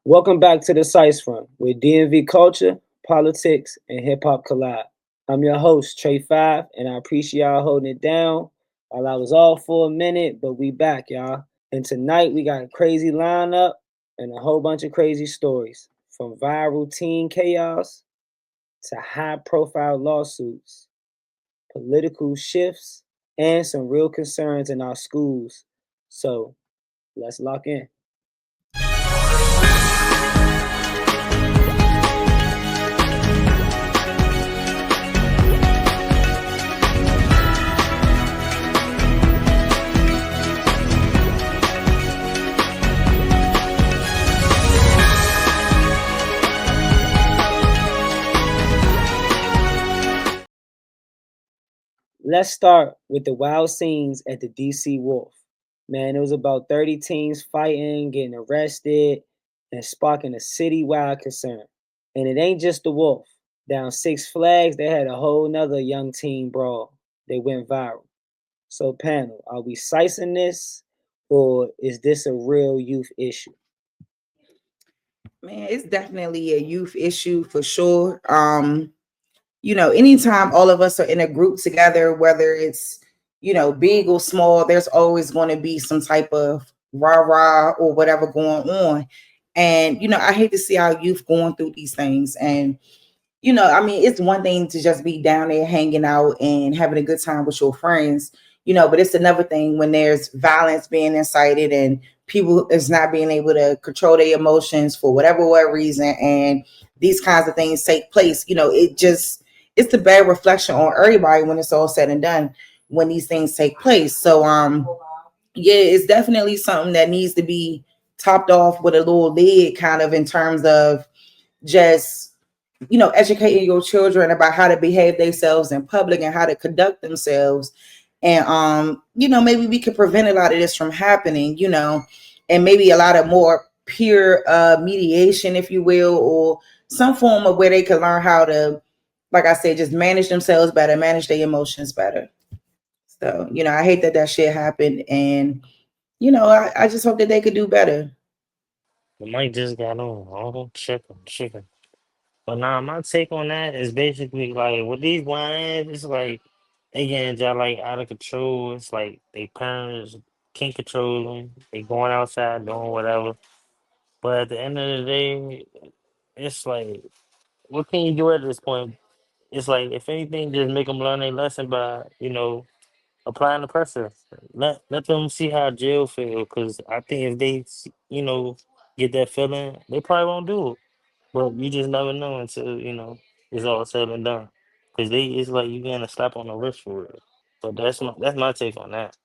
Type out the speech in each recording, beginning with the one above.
Welcome back to the Sice Room, where DMV culture, politics, and hip hop collide. I'm your host, Trey Five, and I appreciate y'all holding it down while I was off for a minute, but we back, y'all. And tonight we got a crazy lineup and a whole bunch of crazy stories, from viral teen chaos to high-profile lawsuits, political shifts, and some real concerns in our schools. So let's lock in. Let's start with the wild scenes at the DC Wharf. Man, it was about 30 teens fighting, getting arrested, and sparking a citywide concern. And it ain't just the Wolf. Down Six Flags, they had a whole nother young teen brawl. They went viral. So, panel, are we sicing this, or is this a real youth issue? Man, it's definitely a youth issue for sure. Anytime all of us are in a group together, whether it's, big or small, there's always going to be some type of rah-rah or whatever going on. And, I hate to see our youth going through these things. And, it's one thing to just be down there hanging out and having a good time with your friends, but it's another thing when there's violence being incited and people is not being able to control their emotions for whatever reason. And these kinds of things take place, it's a bad reflection on everybody when it's all said and done, when these things take place. So, it's definitely something that needs to be topped off with a little lid, kind of in terms of just, educating your children about how to behave themselves in public and how to conduct themselves. And, maybe we could prevent a lot of this from happening, and maybe a lot of more peer mediation, if you will, or some form of where they can learn how to, like I said, just manage themselves better, manage their emotions better. So, I hate that shit happened. And, I just hope that they could do better. The mic just got on. Oh, chicken. But nah, my take on that is basically like with these lines, it's like they getting just like out of control. It's like they parents can't control them. They going outside doing whatever. But at the end of the day, it's like, what can you do at this point? It's like, if anything, just make them learn a lesson by, applying the pressure. Let them see how jail feel. Because I think if they, get that feeling, they probably won't do it. But you just never know until, it's all said and done. Because it's like you getting a slap on the wrist for it. So that's my take on that.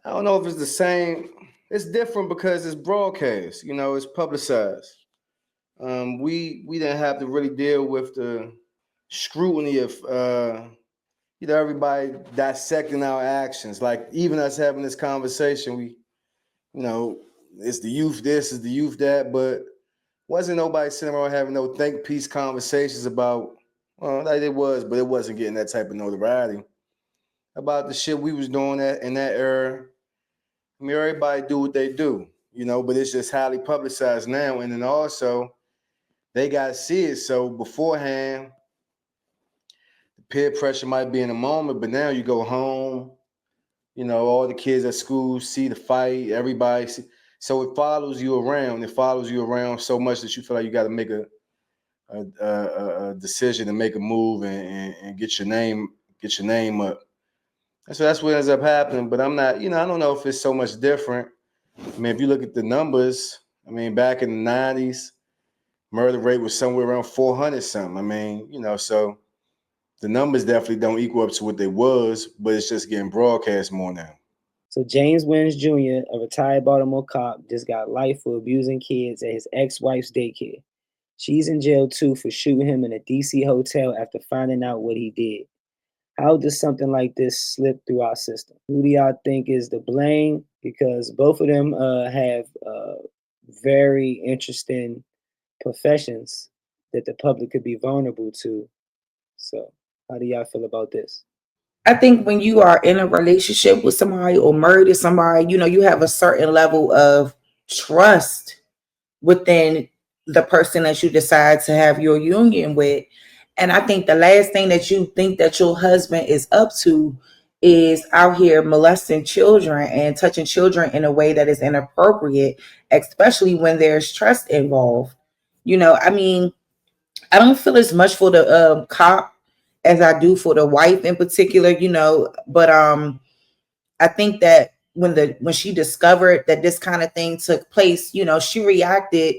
I don't know if it's the same. It's different because it's broadcast. It's publicized. We didn't have to really deal with the scrutiny of everybody dissecting our actions. Like even us having this conversation, it's the youth this, is the youth that, but wasn't nobody sitting around having no think piece conversations about, well, like it was, but it wasn't getting that type of notoriety about the shit we was doing in that era. I mean, everybody do what they do, but it's just highly publicized now. And then also they got to see it. So beforehand, the peer pressure might be in a moment, but now you go home, all the kids at school see the fight, everybody see. So it follows you around. It follows you around so much that you feel like you got to make a decision and make a move and get your name up. And so that's what ends up happening. But I'm not, I don't know if it's so much different. I mean, if you look at the numbers, back in the 90s, murder rate was somewhere around 400 something. So the numbers definitely don't equal up to what they was, but it's just getting broadcast more now. So James Wins Jr., a retired Baltimore cop, just got life for abusing kids at his ex-wife's daycare. She's in jail too for shooting him in a DC hotel after finding out what he did. How does something like this slip through our system? Who do y'all think is to blame? Because both of them have very interesting professions that the public could be vulnerable to. So how do y'all feel about this? I think when you are in a relationship with somebody or married to somebody, you have a certain level of trust within the person that you decide to have your union with. And I think the last thing that you think that your husband is up to is out here molesting children and touching children in a way that is inappropriate, especially when there's trust involved. I mean, I don't feel as much for the cop as I do for the wife in particular, but I think that when she discovered that this kind of thing took place, she reacted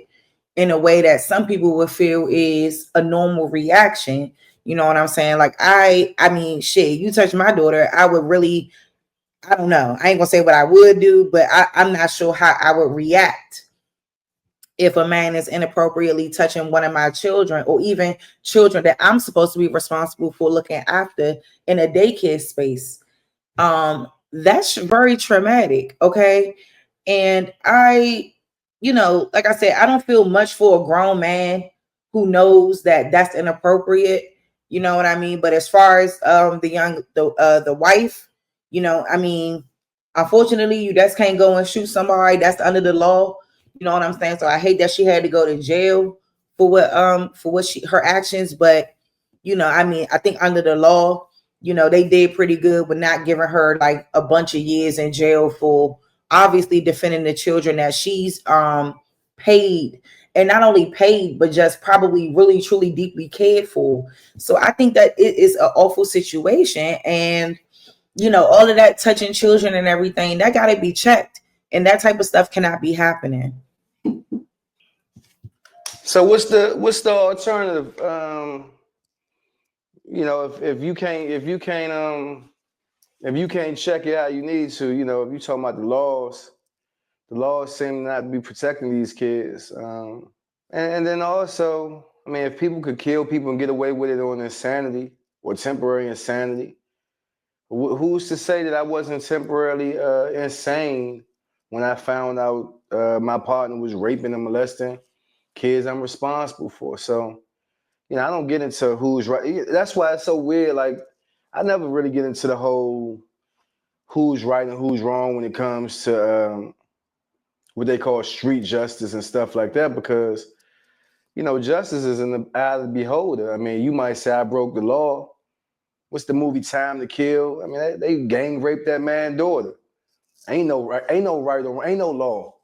in a way that some people would feel is a normal reaction. You know what I'm saying? Like I mean, shit, you touch my daughter, I would really, I don't know. I ain't gonna say what I would do, but I'm not sure how I would react if a man is inappropriately touching one of my children, or even children that I'm supposed to be responsible for looking after in a daycare space. That's very traumatic. Okay. And like I said, I don't feel much for a grown man who knows that that's inappropriate. You know what I mean? But as far as the wife, I mean, unfortunately, you just can't go and shoot somebody. That's under the law. You know what I'm saying? So I hate that she had to go to jail for what her actions. But I mean, I think under the law, they did pretty good with not giving her like a bunch of years in jail for obviously defending the children that she's paid, and not only paid, but just probably really truly deeply cared for. So I think that it is an awful situation. And all of that touching children and everything, that got to be checked, and that type of stuff cannot be happening. So what's the alternative? If you can't check it out, you need to. If you talking about the laws seem not to be protecting these kids. And then also, I mean, if people could kill people and get away with it on insanity or temporary insanity, who's to say that I wasn't temporarily insane when I found out my partner was raping and molesting kids I'm responsible for? So, I don't get into who's right. That's why it's so weird. Like, I never really get into the whole who's right and who's wrong when it comes to what they call street justice and stuff like that, because justice is in the eye of the beholder. I mean, you might say I broke the law. What's the movie Time to Kill? I mean, they gang raped that man's daughter. Ain't no right or ain't no law.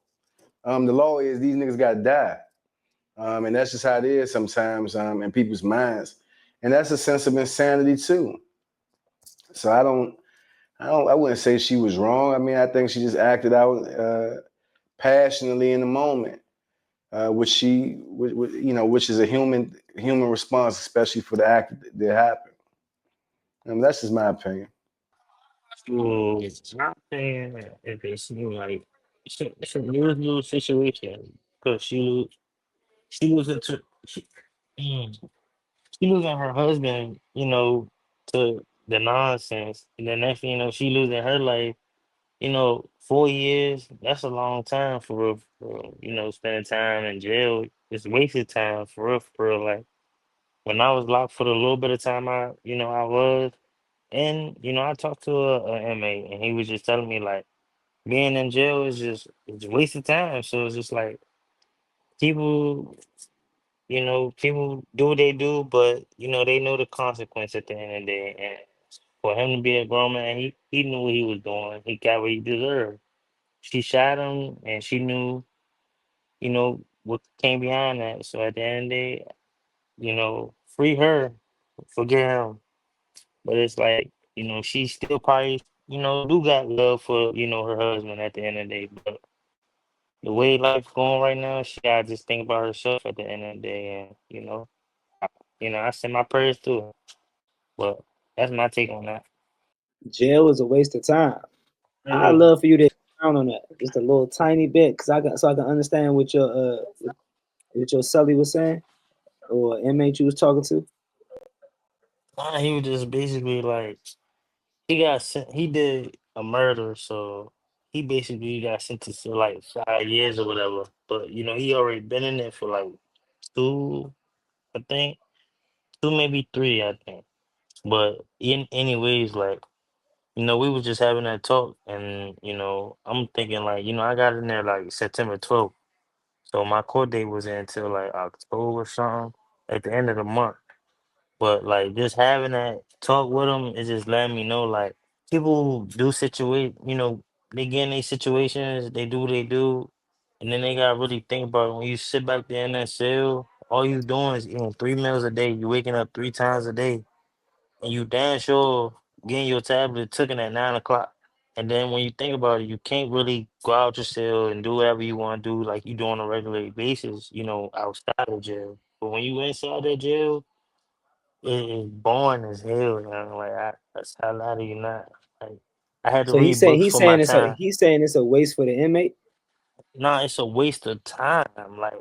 The law is these niggas gotta die. And that's just how it is sometimes in people's minds. And that's a sense of insanity too. So I wouldn't say she was wrong. I mean, I think she just acted out passionately in the moment, which is a human response, especially for the act that happened. That's just my opinion. So my thing is basically like it's a lose-lose situation because she losing to mm, she losing her husband, to the nonsense, and then next thing you know, she losing her life. 4 years, that's a long time for real, spending time in jail. It's wasted time for real, for real. Like when I was locked for the little bit of time I was, and I talked to a inmate, and he was just telling me like being in jail is just it's wasted time. So it's just like people, people do what they do, but they know the consequence at the end of the day. And for him to be a grown man, he knew what he was doing. He got what he deserved. She shot him, and she knew, what came behind that. So at the end of the day, free her, forget him. But it's like, she still probably, do got love for, her husband at the end of the day. But the way life's going right now, she gotta just think about herself at the end of the day. And, I send my prayers to her. But that's my take on that. Jail is a waste of time. I Yeah. love for you to expound on that just a little tiny bit, cause I can understand what your Sully was saying, or inmate you was talking to. Nah, he was just basically like, he did a murder, so he basically got sentenced to like 5 years or whatever. But he already been in it for like two, I think, two maybe three, I think. But in anyways, like we was just having that talk, and I'm thinking like I got in there like September 12th, So my court date was until like October or something at the end of the month. But like just having that talk with them, it just let me know like people do situate, they get in these situations, they do what they do, and then they gotta really think about it. When you sit back there in that cell, all you doing is eating 3 meals a day. You waking up 3 times a day, and you damn sure getting your tablet taken at 9 o'clock. And then when you think about it, you can't really go out your cell and do whatever you want to do like you do on a regular basis, outside of jail. But when you inside that jail, it is boring as hell, man. Like I lie to you not. Like I had to So read books he's for my saying time. it's a waste for the inmate. Nah, it's a waste of time. Like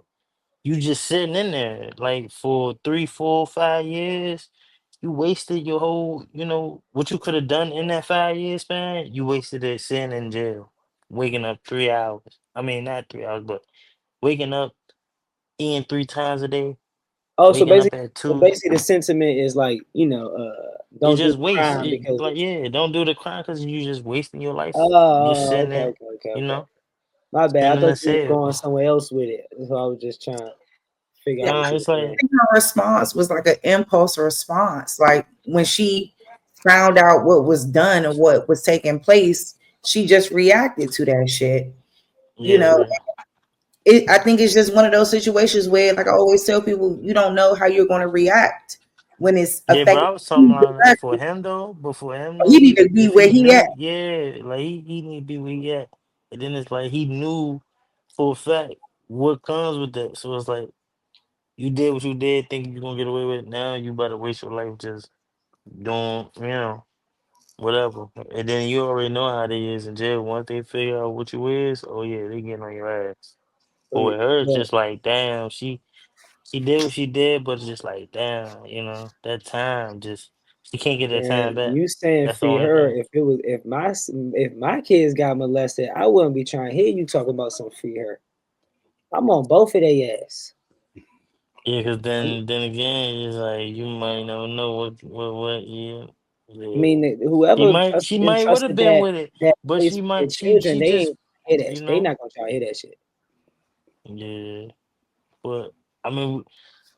you just sitting in there like for 3, 4, 5 years. You wasted your whole, what you could have done in that 5 years span. You wasted it sitting in jail, waking up 3 hours. I mean, not 3 hours, but waking up, eating 3 times a day, Oh, waking up at so 2. basically the sentiment is like, It don't do just the waste. crime because Like, yeah, don't do the crime because you just wasting your life. Just oh, sitting okay, there, okay, okay, you okay. know, My bad. I spending thought the you was cell. going somewhere else with it. So I was just trying to figure Yeah, out Nah, what you it's were saying. like, I think her response was like an impulse response. Like when she found out what was done and what was taking place, she just reacted to that shit. You know, yeah, I think it's just one of those situations where, like I always tell people, you don't know how you're going to react when it's yeah. But affecting I was talking you like for directly. him though. But for him He though, need to be if where he he at. knew, yeah, like he need to be where he at. And then it's like he knew for a fact what comes with that. So it's like you did what you did, thinking you're gonna get away with it. Now you better waste your life just doing, whatever. And then you already know how they is in jail. Once they figure out what you is, oh yeah, they getting on your ass. But with her, it's But just like, damn, she did what she did, but it's just like, damn, that time just she can't get that time man, back. you saying That's the free only her? thing. If my kids got molested, I wouldn't be trying to hear you talking about some free her. I'm on both of their ass. Yeah, cause then again, it's like you might not know what, yeah, I yeah. mean, whoever She might would have entrusted been with it, that but place she for their might children, she they just ain't hear that. you They know, not gonna try to hear that shit. yeah. But I mean,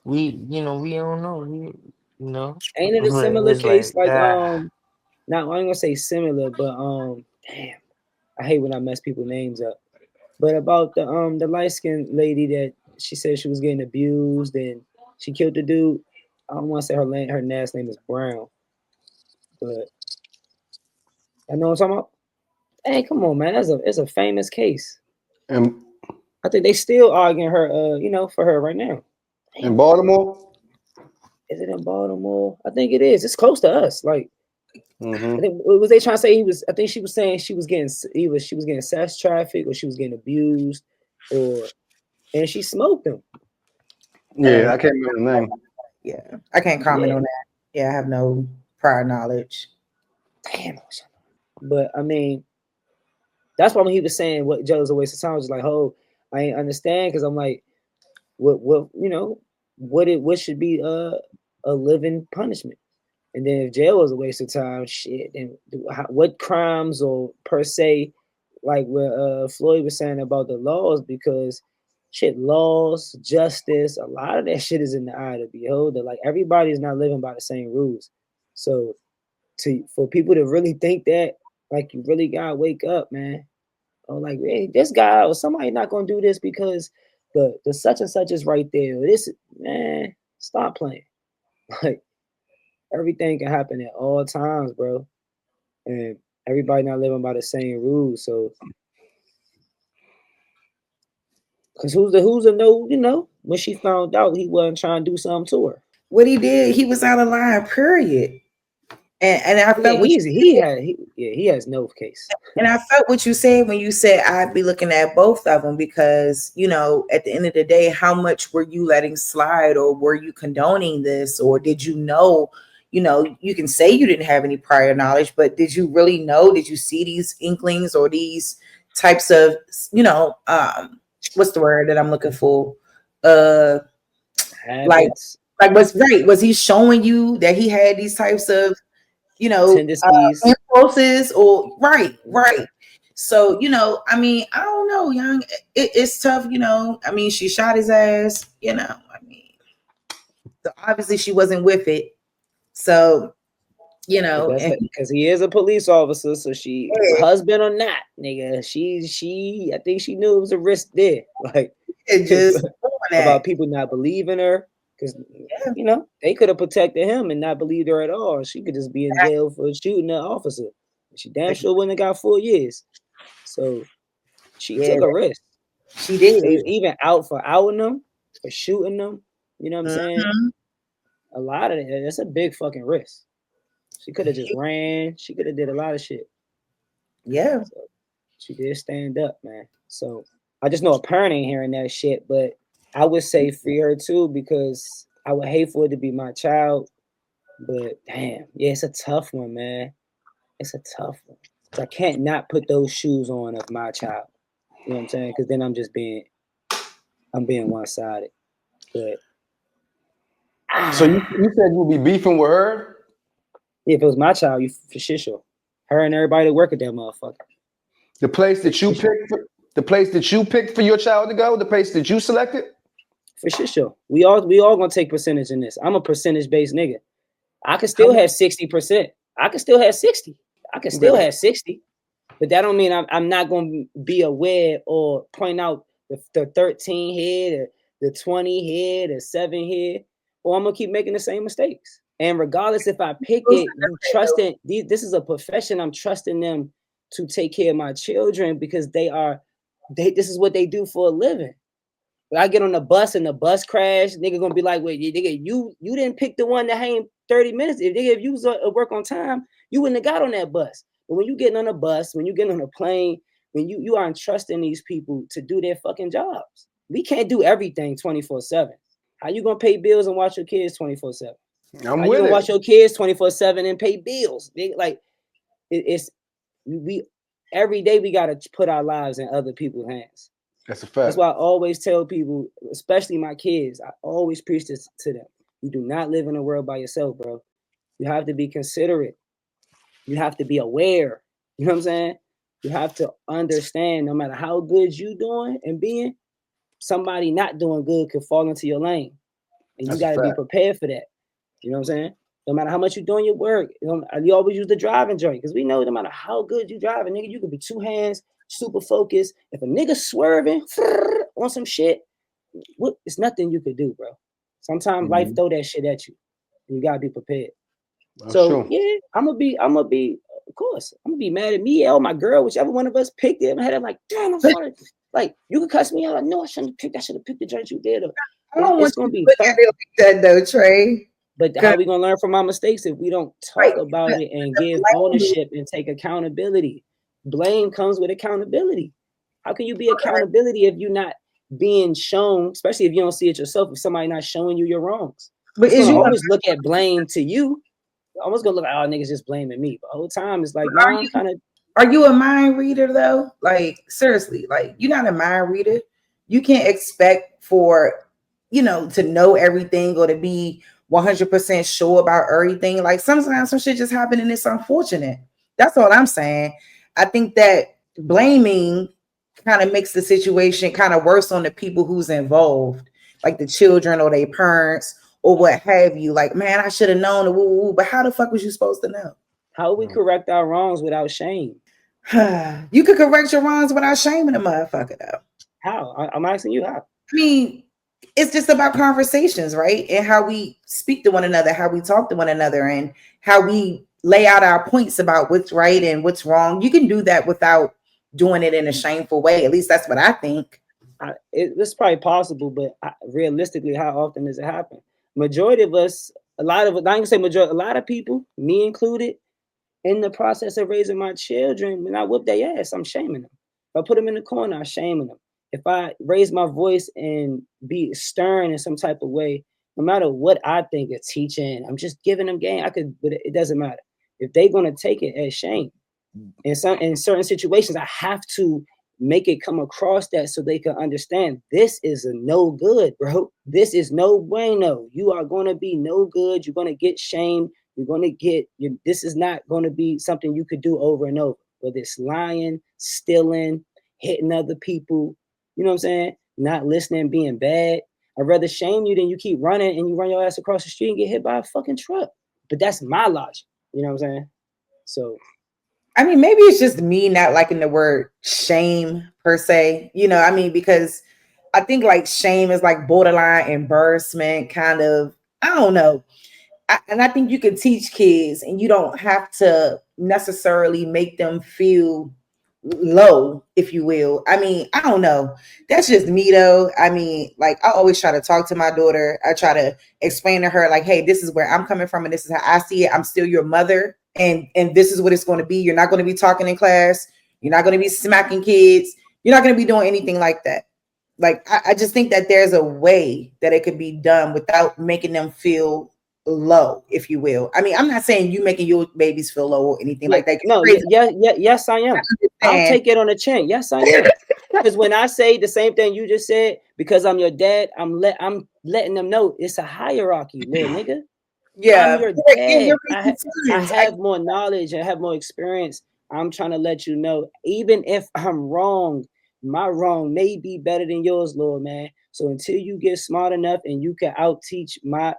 we don't know, Ain't it a but similar it's case like like not I ain't gonna say similar, but damn, I hate when I mess people's names up. But about the light skinned lady that she said she was getting abused and she killed the dude. I don't want to say her last name is Brown, but I know what I'm talking about. Hey, come on, man, it's a famous case. And I think they still arguing her, for her right now. in Damn, Baltimore. is it in Baltimore? I think it is. It's close to us. Like, I Mm-hmm. think was they trying to say he was? I think she was saying she was getting she was getting sex trafficked or she was getting abused, or and she smoked him. Yeah, I can't remember the name. Yeah, I can't comment Yeah, on that. Yeah, I have no prior knowledge. damn. But I mean, that's why when he was saying what jail is a waste of time, I was just like, oh, I ain't understand because I'm like, what should be a living punishment? And then if jail was a waste of time, shit, then what crimes or per se, like what Floyd was saying about the laws, because shit, laws, justice, a lot of that shit is in the eye of the beholder. Like everybody's not living by the same rules. So for people to really think that, like you really gotta wake up, man. Or like, hey, this guy or somebody not gonna do this because the such and such is right there. Or this man, stop playing. Like everything can happen at all times, bro. And everybody not living by the same rules. So, cause who's the know? When she found out he wasn't trying to do something to her. What he did, he was out of line. Period. And I Yeah, felt what he has no case. And I felt what you said when you said I'd be looking at both of them because, at the end of the day, how much were you letting slide or were you condoning this? Or did you know, you can say you didn't have any prior knowledge, but did you really know? Did you see these inklings or these types of, what's the word that I'm looking for? Uh, like, Habits, what's right? Was he showing you that he had these types of, tendencies. impulses or right. So, you know, I mean, I don't know, young. It's tough, you know. I mean, she shot his ass, you know. I mean, so obviously she wasn't with it. So, you know, and because he is a police officer, so she, husband or not, nigga, she, I think she knew it was a risk there, like it just about people not believing her, because you know they could have protected him and not believed her at all. She could just be in jail for shooting an officer. She damn sure wouldn't have got 4 years. So she took a risk. She did. So even out for outing them, for shooting them, you know what I'm saying? A lot of it, that's a big fucking risk. She could have just ran. She could have did a lot of shit. Yeah. So she did stand up, man. So I just know a parent ain't hearing that shit, but I would say free her too, because I would hate for it to be my child. But damn, yeah, it's a tough one, man. It's a tough one. So I can't not put those shoes on of my child. You know what I'm saying? Because then I'm being one-sided. But so you said you'll be beefing with her? Yeah, if it was my child, you for sure. Her and everybody that work at that motherfucker. The place that you picked for your child to go, the place that you selected? For sure. We all gonna take percentage in this. I'm a percentage-based nigga. I can still have 60%. I can still have 60. I can still have 60. But that don't mean I'm not gonna be aware or point out the 13 here, the 20 here, the 7 here, or I'm gonna keep making the same mistakes. And regardless if I pick it, you trusting this is a profession. I'm trusting them to take care of my children because this is what they do for a living. When I get on the bus and the bus crash, nigga gonna be like, wait, nigga, you didn't pick the one that hang 30 minutes. If you was at work on time, you wouldn't have got on that bus. But when you getting on a bus, when you getting on a plane, when you are entrusting these people to do their fucking jobs. We can't do everything 24/7. How you gonna pay bills and watch your kids 24/7? How you gonna watch your kids 24/7 and pay bills? We every day we gotta put our lives in other people's hands. That's a fact. That's why I always tell people, especially my kids, I always preach this to them. You do not live in a world by yourself, bro. You have to be considerate. You have to be aware. You know what I'm saying? You have to understand no matter how good you doing and being, somebody not doing good could fall into your lane. And you got to be prepared for that. You know what I'm saying? No matter how much you're doing your work, you always use the driving joint because we know no matter how good you driving, nigga, you could be two hands, super focused. If a nigga swerving on some shit, it's nothing you could do, bro. Sometimes life throw that shit at you. And you gotta be prepared. Yeah, I'm gonna be, of course, I'm gonna be mad at me or my girl, whichever one of us picked it. I'm head, I'm like, damn, I'm sorry. Like, you could cuss me out. Like, no, I shouldn't have picked. I should have picked the joint you did. It's gonna be look at it like that though, Trey. But how are we gonna learn from our mistakes if we don't talk about it and give ownership and take accountability? Blame comes with accountability. How can you be accountability if you're not being shown, especially if you don't see it yourself, if somebody not showing you your wrongs? But you always look at blame to you. You're always gonna look at, oh, niggas just blaming me. But the whole time it's like, no, I'm kind of. Are you a mind reader though? Like seriously, like you're not a mind reader. You can't expect for, to know everything or to be 100% sure about everything. Like sometimes some shit just happen and it's unfortunate. That's all I'm saying. I think that blaming kind of makes the situation kind of worse on the people who's involved, like the children or their parents or what have you. Like, man, I should have known. But how the fuck was you supposed to know? How we correct our wrongs without shame? You could correct your wrongs without shaming a motherfucker though. How? I'm asking you how. I mean, it's just about conversations, right? And how we speak to one another, how we talk to one another, and how we lay out our points about what's right and what's wrong. You can do that without doing it in a shameful way. At least that's what I think. It's probably possible, but realistically, how often does it happen? Majority of us, a lot of people, me included, in the process of raising my children, when I whip their ass, I'm shaming them. If I put them in the corner, I'm shaming them. If I raise my voice and be stern in some type of way, no matter what I think of teaching, I'm just giving them game. But it doesn't matter. If they're gonna take it as shame, in certain situations, I have to make it come across that so they can understand this is a no good, bro. This is no bueno. You are gonna be no good. You're gonna get shamed. You're gonna get. This is not gonna be something you could do over and over. whether it's lying, stealing, hitting other people, you know what I'm saying? Not listening, being bad. I'd rather shame you than you keep running and you run your ass across the street and get hit by a fucking truck. But that's my logic, you know what I'm saying? So, I mean, maybe it's just me not liking the word shame per se, because I think like shame is like borderline embarrassment, kind of. I don't know. And I think you can teach kids and you don't have to necessarily make them feel low, if you will. I mean, I don't know. That's just me though. I mean, like I always try to talk to my daughter. I try to explain to her like, hey, this is where I'm coming from and this is how I see it. I'm still your mother and this is what it's going to be. You're not going to be talking in class. You're not going to be smacking kids. You're not going to be doing anything like that. Like I just think that there's a way that it could be done without making them feel low, if you will. I mean, I'm not saying you making your babies feel low or anything like that. No, yes, I am. I'll take it on the chin. Yes, I am. Because when I say the same thing you just said, because I'm your dad, I'm letting them know it's a hierarchy, little nigga. Yeah, I'm your dad. I have more knowledge. I have more experience. I'm trying to let you know, even if I'm wrong, my wrong may be better than yours, Lord man. So until you get smart enough and you can out teach my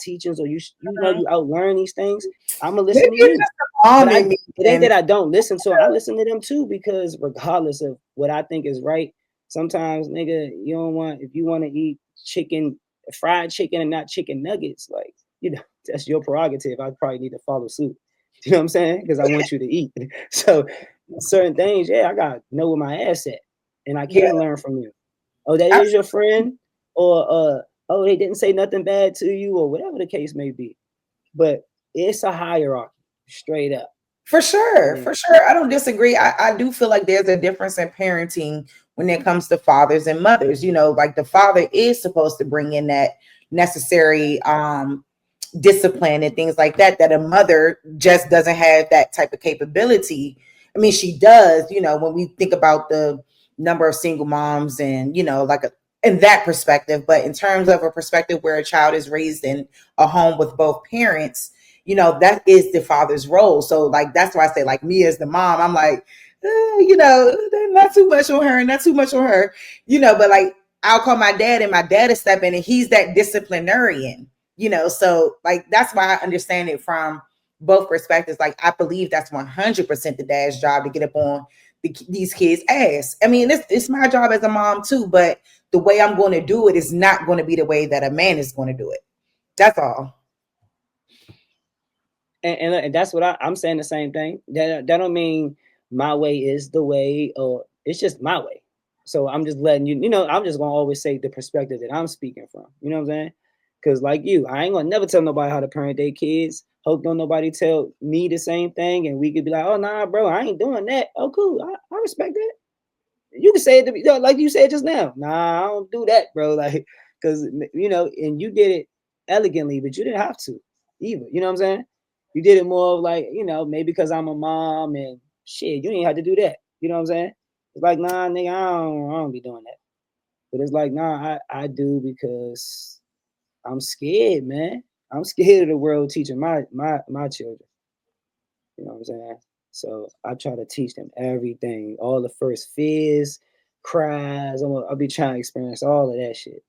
teachings, or you outlearn these things, I'm gonna listen to you. But it ain't that I don't listen to them. I listen to them too, because regardless of what I think is right, sometimes, nigga, you don't want, if you want to eat fried chicken and not chicken nuggets, like, that's your prerogative. I probably need to follow suit. You know what I'm saying? Because I want you to eat. So certain things, I gotta know where my ass at, and I can learn from you. Oh, that is your friend, or oh, they didn't say nothing bad to you, or whatever the case may be. But it's a hierarchy, straight up. For sure. I don't disagree. I do feel like there's a difference in parenting when it comes to fathers and mothers. Like the father is supposed to bring in that necessary discipline and things like that a mother just doesn't have that type of capability. I mean, she does, when we think about the number of single moms and, in that perspective. But in terms of a perspective where a child is raised in a home with both parents, that is the father's role. So like, that's why I say, like, me as the mom, I'm like, not too much on her, but like, I'll call my dad and my dad to step in and he's that disciplinarian, so like, that's why I understand it from both perspectives. Like, I believe that's 100% the dad's job to get up on these kids' ass. I mean, it's my job as a mom too, but the way I'm going to do it is not going to be the way that a man is going to do it. That's all. And that's what I'm saying, the same thing. That don't mean my way is the way, or it's just my way. So I'm just letting you, I'm just gonna always say the perspective that I'm speaking from. You know what I'm saying? Because like you, I ain't gonna never tell nobody how to parent their kids. Hope don't nobody tell me the same thing, and we could be like, oh nah, bro, I ain't doing that. Oh cool, I respect that. You can say it to me, like you said just now. Nah, I don't do that, bro. Like, because and you did it elegantly, but you didn't have to either. You know what I'm saying? You did it more of like, maybe because I'm a mom and shit, you ain't have to do that. You know what I'm saying? It's like, nah, nigga, I don't be doing that. But it's like, nah, I do, because I'm scared, man. I'm scared of the world teaching my children. You know what I'm saying? So I try to teach them everything, all the first fears, cries. I'll be trying to experience all of that shit.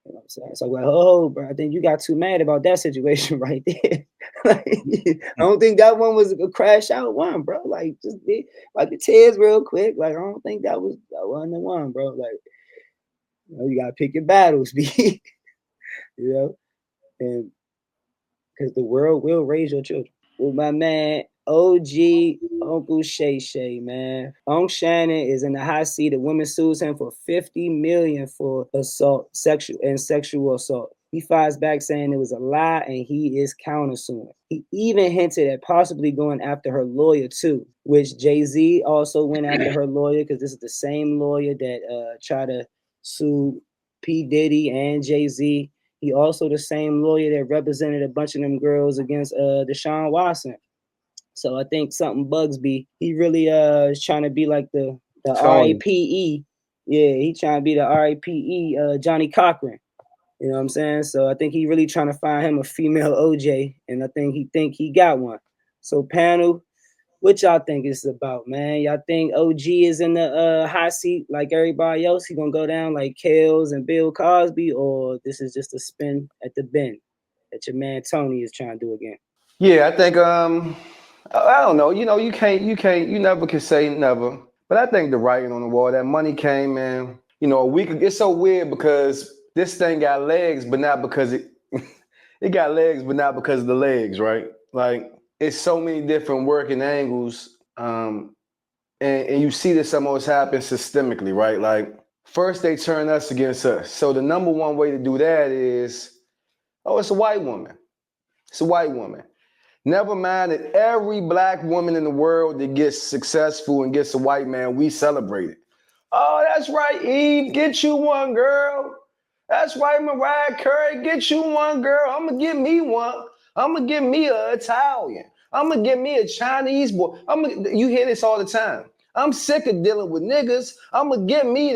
You know what I'm saying? So like, oh, bro, I think you got too mad about that situation right there. Like, I don't think that one was a crash out one, bro. Like, just be like the tears real quick. Like, I don't think that wasn't the one, bro. Like, you gotta pick your battles, B. And because the world will raise your children. With my man OG Uncle Shay, man. Uncle Shannon is in the hot seat. The woman sues him for $50 million for sexual assault. He fights back saying it was a lie, and he is countersuing. He even hinted at possibly going after her lawyer too, which Jay-Z also went after her lawyer, because this is the same lawyer that tried to sue P. Diddy and Jay-Z. He also the same lawyer that represented a bunch of them girls against Deshaun Watson. So I think something Bugsby. He really is trying to be like the RAPE. Yeah, he trying to be the RAPE Johnny Cochran. You know what I'm saying? So I think he really trying to find him a female OJ, and I think he got one. So panel, What y'all think it's about, man? Y'all think OG is in the hot seat like everybody else? He gonna go down like Kales and Bill Cosby, or this is just a spin at the bin that your man Tony is trying to do again? Yeah, I think I don't know. You never can say never. But I think the writing on the wall, that money came, man. A week ago, it's so weird because this thing got legs, but not because it got legs, but not because of the legs, right? Like it's so many different working angles. And you see this almost happen systemically, right? Like first they turn us against us. So the number one way to do that is, it's a white woman. It's a white woman. Never mind that every black woman in the world that gets successful and gets a white man, we celebrate it. Oh, that's right, Eve, get you one, girl. That's right, Mariah Carey, get you one, girl. I'm going to get me one. I'm going to get me an Italian. I'm going to get me a Chinese boy. You hear this all the time. I'm sick of dealing with niggas. I'm going to get me,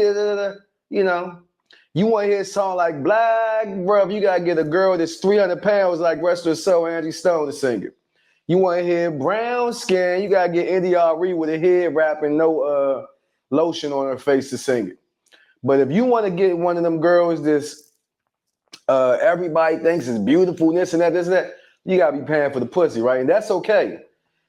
You want to hear a song like Black, bro, you got to get a girl that's 300 pounds like Rest of Soul, Angie Stone to sing it. You want to hear brown skin, you got to get India Ari with a head wrap and no lotion on her face to sing it. But if you want to get one of them girls that's everybody thinks is beautiful, this and that, you got to be paying for the pussy, right? And that's okay.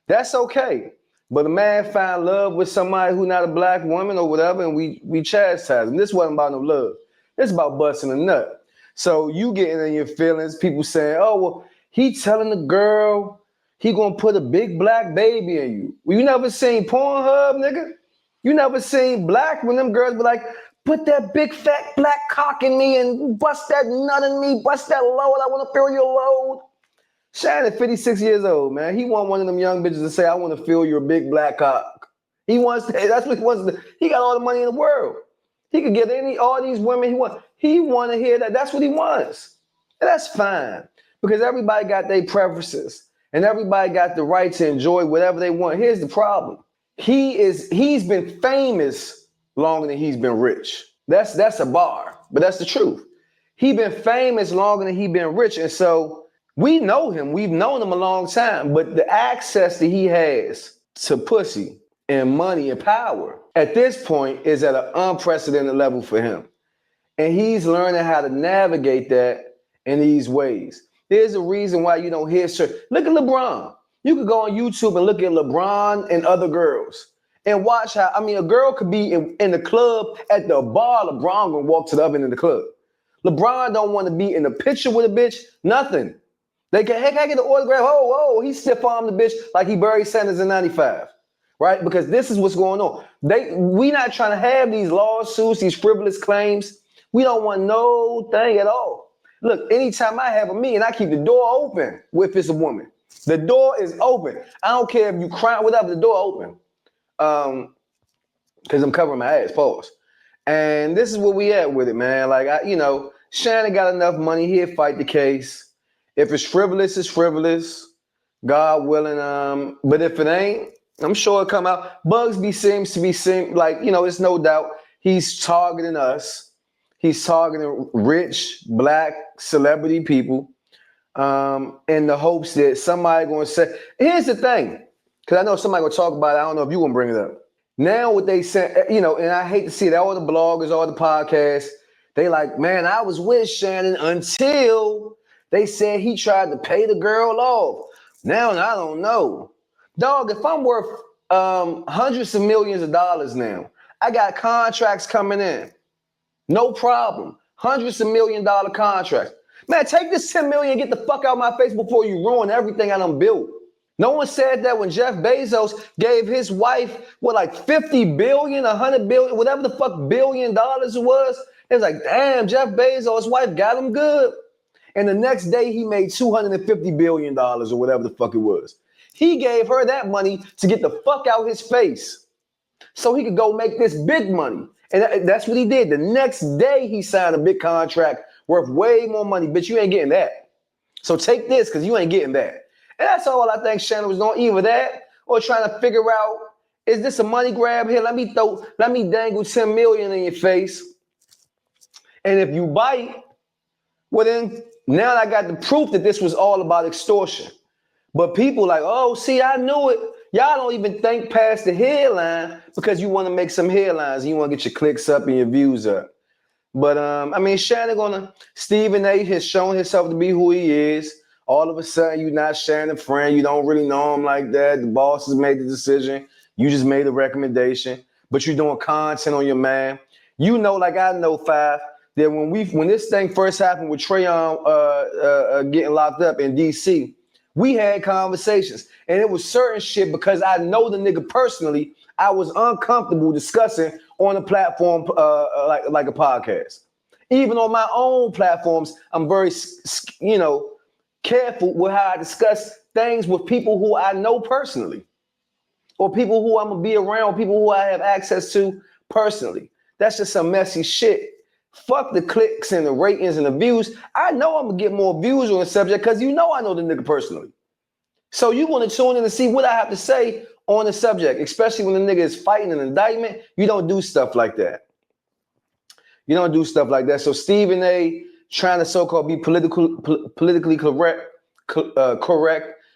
That's okay. But a man find love with somebody who not a black woman or whatever, and we chastise him. This wasn't about no love. It's about busting a nut. So you getting in your feelings, people saying, oh, well, he telling the girl he gonna put a big black baby in you. Well, you never seen Pornhub, nigga? You never seen black when them girls be like, put that big fat black cock in me and bust that nut in me, bust that load, I wanna feel your load. Shannon, 56 years old, man. He want one of them young bitches to say, I wanna feel your big black cock. He wants, that's what he wants. He got all the money in the world. He could get all these women he wants. He want to hear that. That's what he wants. And that's fine because everybody got their preferences and everybody got the right to enjoy whatever they want. Here's the problem. He's been famous longer than he's been rich. That's a bar, but that's the truth. He been famous longer than he been rich. And so we know him. We've known him a long time, but the access that he has to pussy and money and power at this point is at an unprecedented level for him. And he's learning how to navigate that in these ways. There's a reason why you don't hear certain. Look at LeBron. You could go on YouTube and look at LeBron and other girls and watch how, a girl could be in the club at the bar. LeBron gonna walk to the other end of the club. LeBron don't want to be in the picture with a bitch, nothing. They can, heck, I get the autograph. Oh, he stiff-armed the bitch like he buried Sanders in 95. Right? Because this is what's going on. We not trying to have these lawsuits, these frivolous claims. We don't want no thing at all. Look, anytime I have a meeting, I keep the door open if it's a woman. The door is open. I don't care if you cry, whatever, the door open. Because I'm covering my ass, pause. And this is where we at with it, man. Like, Shannon got enough money, he'll fight the case. If it's frivolous, it's frivolous. God willing. But if it ain't, I'm sure it'll come out. Bugsby seems to be like, it's no doubt he's targeting us. He's targeting rich, black, celebrity people in the hopes that somebody going to say, here's the thing, because I know somebody going to talk about it. I don't know if you want to bring it up. Now what they say, and I hate to see it, all the bloggers, all the podcasts, they like, man, I was with Shannon until they said he tried to pay the girl off. Now I don't know. Dog, if I'm worth hundreds of millions of dollars now, I got contracts coming in. No problem. Hundreds of $1 million contracts. Man, take this 10 million and get the fuck out of my face before you ruin everything I done built. No one said that when Jeff Bezos gave his wife, 50 billion, 100 billion, whatever the fuck billion dollars it was. It was like, damn, Jeff Bezos' wife got him good. And the next day he made $250 billion or whatever the fuck it was. He gave her that money to get the fuck out his face so he could go make this big money. And that's what he did. The next day he signed a big contract worth way more money. Bitch, you ain't getting that. So take this because you ain't getting that. And that's all I think Shannon was doing, either that or trying to figure out, is this a money grab here? Let me dangle 10 million in your face. And if you bite, well then now I got the proof that this was all about extortion. But people like, oh, see, I knew it. y'all don't even think past the headline because you want to make some headlines and you want to get your clicks up and your views up. But I mean, Stephen A has shown himself to be who he is. All of a sudden, you're not Shannon friend. You don't really know him like that. The boss has made the decision. You just made a recommendation, but you're doing content on your man. You know, like I know, Five, that when this thing first happened with Trayon getting locked up in DC, we had conversations, and it was certain shit because I know the nigga personally. I was uncomfortable discussing on a platform like a podcast. Even on my own platforms, I'm very careful with how I discuss things with people who I know personally, or people who I'm gonna be around, people who I have access to personally. That's just some messy shit. Fuck the clicks and the ratings and the views. I know I'm gonna get more views on the subject because I know the nigga personally. So you want to tune in to see what I have to say on the subject, especially when the nigga is fighting an indictment. You don't do stuff like that. You don't do stuff like that. So Stephen A. trying to so-called be politically correct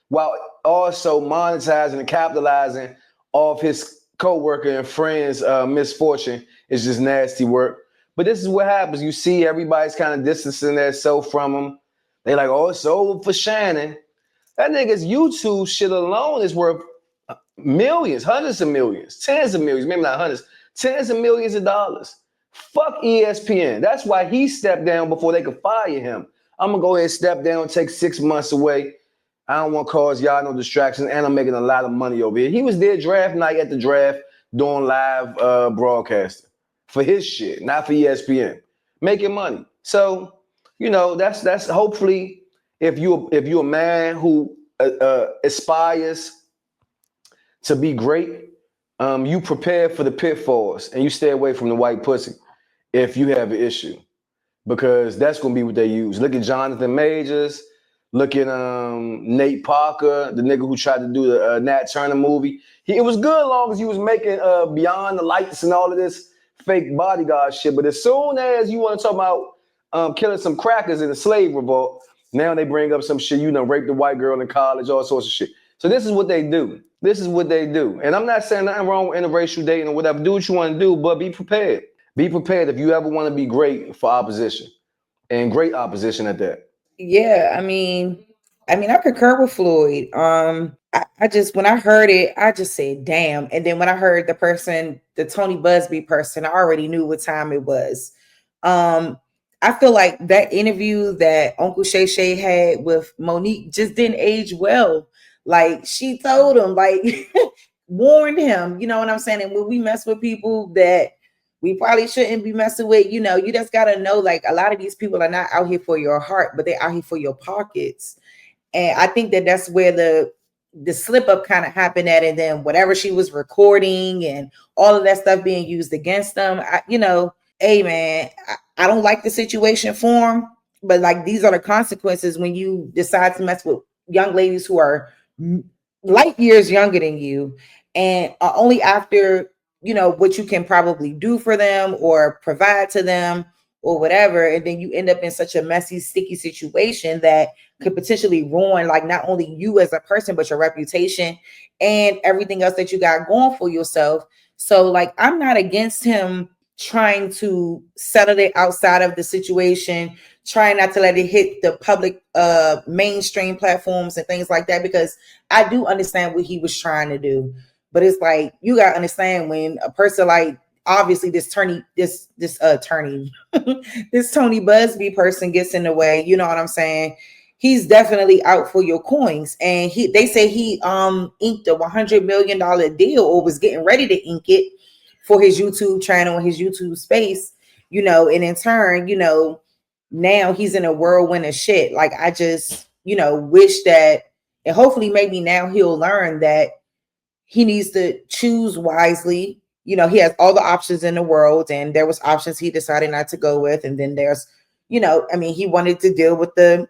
while also monetizing and capitalizing off his co-worker and friend's misfortune is just nasty work. But this is what happens. You see everybody's kind of distancing themselves from him. They like, oh, it's over for Shannon. That nigga's YouTube shit alone is worth millions, hundreds of millions, tens of millions, maybe not hundreds, tens of millions of dollars. Fuck ESPN. That's why he stepped down before they could fire him. I'm gonna go ahead and step down, take 6 months away. I don't want to cause y'all no distractions, and I'm making a lot of money over here. He was there draft night at the draft doing live broadcasting for his shit, not for ESPN, making money. So, that's hopefully if you're a man who aspires to be great, you prepare for the pitfalls and you stay away from the white pussy if you have an issue, because that's gonna be what they use. Look at Jonathan Majors. Look at Nate Parker, the nigga who tried to do the Nat Turner movie. It was good as long as he was making Beyond the Lights and all of this fake bodyguard shit. But as soon as you want to talk about killing some crackers in a slave revolt, now they bring up some shit. You raped a white girl in college, all sorts of shit. So this is what they do. This is what they do. And I'm not saying nothing wrong with interracial dating or whatever. Do what you want to do, but be prepared. Be prepared if you ever want to be great for opposition, and great opposition at that. Yeah, I mean, I concur with Floyd. I just, when I heard it, I just said, damn. And then when I heard the Tony Busby person, I already knew what time it was. I feel like that interview that Uncle Shay Shay had with Monique just didn't age well. Like, she told him, like, warned him, you know what I'm saying? And when we mess with people that we probably shouldn't be messing with, you just got to know, like, a lot of these people are not out here for your heart, but they're out here for your pockets. And I think that that's where the slip up kind of happened at. And then whatever she was recording and all of that stuff being used against them, hey man, I don't like the situation for him, but like, these are the consequences when you decide to mess with young ladies who are light years younger than you, and only after, what you can probably do for them or provide to them or whatever. And then you end up in such a messy, sticky situation that could potentially ruin, like, not only you as a person, but your reputation and everything else that you got going for yourself. So, like, I'm not against him trying to settle it outside of the situation, trying not to let it hit the public mainstream platforms and things like that, because I do understand what he was trying to do. But it's like, you got to understand, when a person like, obviously this Tony Busby person gets in the way, you know what I'm saying? He's definitely out for your coins. And they say he inked a $100 million deal, or was getting ready to ink it, for his YouTube channel and his YouTube space, and in turn, now he's in a whirlwind of shit. Like, I just, wish that, and hopefully maybe now he'll learn that he needs to choose wisely. He has all the options in the world, and there was options he decided not to go with. And then there's, he wanted to deal with the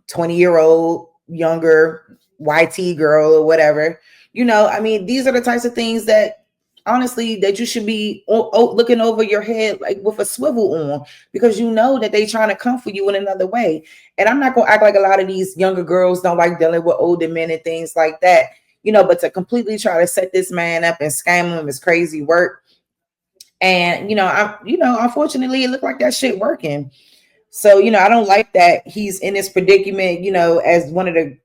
20-year-old younger YT girl or whatever. These are the types of things that, honestly, that you should be looking over your head, like, with a swivel on, because that they trying to come for you in another way. And I'm not going to act like a lot of these younger girls don't like dealing with older men and things like that. but to completely try to set this man up and scam him is crazy work. And unfortunately, it looked like that shit working. So I don't like that he's in this predicament, as one of the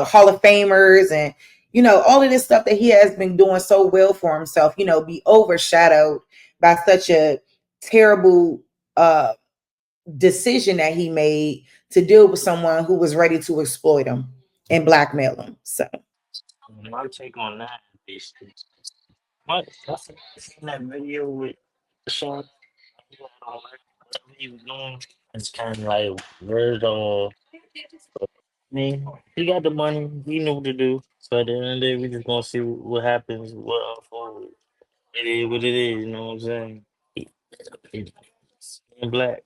Hall of Famers and all of this stuff that he has been doing so well for himself, be overshadowed by such a terrible decision that he made to deal with someone who was ready to exploit him and blackmail him. So My take on that is what seen that video with Sean whatever he was doing. It's kind of like word on. I mean, he got the money. He knew what to do. So at the end of the day, we just gonna see what happens. What unfolds. It is what it is. You know what I'm saying? Being black,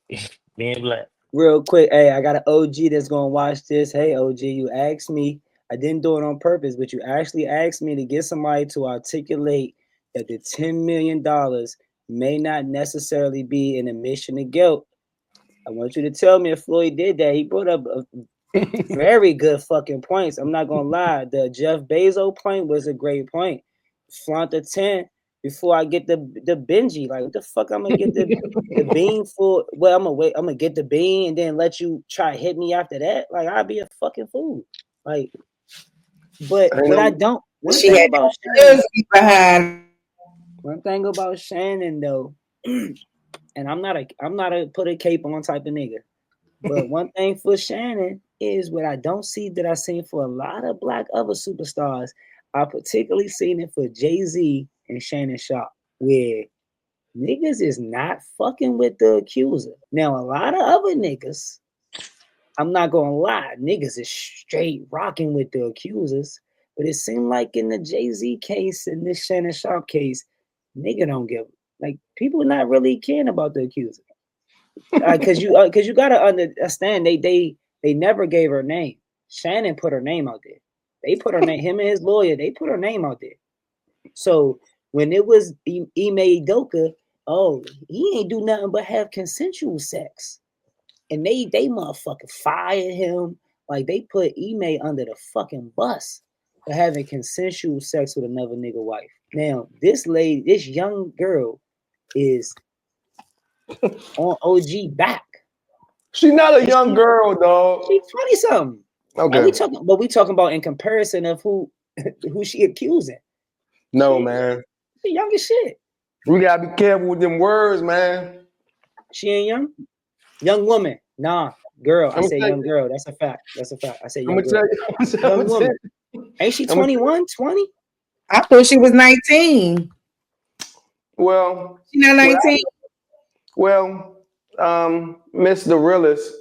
being black. Real quick, hey, I got an OG that's gonna watch this. Hey, OG, you asked me. I didn't do it on purpose, but you actually asked me to get somebody to articulate that the $10 million may not necessarily be an admission of guilt. I want you to tell me if Floyd did that. He brought up very good fucking points. I'm not gonna lie. The Jeff Bezos point was a great point. Flaunt the 10 before I get the Benji. Like, what the fuck? I'm gonna get the bean for. Well, I'm gonna get the bean and then let you try hit me after that. Like, I'd be a fucking fool. Like, but what I don't. One thing about Shannon, one thing about Shannon though, and I'm not a put a cape on type of nigga. But one thing for Shannon is what I don't see that I seen for a lot of black other superstars. I particularly seen it for Jay-Z and Shannon Sharpe, where niggas is not fucking with the accuser. Now, a lot of other niggas, I'm not gonna lie, niggas is straight rocking with the accusers. But it seemed like in the Jay-Z case and this Shannon Sharpe case, nigga don't give, like, people not really caring about the accuser. Because you gotta understand they never gave her name. Shannon put her name out there. They put her name. Him and his lawyer. They put her name out there. So when it was Ime Udoka, oh, he ain't do nothing but have consensual sex, and they motherfucking fired him. Like, they put Ime under the fucking bus for having consensual sex with another nigga wife. Now this young girl is on OG back. She's not a young girl, dog. She's 20 something. Okay. We talking about in comparison of who she accusing. No, man. She young as shit. We gotta be careful with them words, man. She ain't young. Young woman. Nah, girl. I say young girl. That's a fact. I say young girl. Young woman. Ain't she 21, 20? I thought she was 19. Well, she not 19. Well, Miss the Realist,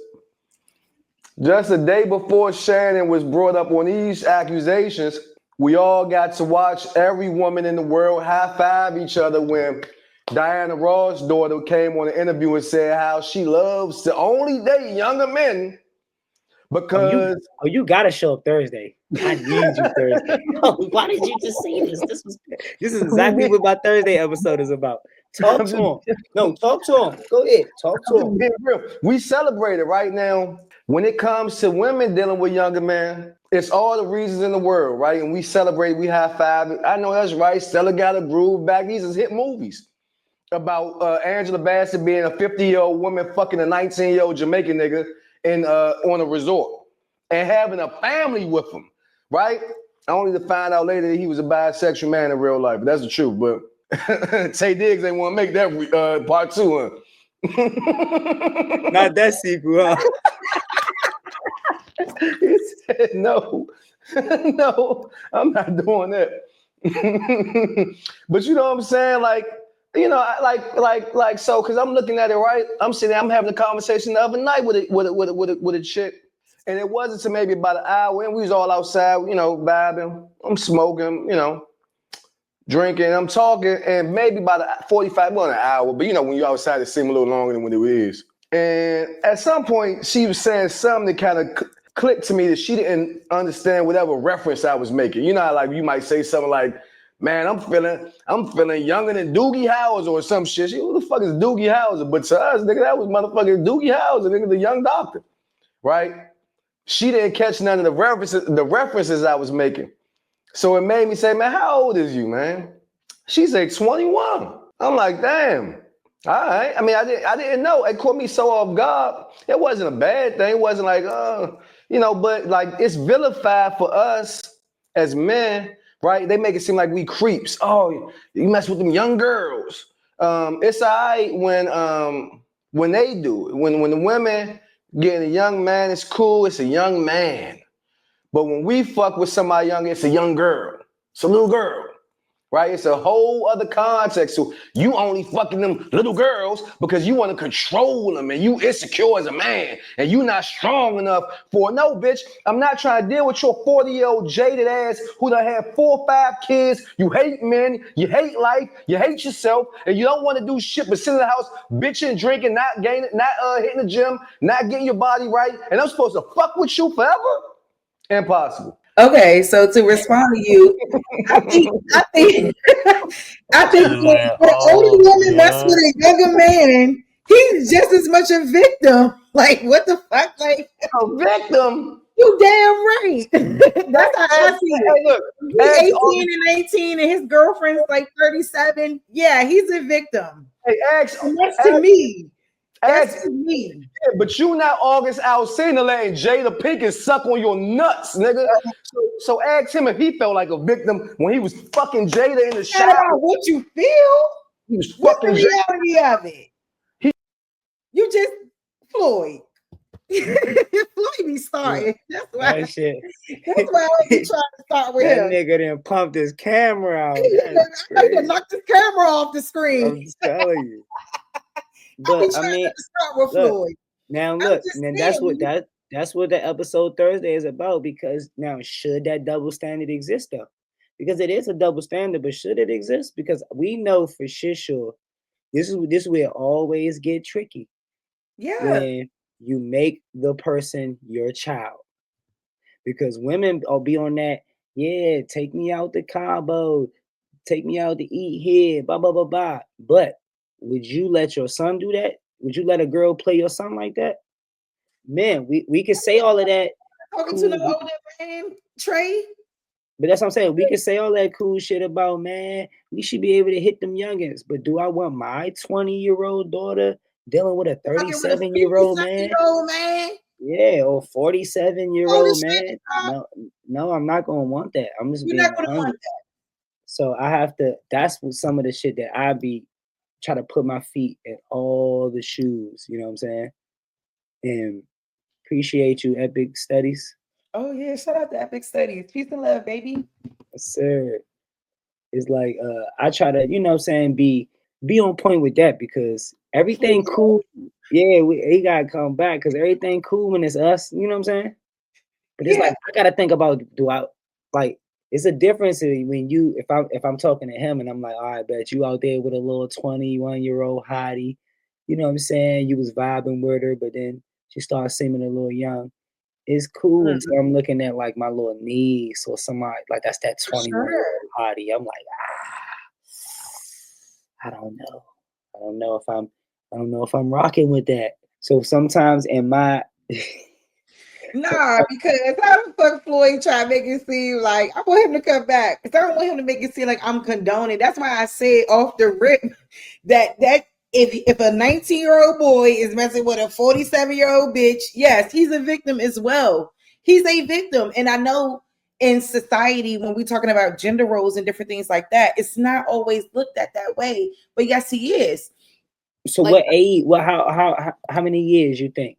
just a day before Shannon was brought up on these accusations, we all got to watch every woman in the world high-five each other when Diana Ross' daughter came on an interview and said how she loves to only date younger men because... you gotta show up Thursday. I need you Thursday. Why did you just say this? This is exactly what my Thursday episode is about. Talk to him. No, talk to him. Go ahead. Talk to him. We celebrate it right now. When it comes to women dealing with younger men, it's all the reasons in the world, right? And we celebrate, we high five. I know that's right. Stella got a groove back. These is hit movies about Angela Bassett being a 50-year-old woman fucking a 19-year-old Jamaican nigga on a resort and having a family with him, right? Only to find out later that he was a bisexual man in real life. But that's the truth. But Tay Diggs ain't want to make that part 2, huh? Not that sequel, huh? He said, no, I'm not doing that. But you know what I'm saying? Like, so, because I'm looking at it, right? I'm having a conversation the other night with a chick. And it wasn't to maybe about an hour, and we was all outside, vibing. I'm smoking, drinking, I'm talking, and maybe about 45, well, an hour, but when you're outside, it seems a little longer than what it is. And at some point, she was saying something that kind of clicked to me that she didn't understand whatever reference I was making. You know how, like, you might say something like, man, I'm feeling younger than Doogie Howser or some shit. Who the fuck is Doogie Howser? But to us, nigga, that was motherfucking Doogie Howser, nigga, the young doctor, right? She didn't catch none of the references I was making. So it made me say, man, how old is you, man? She said 21. I'm like, damn. All right. I mean, I didn't know. It caught me so off guard. It wasn't a bad thing. It wasn't like, but like it's vilified for us as men, right? They make it seem like we creeps. Oh, you mess with them young girls. It's all right when they do it. When the women getting a young man, it's cool. It's a young man. But when we fuck with somebody young, it's a young girl. It's a little girl, right? It's a whole other context. So you only fucking them little girls because you want to control them and you insecure as a man and you not strong enough for no, bitch. I'm not trying to deal with your 40-year-old jaded ass who done had 4 or 5 kids. You hate men, you hate life, you hate yourself, and you don't want to do shit but sit in the house bitching, drinking, not gaining, not hitting the gym, not getting your body right, and I'm supposed to fuck with you forever? Impossible. Okay, so to respond to you, I think when an older woman mess with a younger man, he's just as much a victim. Like, what the fuck? Like, a victim? You damn right. That's how I see it. Hey, look, he's 18 and 19 and his girlfriend's like 37. Yeah, he's a victim. Hey, that's to me. That's me. Yeah, but you not August Alsina letting Jada Pinkett suck on your nuts, nigga. So ask him if he felt like a victim when he was fucking Jada in the shower. What you feel? He was What's fucking the reality of it? You just Floyd. Floyd be starting. That's why. That's why I be trying to start with him. That nigga done pumped his camera out. I done knocked his camera off the screen. I'm telling you. But I mean, start with Floyd. Now look, and that's what the episode Thursday is about. Because now, should that double standard exist though? Because it is a double standard, but should it exist? Because we know for sure this is where it always get tricky. Yeah. When you make the person your child. Because women will be on that, yeah, take me out to Cabo, take me out to eat here, blah, blah, blah, blah. But would you let your son do that? Would you let a girl play your son like that? Man, we can say all of that. Talking to the older man, Trey. But that's what I'm saying. We can say all that cool shit about, man, we should be able to hit them youngins. But do I want my 20-year-old daughter dealing with a 37-year-old man? Yeah, or 47-year-old man. No, I'm not gonna want that. I'm just being 100. So I have to. That's what some of the shit that I be try to put my feet in all the shoes. You know what I'm saying? And appreciate you, Epic Studies. Oh yeah, shout out to Epic Studies. Peace and love, baby. Yes, sir. It's like I try to, you know what I'm saying, be on point with that because everything cool. Yeah, he gotta come back because everything cool when it's us, you know what I'm saying? But it's like I gotta think about it's a difference when you if I'm talking to him and I'm like, all right, bet you out there with a little 21-year-old hottie, you know what I'm saying? You was vibing with her, but then she started seeming a little young. It's cool until I'm looking at like my little niece or somebody like that's that 21-year-old hottie. I'm like, I don't know. I don't know if I'm rocking with that. So sometimes in my Nah, because how the fuck Floyd try to make it seem like I want him to come back. Because I don't want him to make it seem like I'm condoning. That's why I said off the rip that if a 19-year-old boy is messing with a 47-year-old bitch, yes, he's a victim as well. He's a victim. And I know in society, when we're talking about gender roles and different things like that, it's not always looked at that way. But yes, he is. So like, what age? Well, how many years you think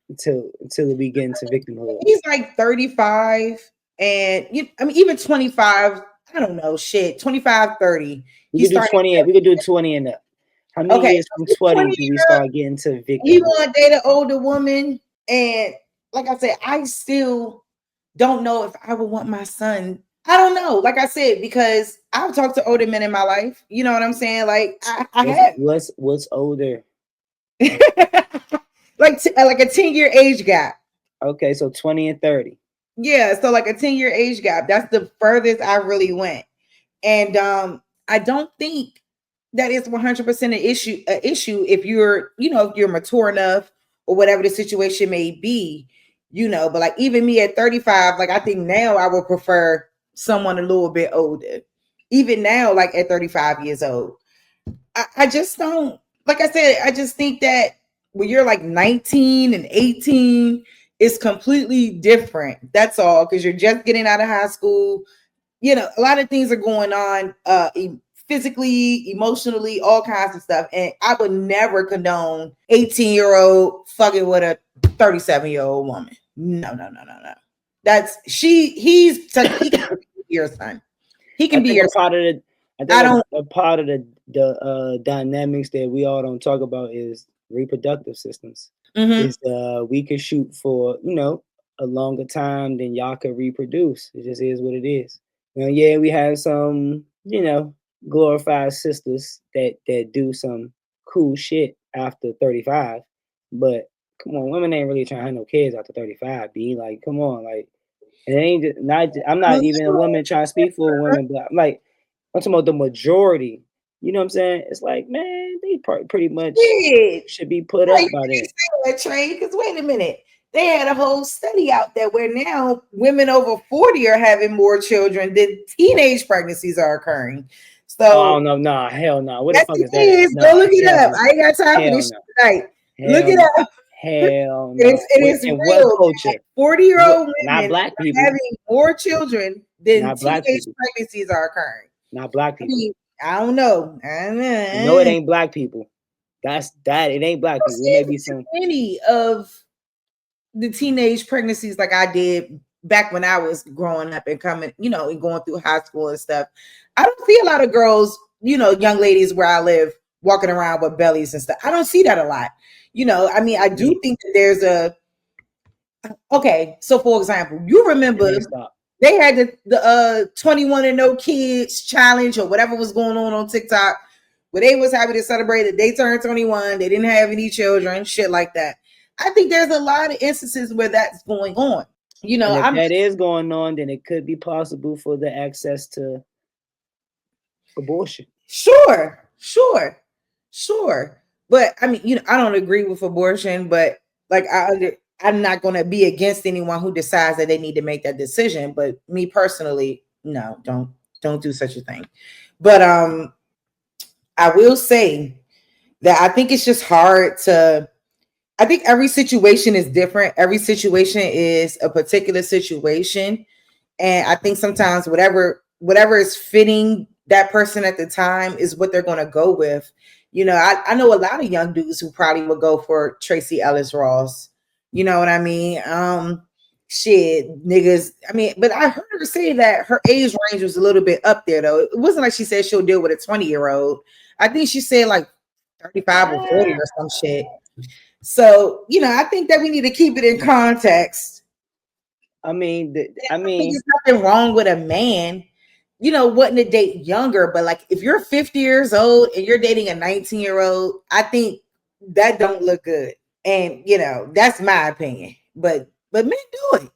until we get into victimhood? He's like 35, and even 25. I don't know, shit. 25, 30. We could do 20. We could do 20 and up. How many years from 20 do we start getting to victimhood? You want to date an older woman, and like I said, I still don't know if I would want my son. I don't know. Like I said, because I've talked to older men in my life. You know what I'm saying? Like I have. What's older? like a 10-year age gap. Okay, so 20 and 30. Yeah, so like a 10-year age gap. That's the furthest I really went. And I don't think that is 100% an issue if you're, if you're mature enough or whatever the situation may be, but like even me at 35, like I think now I would prefer someone a little bit older. Even now, like at 35 years old. I just don't, like I said, I just think that when you're like 19 and 18, it's completely different. That's all, because you're just getting out of high school. You know, a lot of things are going on physically, emotionally, all kinds of stuff. And I would never condone 18-year-old fucking with a 37-year-old woman. No. He can be your son. He can be your part of the. A part of the dynamics that we all don't talk about is reproductive systems. Is we could shoot for, you know, a longer time than y'all could reproduce. It just is what it is. You know, yeah, we have some, you know, glorified sisters that do some cool shit after 35, but come on, women ain't really trying to have no kids after 35. Be like, come on, like, it ain't just, not. I'm not even a woman trying to speak for a woman, but I'm like, I'm talking about the majority. You know what I'm saying? It's like, man, they pretty much should be put up by that. Trey, because wait a minute. They had a whole study out there where now women over 40 are having more children than teenage pregnancies are occurring. So, oh no, hell no. What the fuck is that? Go look it up. I ain't got time for this shit tonight. Look it up. Hell no. It is real. What culture? 40-year-old women not black people having more children than not teenage pregnancies are occurring. Not black people. I don't know. No, it ain't black people. It ain't black people. It may be some many of the teenage pregnancies like I did back when I was growing up and coming, you know, and going through high school and stuff. I don't see a lot of girls, you know, young ladies where I live walking around with bellies and stuff. I don't see that a lot. You know, I mean, I do think that there's okay. So for example, you remember they had the 21 and no kids challenge or whatever was going on TikTok, where they was happy to celebrate that they turned 21. They didn't have any children, shit like that. I think there's a lot of instances where that's going on. You know, and if that is going on, then it could be possible for the access to abortion. Sure. But I mean, you know, I don't agree with abortion, but like I'm not going to be against anyone who decides that they need to make that decision. But me personally, no, don't do such a thing. But I will say that I think it's just hard to. I think every situation is different. Every situation is a particular situation, and I think sometimes whatever is fitting that person at the time is what they're going to go with. You know, I know a lot of young dudes who probably would go for Tracy Ellis Ross. You know what I mean? Shit, niggas. I mean, but I heard her say that her age range was a little bit up there, though. It wasn't like she said she'll deal with a 20-year-old. I think she said like 35 or 40 or some shit. So, you know, I think that we need to keep it in context. I mean, there's nothing wrong with a man, you know, wanting to date younger, but like if you're 50 years old and you're dating a 19-year-old, I think that don't look good. And, you know, that's my opinion. But men do it.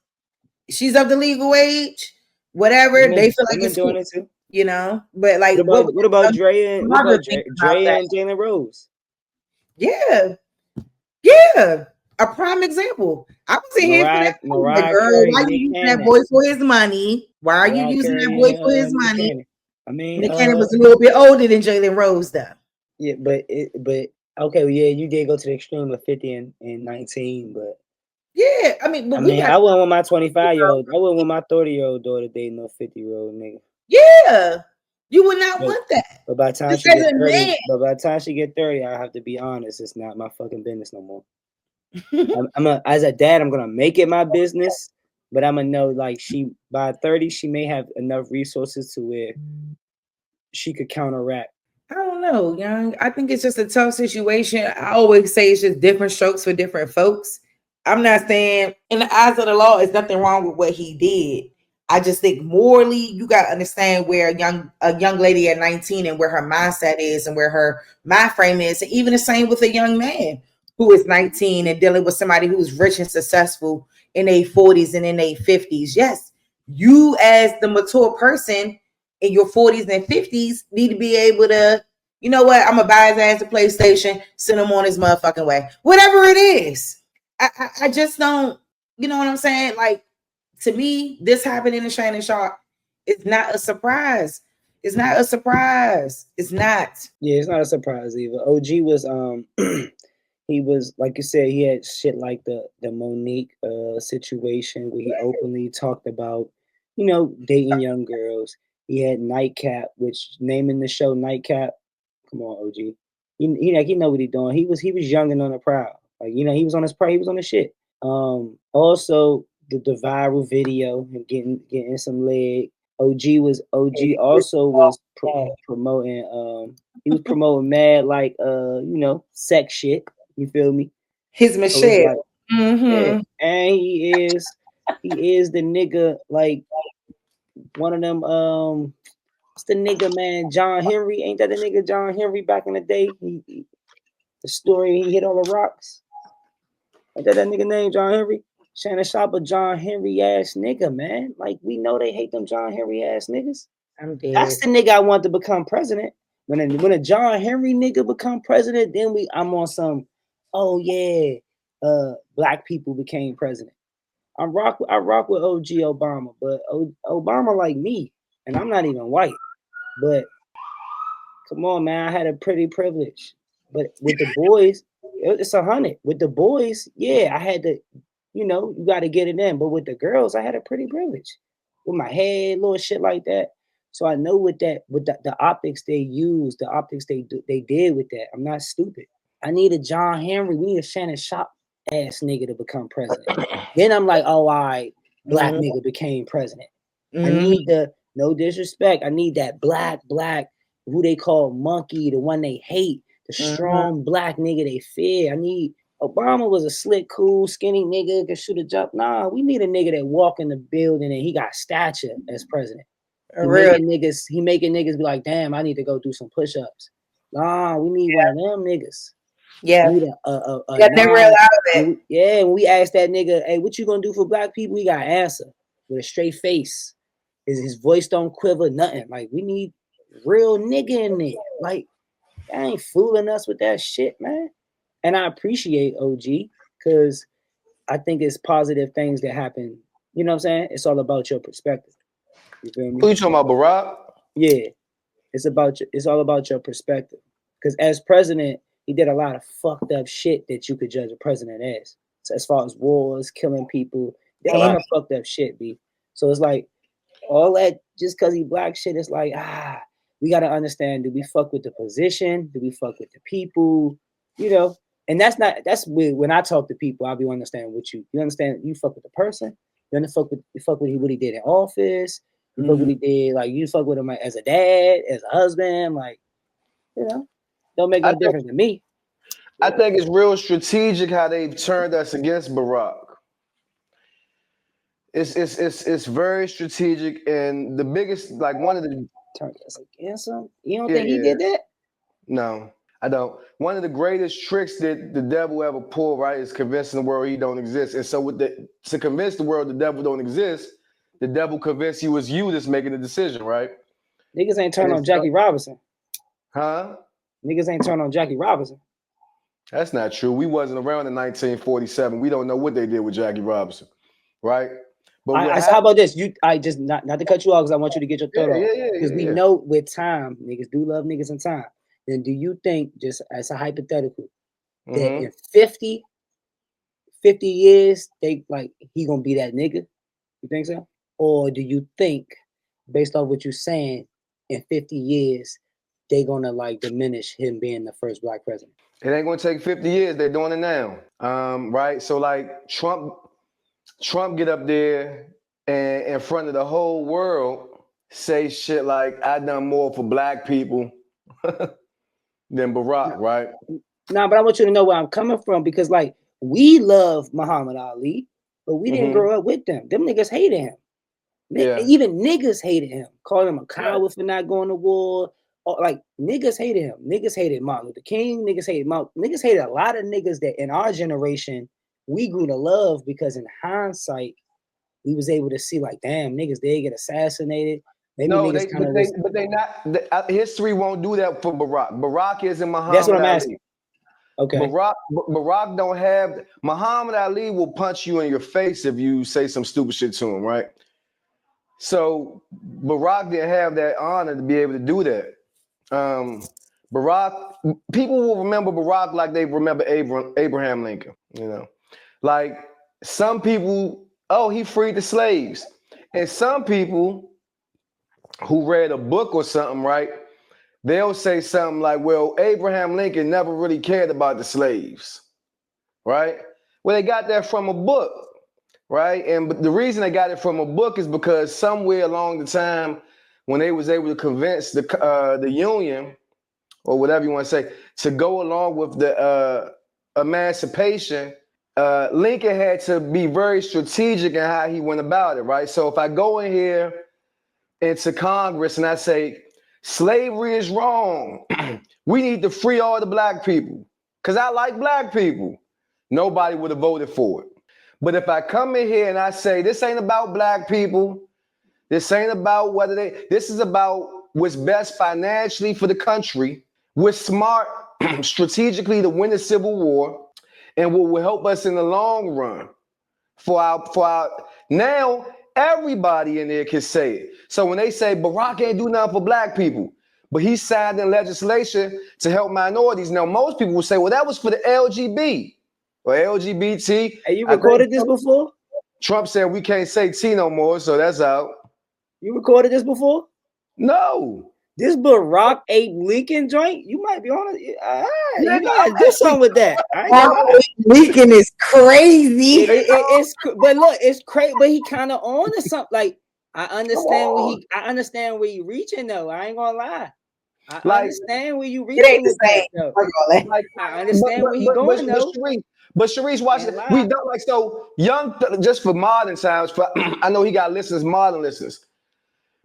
She's of the legal age, whatever. They feel like it's doing cool, it too. You know, but like what about Dre and Jalen Rose? Yeah, a prime example. I was in here for that. Girl, why are you using that boy for his money? Why are you using that boy for his money? I mean, Nick Cannon was a little bit older than Jalen Rose, though. Yeah, but okay, well, yeah, you did go to the extreme of 50 and 19, but yeah, I mean, I wouldn't want my 25-year-old. I wouldn't want my 30-year-old daughter dating no 50-year-old nigga. Yeah, you would not want that. But by the time she get 30, I have to be honest. It's not my fucking business no more. As a dad, I'm gonna make it my business, but I'm gonna know like by 30, she may have enough resources to where she could counteract. I don't know, young. I think it's just a tough situation. I always say it's just different strokes for different folks. I'm not saying in the eyes of the law, there's nothing wrong with what he did. I just think morally, you got to understand where a young lady at 19 and where her mindset is and where her mind frame is. And even the same with a young man who is 19 and dealing with somebody who's rich and successful in their 40s and in their 50s. Yes, you as the mature person in your 40s and 50s need to be able to, you know what, I'm going to buy his ass a PlayStation, send him on his motherfucking way. Whatever it is. I just don't, you know what I'm saying? Like, to me, this happened in the Shannon Sharpe, It's not a surprise. It's not a surprise. It's not. Yeah, it's not a surprise either. OG was he was, like you said, he had shit like the Monique situation where he openly talked about, you know, dating young girls. He had Nightcap, which naming the show Nightcap. Come on, OG. He know what he doing. He was young and on the proud. Like, you know, he was on his pride, he was on his shit. Also the viral video and getting some leg. OG also was promoting he was promoting mad like you know, sex shit. You feel me? His So Michelle. like, yeah. And he is the nigga, like one of them what's the nigga, man? John Henry. Ain't that the nigga John Henry back in the day? The story he hit all the rocks. Ain't that nigga name John Henry? Shannon Sharpe, John Henry ass nigga, man. Like, we know they hate them John Henry ass niggas. I'm dead. That's the nigga I want to become president. When a John Henry nigga become president, then I'm on some, oh yeah, black people became president. I rock with OG Obama, but Obama like me, and I'm not even white. But come on, man, I had a pretty privilege. But with the boys, it's 100. With the boys, yeah, I had to, you know, you got to get it in. But with the girls, I had a pretty privilege with my head, little shit like that. So I know with the optics they used, the optics they did with that. I'm not stupid. I need a John Henry. We need a Shannon Sharpe ass nigga to become president. Then I'm like, oh, all right, black nigga became president. I need no disrespect. I need that black, who they call monkey, the one they hate, the strong black nigga they fear. Obama was a slick, cool, skinny nigga, could shoot a jump. Nah, we need a nigga that walk in the building and he got stature as president. He making niggas be like, damn, I need to go do some push-ups. Nah, we need one of them niggas. Yeah. We need when we ask that nigga, hey, what you gonna do for black people? He got an answer with a straight face. His voice don't quiver, nothing. Like, we need real nigga in there. Like, I ain't fooling us with that shit, man. And I appreciate OG because I think it's positive things that happen. You know what I'm saying? It's all about your perspective. You feel me? Who you talking about, Barack? Yeah, it's all about your perspective. Because as president, he did a lot of fucked up shit that you could judge a president as. So as far as wars, killing people, did a lot of fucked up shit, B. So it's like all that just because he black shit. It's like we gotta understand. Do we fuck with the position? Do we fuck with the people? You know. And that's when I talk to people, I'll be understanding what you understand. You fuck with the person. You fuck with what he did in office. You fuck what he did, like you fuck with him as a dad, as a husband, like, you know, don't make no difference to me. I think it's real strategic how they've turned us against Barack. It's very strategic, and the biggest, like one of the turned us against him. You don't think he did that? No. I don't. One of the greatest tricks that the devil ever pulled, right, is convincing the world he don't exist. And so to convince the world the devil don't exist, the devil convinced you it's you that's making the decision, right? Niggas ain't turn on Jackie Robinson. Huh? Niggas ain't turn on Jackie Robinson. That's not true. We wasn't around in 1947. We don't know what they did with Jackie Robinson, right? But how about this? I just not to cut you off because I want you to get your thought off. Because we know with time, niggas do love niggas in time. Then do you think, just as a hypothetical, that in 50 years, he gonna be that nigga? You think so? Or do you think, based off what you're saying, in 50 years, they gonna diminish him being the first black president? It ain't gonna take 50 years. They're doing it now. Right? So Trump get up there and in front of the whole world say shit like, I done more for black people than Barack, right? Nah, but I want you to know where I'm coming from, because we love Muhammad Ali, but we didn't grow up with them. Them niggas hated him. Yeah. Even niggas hated him, called him a coward for not going to war. Niggas hated him. Niggas hated Martin Luther King. Niggas hated a lot of niggas that in our generation we grew to love, because in hindsight we was able to see damn, niggas they get assassinated. Maybe no, but they not. History won't do that for Barack. Barack isn't Muhammad Ali. That's what I'm asking. Okay. Barack don't have. Muhammad Ali will punch you in your face if you say some stupid shit to him, right? So Barack didn't have that honor to be able to do that. Barack, people will remember Barack like they remember Abraham Lincoln, you know. Like some people, oh, he freed the slaves. And some people who read a book or something, right? They'll say something like, well, Abraham Lincoln never really cared about the slaves, right? Well, they got that from a book, right? And the reason they got it from a book is because somewhere along the time when they was able to convince the Union, or whatever you want to say, to go along with the emancipation, Lincoln had to be very strategic in how he went about it, right? So if I go in here into Congress and I say, slavery is wrong, we need to free all the black people, because I like black people, nobody would have voted for it. But if I come in here and I say, this ain't about black people, this ain't about this is about what's best financially for the country, we're smart strategically to win the Civil War, and what will help us in the long run for our now everybody in there can say it. So when they say Barack ain't do nothing for black people, but he signed in legislation to help minorities. Now most people will say, well, that was for the LGB or LGBT. Hey, you recorded this before? Trump said we can't say T no more, so that's out. You recorded this before? No. This Barack Abe Lincoln joint, you might be on it. You gotta do something with that. Lincoln is crazy. But look, it's crazy. But he kind of on to something. Like I understand where you reaching though. I ain't gonna lie. I understand where you reaching with that though. I understand where he going though. But Sharice, watch it. We don't like so young. Just for modern times. I know he got listeners, modern listeners.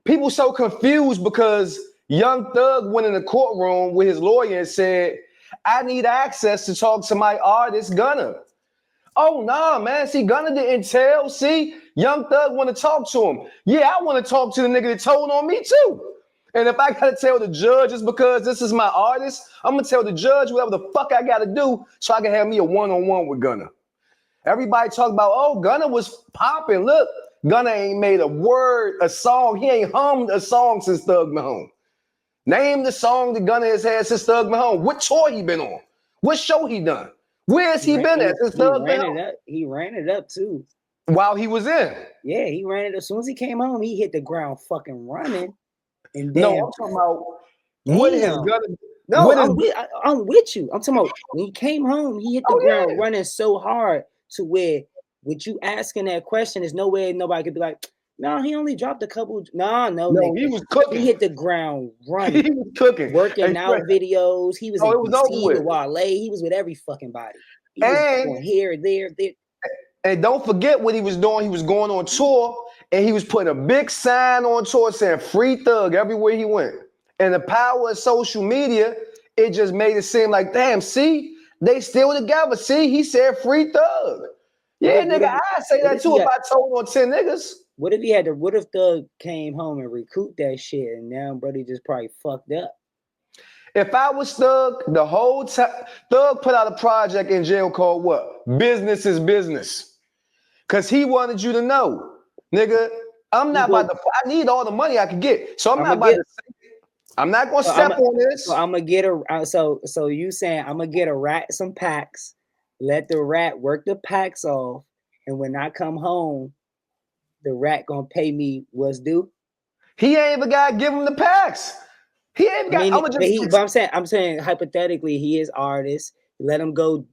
People so confused because Young Thug went in the courtroom with his lawyer and said, I need access to talk to my artist, Gunna. Oh, nah, man. See, Gunna didn't tell. See, Young Thug want to talk to him. Yeah, I want to talk to the nigga that told on me, too. And if I got to tell the judge it's because this is my artist, I'm going to tell the judge whatever the fuck I got to do so I can have me a one-on-one with Gunna. Everybody talk about, oh, Gunna was popping. Look, Gunna ain't made a song. He ain't hummed a song since Thug Mahone. Name the song that Gunna has had since Thug Mahone. What tour he been on? What show he done? Where's he been at since Thug Mahone? He ran it up too. While he was in. Yeah, he ran it. As soon as he came home, he hit the ground fucking running. And then, no, I'm talking about what is Gunna? No, I'm with you. I'm talking about when he came home, he hit the ground running so hard to where with you asking that question, there's no way nobody could be like, no, he only dropped a couple. No, he was cooking. He hit the ground running. He was cooking. Working out videos. He was in DC with Wale. He was with every fucking body. He was going here, there. And don't forget what he was doing. He was going on tour and he was putting a big sign on tour saying Free Thug everywhere he went. And the power of social media, it just made it seem like, damn, see, they still together. See, he said Free Thug. Yeah, nigga, I'd say that too if I told on 10 niggas. What if Thug came home and recouped that shit and now Brody just probably fucked up? If I was Thug, the whole time, Thug put out a project in jail called what? Business is Business. Because he wanted you to know, nigga, I'm not about to, I need all the money I can get. So I'm not going to step on this. So I'm going to get so you saying I'm going to get a rat some packs, let the rat work the packs off, and when I come home, the rat gonna pay me what's due. He ain't even got to give him the packs. He ain't got. But I'm saying hypothetically, he is artist. Let him go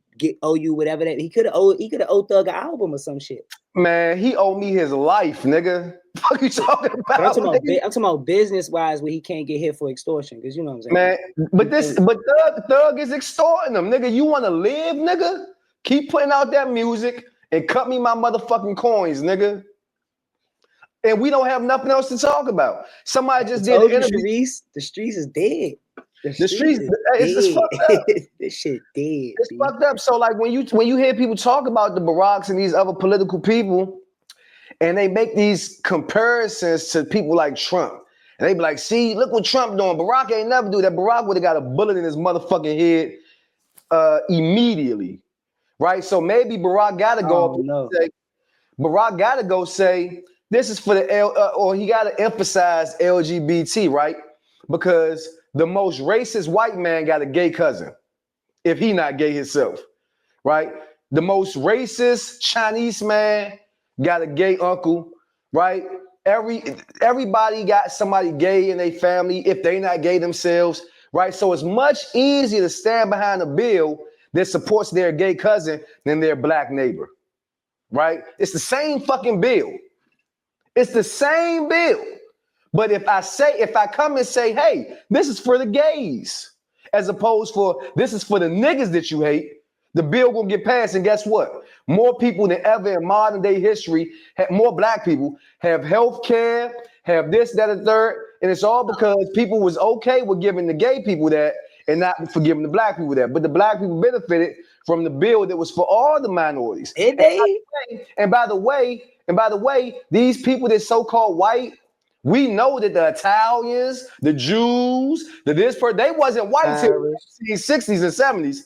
owe you whatever that he could have owed Thug an album or some shit. Man, he owed me his life, nigga. What you talking about? I'm talking about business wise where he can't get hit for extortion because you know what I'm saying. Man, but Thug is extorting him, nigga. You want to live, nigga? Keep putting out that music and cut me my motherfucking coins, nigga. And we don't have nothing else to talk about. Somebody just did an interview. The streets is dead. The streets it's just fucked up. This shit dead. It's fucked up. So like when you hear people talk about the Baracks and these other political people, and they make these comparisons to people like Trump, and they be like, "See, look what Trump doing. Barack ain't never do that. Barack would have got a bullet in his motherfucking head immediately, right? So maybe Barack got to go up and say, Barack got to go say." this is for the or he got to emphasize LGBT, right? Because the most racist white man got a gay cousin, if he not gay himself, right? The most racist Chinese man got a gay uncle, right? Everybody got somebody gay in their family if they not gay themselves, right? So it's much easier to stand behind a bill that supports their gay cousin than their black neighbor, right? It's the same fucking bill. It's the same bill. But if I come and say, hey, this is for the gays, as opposed for this is for the niggas that you hate, the bill gonna get passed, and guess what? More people than ever in modern day history, more black people have health care, have this, that, and third, and it's all because people was okay with giving the gay people that and not for giving the black people that. But the black people benefited from the bill that was for all the minorities. And by the way, these people that so-called white, we know that the Italians, the Jews, they wasn't white until the 60s and 70s.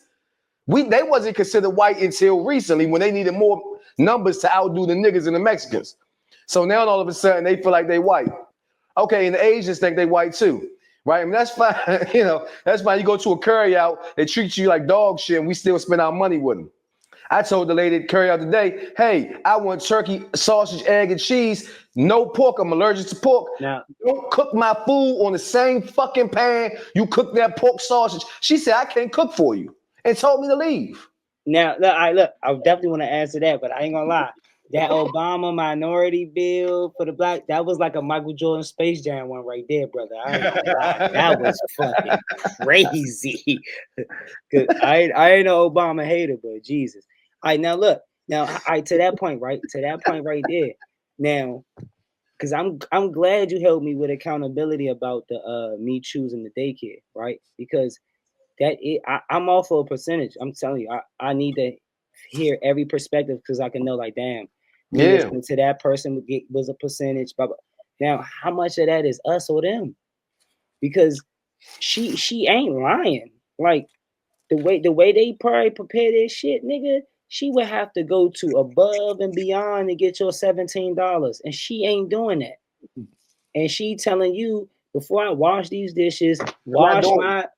They wasn't considered white until recently when they needed more numbers to outdo the niggas and the Mexicans. So now all of a sudden they feel like they white. Okay, and the Asians think they white too, right? I mean, that's fine. That's fine. You go to a curry out, they treat you like dog shit, and we still spend our money with them. I told the lady at curry out today, hey, I want turkey, sausage, egg, and cheese. No pork. I'm allergic to pork. Now, don't cook my food on the same fucking pan you cook that pork sausage. She said, I can't cook for you, and told me to leave. Now, I definitely want to answer that, but I ain't gonna lie. That Obama minority bill for the black, that was like a Michael Jordan Space Jam one right there, brother. I ain't gonna lie. That was fucking crazy. Cause I ain't no Obama hater, but Jesus. All right, now look. Now, to that point right there. Now, because I'm glad you helped me with accountability about the me choosing the daycare, right? Because I'm all for a percentage. I'm telling you, I need to hear every perspective because I can know, like, damn, listening to that person was a percentage. Blah, blah. Now, how much of that is us or them? Because she ain't lying. Like the way they probably prepare their shit, nigga. She would have to go to above and beyond to get your $17, and she ain't doing that. And she telling you, before I wash these dishes, wash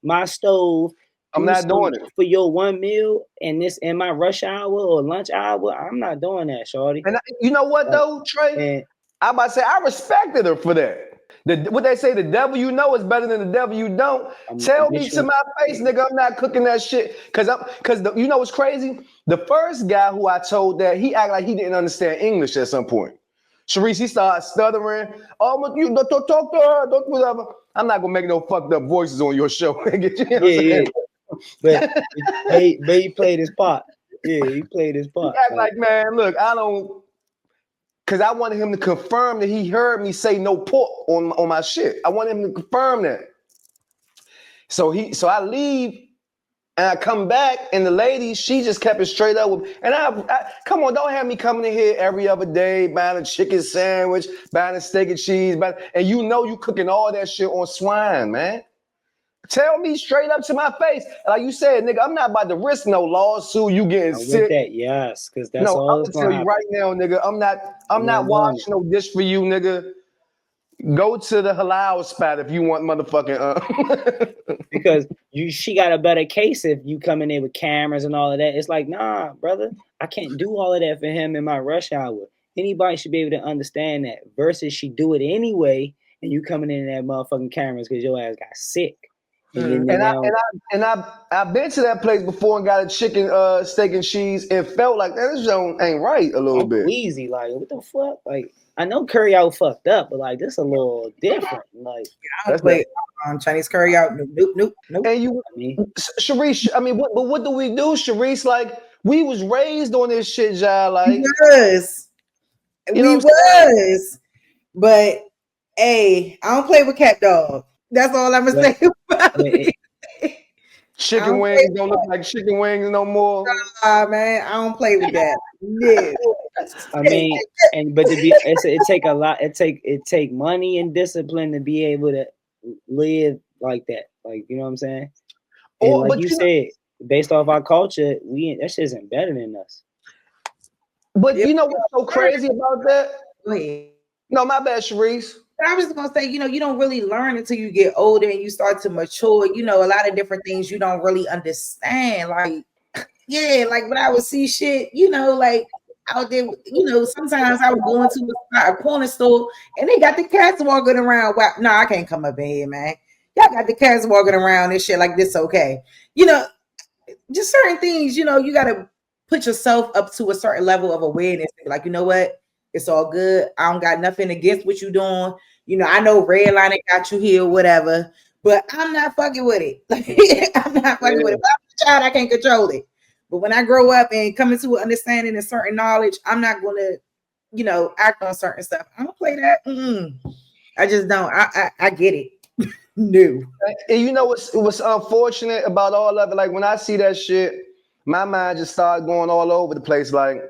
my stove. I'm not doing it for your one meal and this in my rush hour or lunch hour. I'm not doing that, shorty. And you know what though, Trey? I'm about to say I respected her for that. What they say, the devil you know is better than the devil you don't. Tell me to my face, nigga, I'm not cooking that shit. Cause you know what's crazy? The first guy who I told that, he acted like he didn't understand English at some point. Sharice, he started stuttering. Oh, you don't talk to her, don't whatever. I'm not gonna make no fucked up voices on your show. Yeah. But he played his part. Yeah, he played his part. He act like, man, look, because I wanted him to confirm that he heard me say no pork on my shit. I wanted him to confirm that. So I leave and I come back and the lady, she just kept it straight up with, and I come on, don't have me coming in here every other day buying a chicken sandwich, buying a steak and cheese, and you know you cooking all that shit on swine, man. Tell me straight up to my face. Like you said, nigga, I'm not about to risk no lawsuit, you getting sick. That, yes, because that's all I'm gonna tell you right now, nigga, I'm not washing no dish for you, nigga. Go to the halal spot if you want motherfucking because she got a better case if you come in there with cameras and all of that. It's like, nah, brother, I can't do all of that for him in my rush hour. Anybody should be able to understand that versus she do it anyway and you coming in that motherfucking cameras because your ass got sick. And I've been to that place before and got a chicken steak and cheese and felt like this ain't right a little bit. Easy, like what the fuck? Like I know curry out fucked up, but like this a little different. Like I don't play Chinese curry out. Nope. And Sharice, I mean, what do we do, Sharice? Like we was raised on this shit, y'all. Like yes, we was. But hey, I don't play with cat dog. That's all I'm gonna say about it. Chicken wings don't look like chicken wings no more. Man, I don't play with that. Yeah. I mean, but it take a lot. It take money and discipline to be able to live like that. Like you know what I'm saying? And like you said, based off our culture, that shit isn't better than us. But you know what's so crazy about that? Go ahead. No, my bad, Sharice. But I was just gonna say, you don't really learn until you get older and you start to mature. A lot of different things you don't really understand. Like, yeah, like when I would see shit, like out there, sometimes I would go into a corner store and they got the cats walking around. Wow, no, I can't come up in here, man. Y'all got the cats walking around and shit like this, okay? Just certain things, you gotta put yourself up to a certain level of awareness. Like, you know what? It's all good. I don't got nothing against what you doing. I know redlining got you here, whatever, but I'm not fucking with it. I'm not fucking with it. If I'm a child, I can't control it. But when I grow up and come into an understanding and certain knowledge, I'm not gonna, act on certain stuff. I don't play that. I just don't. I get it. No. And you know what's unfortunate about all of it? Like when I see that shit, my mind just started going all over the place. Like,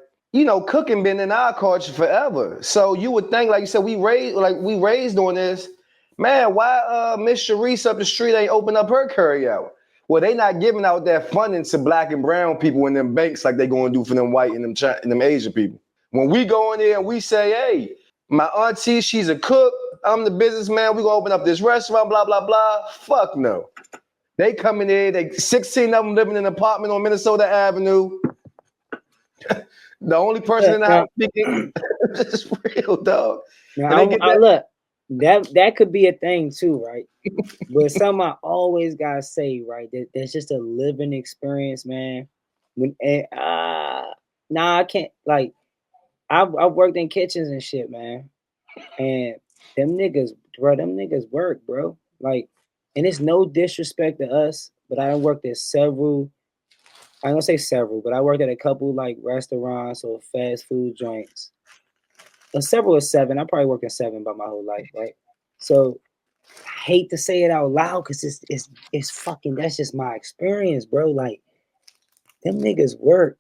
cooking been in our culture forever. So you would think, like you said, we raised on this. Man, why Miss Sharice up the street ain't open up her curry out? Well, they not giving out that funding to black and brown people in them banks like they going to do for them white and them Asian people. When we go in there and we say, hey, my auntie, she's a cook, I'm the businessman, we gonna open up this restaurant, blah, blah, blah. Fuck no. They come in there, they 16 of them living in an apartment on Minnesota Avenue. The only person in the house speaking, it's real, dog. Now, look, that could be a thing too, right? But something I always gotta say, right? That's just a living experience, man. I can't, like, I've worked in kitchens and shit, man, and them niggas work, bro. Like, and it's no disrespect to us, but I worked at several. I don't say several, but I worked at a couple like restaurants or fast food joints. Several is 7. I probably worked in 7 by my whole life, right? So I hate to say it out loud because it's fucking, that's just my experience, bro. Like, them niggas work.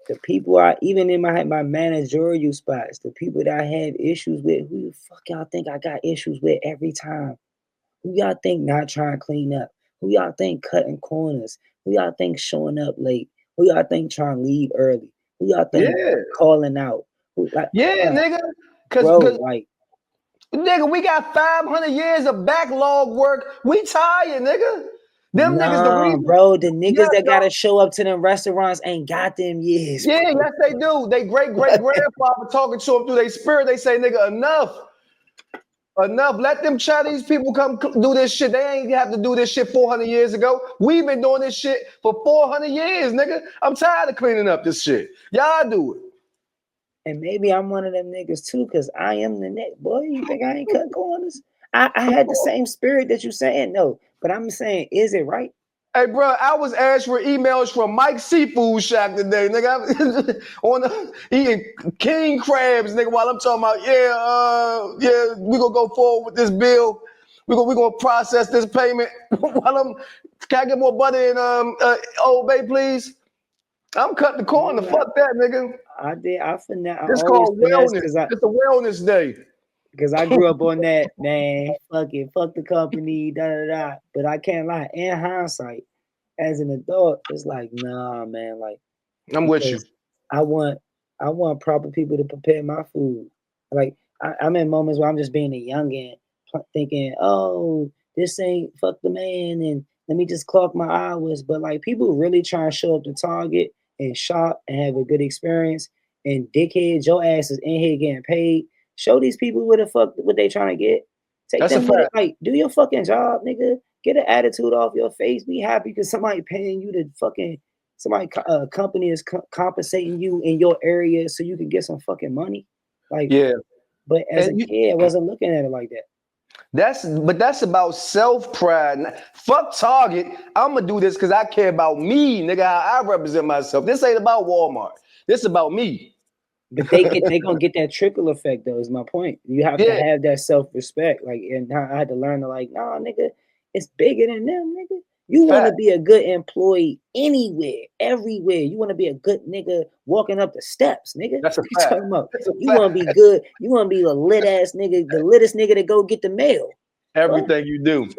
The people even in my managerial spots, the people that I have issues with, who the fuck y'all think I got issues with every time? Who y'all think not trying to clean up? Who y'all think cutting corners? Who y'all think showing up late? Who y'all think trying to leave early? Who y'all think calling out? Nigga. Bro, like, nigga, we got 500 years of backlog work. We tired, nigga. Them niggas the reason. Bro, the niggas that gotta show up to them restaurants ain't got them years. Yeah, yes, they do. They great-great-grandfather talking to them through their spirit. They say, nigga, enough. Let them Chinese people come do this shit. They ain't have to do this shit 400 years ago. We've been doing this shit for 400 years, nigga. I'm tired of cleaning up this shit. Y'all do it. And maybe I'm one of them niggas too, because I am the next boy. You think I ain't cut corners? I had the same spirit that you saying, no. But I'm saying, is it right? Hey, bro, I was asked for emails from Mike's Seafood Shack today, nigga. Eating king crabs, nigga, while I'm talking about, we gonna go forward with this bill. We gonna process this payment. Can I get more butter in Old Bay, please? I'm cutting the corner. Fuck that, nigga. It's called wellness. It's a wellness day. Because I grew up on that, man, fuck the company, da-da-da. But I can't lie, in hindsight, as an adult, it's like, nah, man, like, I'm with you. I want proper people to prepare my food. Like, I'm in moments where I'm just being a youngin', thinking, oh, this ain't fuck the man, and let me just clock my hours. But, like, people really try and show up to Target and shop and have a good experience, and dickheads, your ass is in here getting paid. Show these people what they trying to get. Take them with it. Like, do your fucking job, nigga. Get an attitude off your face. Be happy because somebody paying you to fucking, company is compensating you in your area so you can get some fucking money. Like, yeah. But as a kid, I wasn't looking at it like that. That's about self-pride. Fuck Target. I'm gonna do this because I care about me, nigga. How I represent myself. This ain't about Walmart. This is about me. But they gonna get that trickle effect though, is my point. You have to have that self-respect. Like, and I had to learn to like, nah, nigga, it's bigger than them, nigga. You want to be a good employee anywhere, everywhere. You want to be a good nigga walking up the steps, nigga. That's a fact. You talking about? You want to be good. You want to be a lit ass nigga, the littest nigga to go get the mail. Everything you do.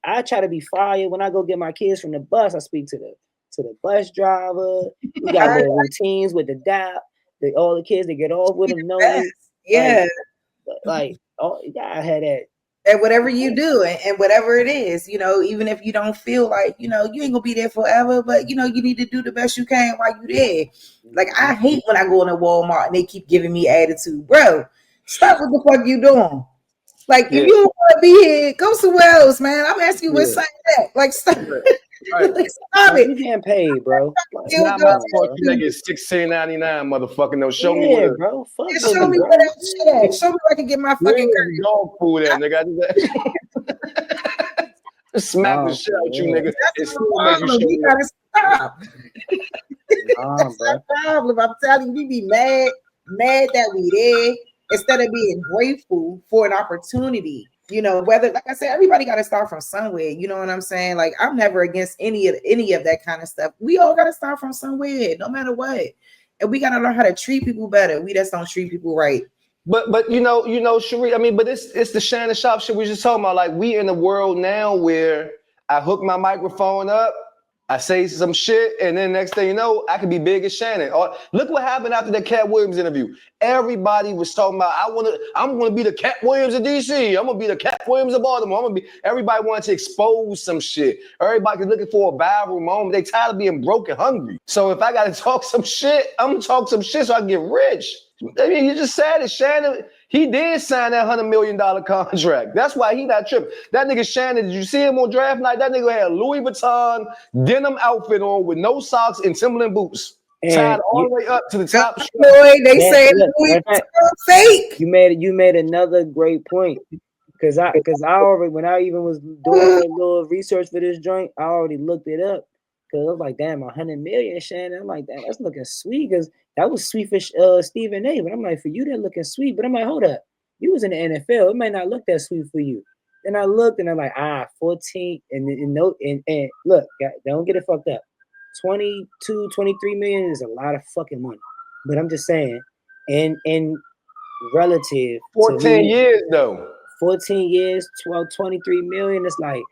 I try to be fire when I go get my kids from the bus. I speak to the bus driver. We got little routines with the dap. All the kids that get off with them know me. Yeah. like, oh, you gotta have that. And whatever you do and whatever it is, even if you don't feel like, you ain't gonna be there forever, but you need to do the best you can while you there. Like, I hate when I go into Walmart and they keep giving me attitude. Bro, stop what the fuck you doing. Like, if you don't want to be here, go somewhere else, man. I'm asking you what's that. Like, stop. Right. Like, stop it. You getting paid, bro. Like, It's not my fault you make it $16.99, motherfucker. No, show me what bro. Fuck Yeah, show me where that shit at. Show me where I can get my fucking curry. dog food at, nigga. Just smack the shit out you, nigga. That's the problem. We gotta stop. That's our problem. I'm telling you, we be mad that we there instead of being grateful for an opportunity. Whether, like I said, everybody got to start from somewhere. You know what I'm saying? Like, I'm never against any of that kind of stuff. We all got to start from somewhere, no matter what. And we got to learn how to treat people better. We just don't treat people right. But Sheree, I mean, but it's the Shannon Sharpe shit we just talking about. Like, we in a world now where I hook my microphone up, I say some shit, and then next thing you know, I could be big as Shannon. Or look what happened after the Cat Williams interview. Everybody was talking about, I'm gonna be the Cat Williams of DC. I'm gonna be the Cat Williams of Baltimore. Everybody wanted to expose some shit. Everybody's looking for a viral moment. They tired of being broke and hungry. So if I gotta talk some shit, I'm gonna talk some shit so I can get rich. I mean, you just said it, Shannon. He did sign that $100 million contract. That's why he not tripping. That nigga Shannon, did you see him on draft night? That nigga had a Louis Vuitton denim outfit on with no socks and Timberland boots, tied all the way up to the top. They say Louis Vuitton fake. You made another great point. Cause I already, when I even was doing a little research for this joint, I already looked it up. Cause I was like, damn, 100 million, Shannon. I'm like, damn, that's looking sweet. Cause that was sweet for Stephen A. But I'm like, for you, that looking sweet. But I'm like, hold up, you was in the NFL. It might not look that sweet for you. Then I looked and I'm like, 14, and look, don't get it fucked up. 22, 23 million is a lot of fucking money. But I'm just saying, and relative 14 years though. 14 years, 23 million. It's like,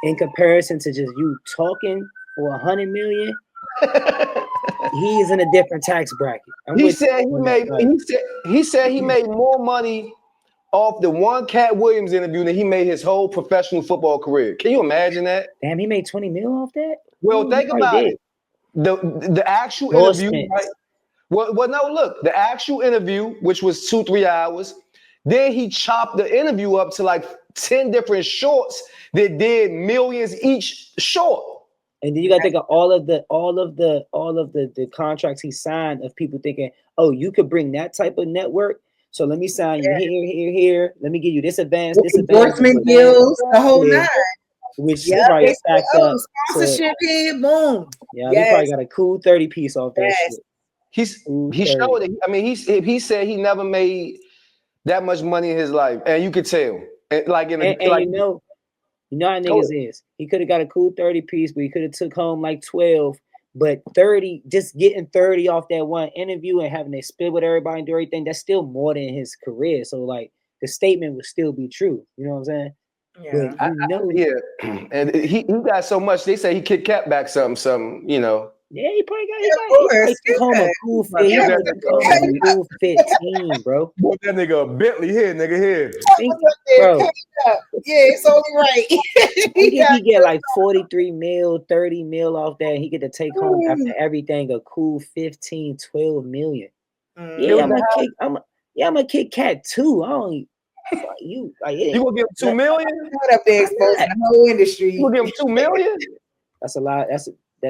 in comparison to just you talking for 100 million, he's in a different tax bracket. He said he made more money off the one Cat Williams interview than he made his whole professional football career. Can you imagine that? Damn, he made 20 mil off that? Well, think about it. The actual interview, right? Well, no, look, the actual interview, which was 2-3 hours, then he chopped the interview up to like 10 different shorts that did millions each short. And then you gotta think of all of the contracts he signed of people thinking, oh, you could bring that type of network. So let me sign you here. Let me give you this advance, this endorsement deals, the whole nine. Which probably stacked up. Sponsorship here, boom. Yeah, he probably got a cool 30 piece off that shit. He showed it. I mean, he said he never made that much money in his life, and you could tell. You know how niggas is. He could have got a cool 30 piece, but he could have took home like 12. But 30, just getting 30 off that one interview and having to split with everybody and do everything, that's still more than his career. So like the statement would still be true. You know what I'm saying? Yeah. And he got so much. They say he kicked Cat back something. Yeah, he probably got home a cool 15, bro. Boy, that nigga a Bentley here, nigga here. Bro. Yeah, it's only right. He get like 43 mil, 30 mil off that. He get to take home after everything a cool 15, 12 million. Yeah, I'm gonna kick Cat too. I don't. You gonna give him 2 million? What up there exposing the whole industry? You gonna give him 2 million? That's a lot.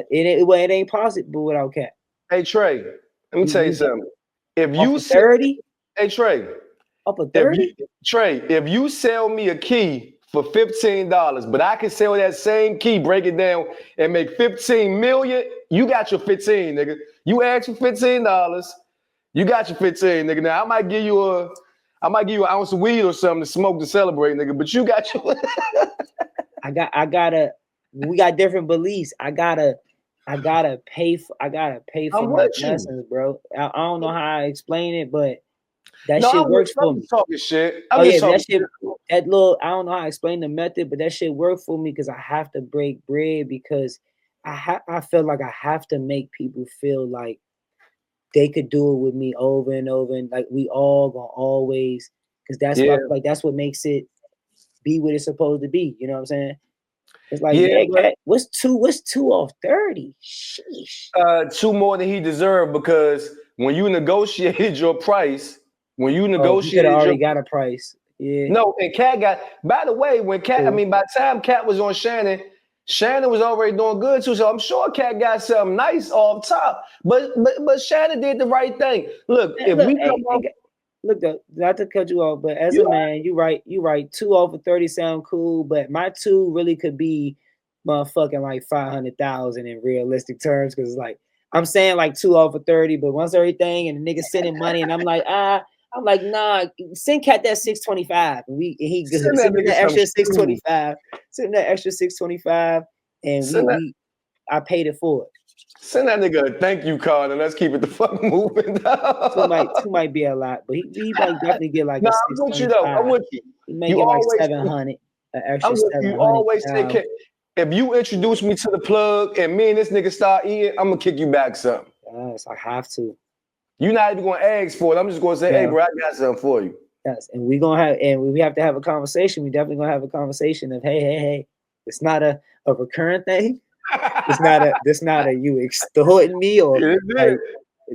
It ain't possible without Cat. Hey Trey, let me tell you something. If you 30, hey Trey, up a 30, Trey, if you sell me a key for $15, but I can sell that same key, break it down, and make 15 million, you got your 15, nigga. You asked for $15, you got your 15, nigga. Now I might give you an ounce of weed or something to smoke to celebrate, nigga. But you got your we got different beliefs. I gotta pay for my lessons, bro. I don't know how I explain it, but shit works for me. Talking shit. That little, I don't know how I explain the method, but that shit worked for me because I have to break bread because I feel like I have to make people feel like they could do it with me over and over, and like we all gonna always because that's what I feel like that's what makes it be what it's supposed to be. You know what I'm saying? It's like, Cat, what's two off 30? Sheesh. 2 more than he deserved, because when you negotiated your price, he could have already got a price. Yeah. No, and Cat got. By the way, when Cat, by the time Cat was on Shannon was already doing good too. So I'm sure Cat got something nice off top. But Shannon did the right thing. Look, look, though, not to cut you off, but as a man, you right. 2 off of 30 sound cool, but my 2 really could be motherfucking like 500,000 in realistic terms, because like I'm saying like 2 off of 30, but once everything and the nigga sending money, and I'm like, nah, send Cat that 625, and he good. Send that extra 625. Send that extra 625, and I paid it for it. Send that nigga a thank you card and let's keep it the fuck moving. 2 might be a lot, but he might definitely get like. I'm with you though. I'm with you. He may get like 700, an extra 700. You always take care. If you introduce me to the plug and me and this nigga start eating, I'm gonna kick you back something. Yes, I have to. You're not even gonna ask for it. I'm just gonna say, hey, bro, I got something for you. Yes, and we have to have a conversation. We definitely gonna have a conversation of hey. It's not a recurrent thing. It's not a you extorting me, or like,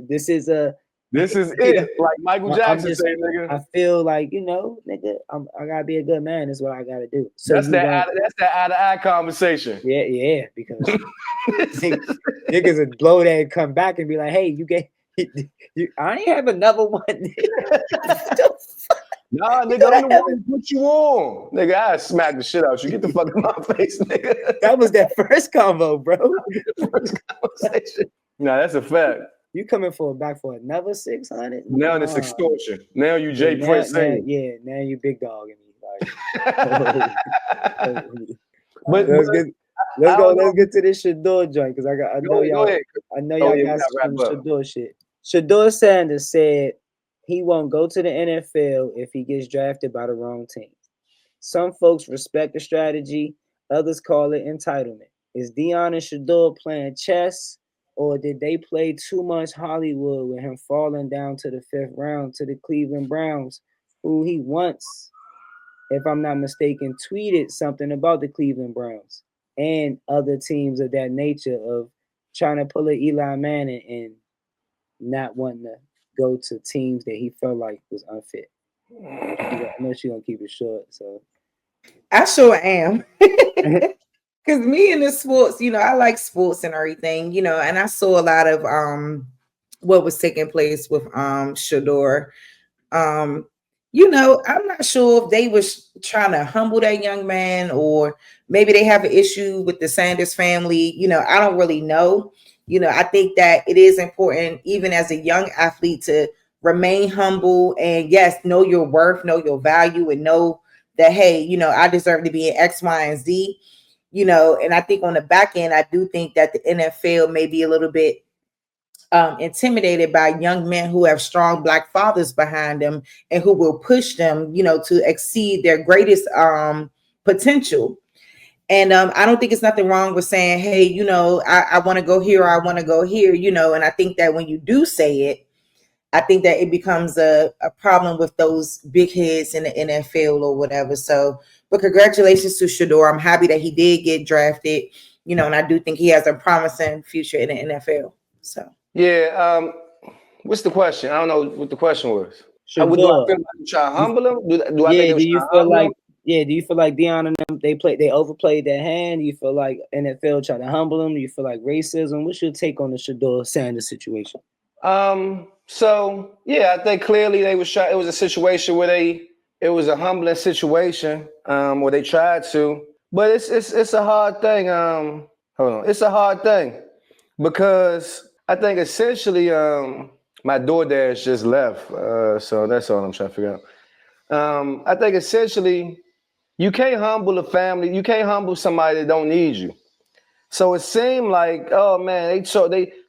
this is it. Like Michael Jackson said, nigga. I feel like, nigga, I gotta be a good man. Is what I gotta do. So that's that out of eye conversation. Yeah, because niggas would blow that and come back and be like, hey, I ain't have another one. Nah, nigga, I'm the one who put you on. Nigga, I smack the shit out you. Get the fuck in my face, nigga. That was that first convo, bro. First conversation. Nah, that's a fact. You coming back for another 600? Now it's extortion. Now you Jay Prince. Now you big dog in me. Like, but let's get to this Shedeur joint, because I know y'all got some Shedeur shit. Shedeur Sanders said he won't go to the NFL if he gets drafted by the wrong team. Some folks respect the strategy, others call it entitlement. Is Deion and Shedeur playing chess, or did they play too much Hollywood with him falling down to the 5th round to the Cleveland Browns, who he once, if I'm not mistaken, tweeted something about the Cleveland Browns and other teams of that nature, of trying to pull an Eli Manning and not wanting to go to teams that he felt like was unfit. I know she's gonna keep it short, so I sure am. Because me in the sports, I like sports and everything, and I saw a lot of what was taking place with Shedeur. I'm not sure if they was trying to humble that young man, or maybe they have an issue with the Sanders family. I don't really know. I think that it is important, even as a young athlete, to remain humble and, yes, know your worth, know your value, and know that, hey, I deserve to be in X, Y, and Z, and I think on the back end, I do think that the NFL may be a little bit intimidated by young men who have strong Black fathers behind them and who will push them, to exceed their greatest potential. And I don't think it's nothing wrong with saying, hey, I want to go here, or I want to go here, and I think that when you do say it, I think that it becomes a problem with those big heads in the NFL or whatever. So, but congratulations to Shedeur. I'm happy that he did get drafted, and I do think he has a promising future in the NFL. So, yeah. What's the question? I don't know what the question was. Do I feel like you try to humble him? Do I think do you feel like? Yeah, do you feel like Deion and them, they overplayed their hand? Do you feel like NFL tried to humble them? Do you feel like racism? What's your take on the Shedeur Sanders situation? So yeah, I think clearly it was a situation where it was a humbling situation, where they tried to, but it's a hard thing. It's a hard thing, because I think essentially, my DoorDash just left, so that's all I'm trying to figure out. I think essentially, you can't humble a family. You can't humble somebody that don't need you. So it seemed like, oh man,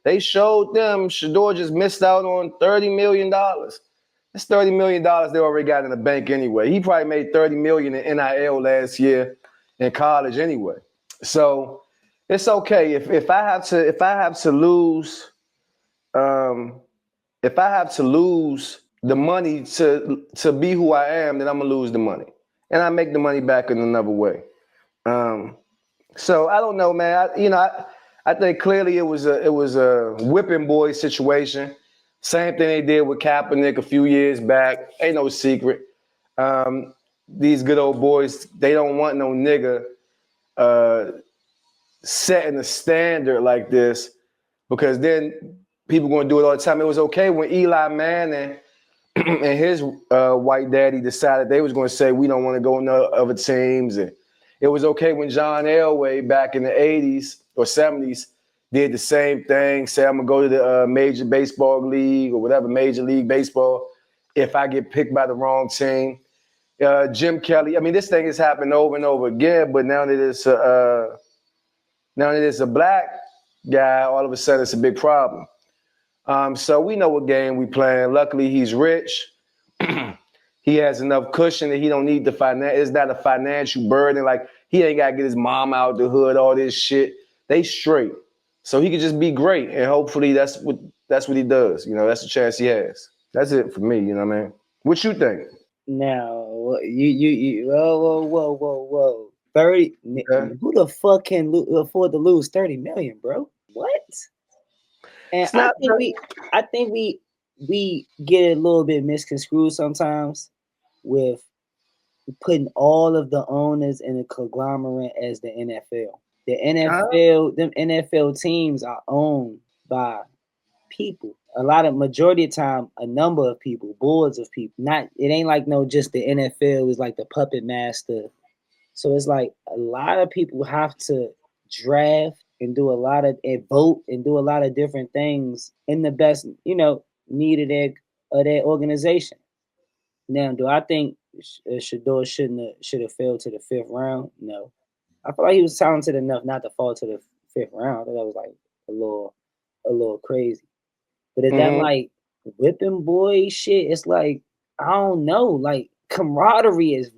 they showed them Shedeur just missed out on $30 million. That's $30 million they already got in the bank anyway. He probably made $30 million in NIL last year in college anyway. So it's okay if I have to lose the money to be who I am, then I'm gonna lose the money, and I make the money back in another way. So I don't know, man. I think clearly it was a whipping boy situation. Same thing they did with Kaepernick a few years back. Ain't no secret. These good old boys, they don't want no nigga setting a standard like this, because then people gonna do it all the time. It was okay when Eli Manning and his white daddy decided they was gonna say we don't want to go in other teams, and it was okay when John Elway back in the 80s or 70s did the same thing, say I'm gonna go to the Major Baseball League or whatever, Major League Baseball, if I get picked by the wrong team. Jim Kelly, I mean, this thing has happened over and over again, but now that it's a black guy, all of a sudden it's a big problem. So we know what game we playing. Luckily, he's rich. He has enough cushion that he don't need the finance. It's not a financial burden. Like, he ain't got to get his mom out the hood, all this shit. They straight. So he could just be great. And hopefully that's what he does. You know, that's the chance he has. That's it for me. You know what I mean? What you think? Now, you whoa. 30, Okay. who the fuck can afford to lose 30 million, bro? What? And It's not I think we get a little bit misconstrued sometimes with putting all of the owners in a conglomerate as the NFL. The NFL, them NFL teams are owned by people. Majority of the time, a number of people, boards of people. It ain't like just the NFL is like the puppet master. So it's like a lot of people have to draft and do a lot of and vote and do a lot of different things in the best, need of their organization. Now, do I think Shedeur should have failed to the 5th round? No. I feel like he was talented enough not to fall to the 5th round. I thought that was like a little crazy. But is that like whipping boy shit? It's like, I don't know. Like, camaraderie is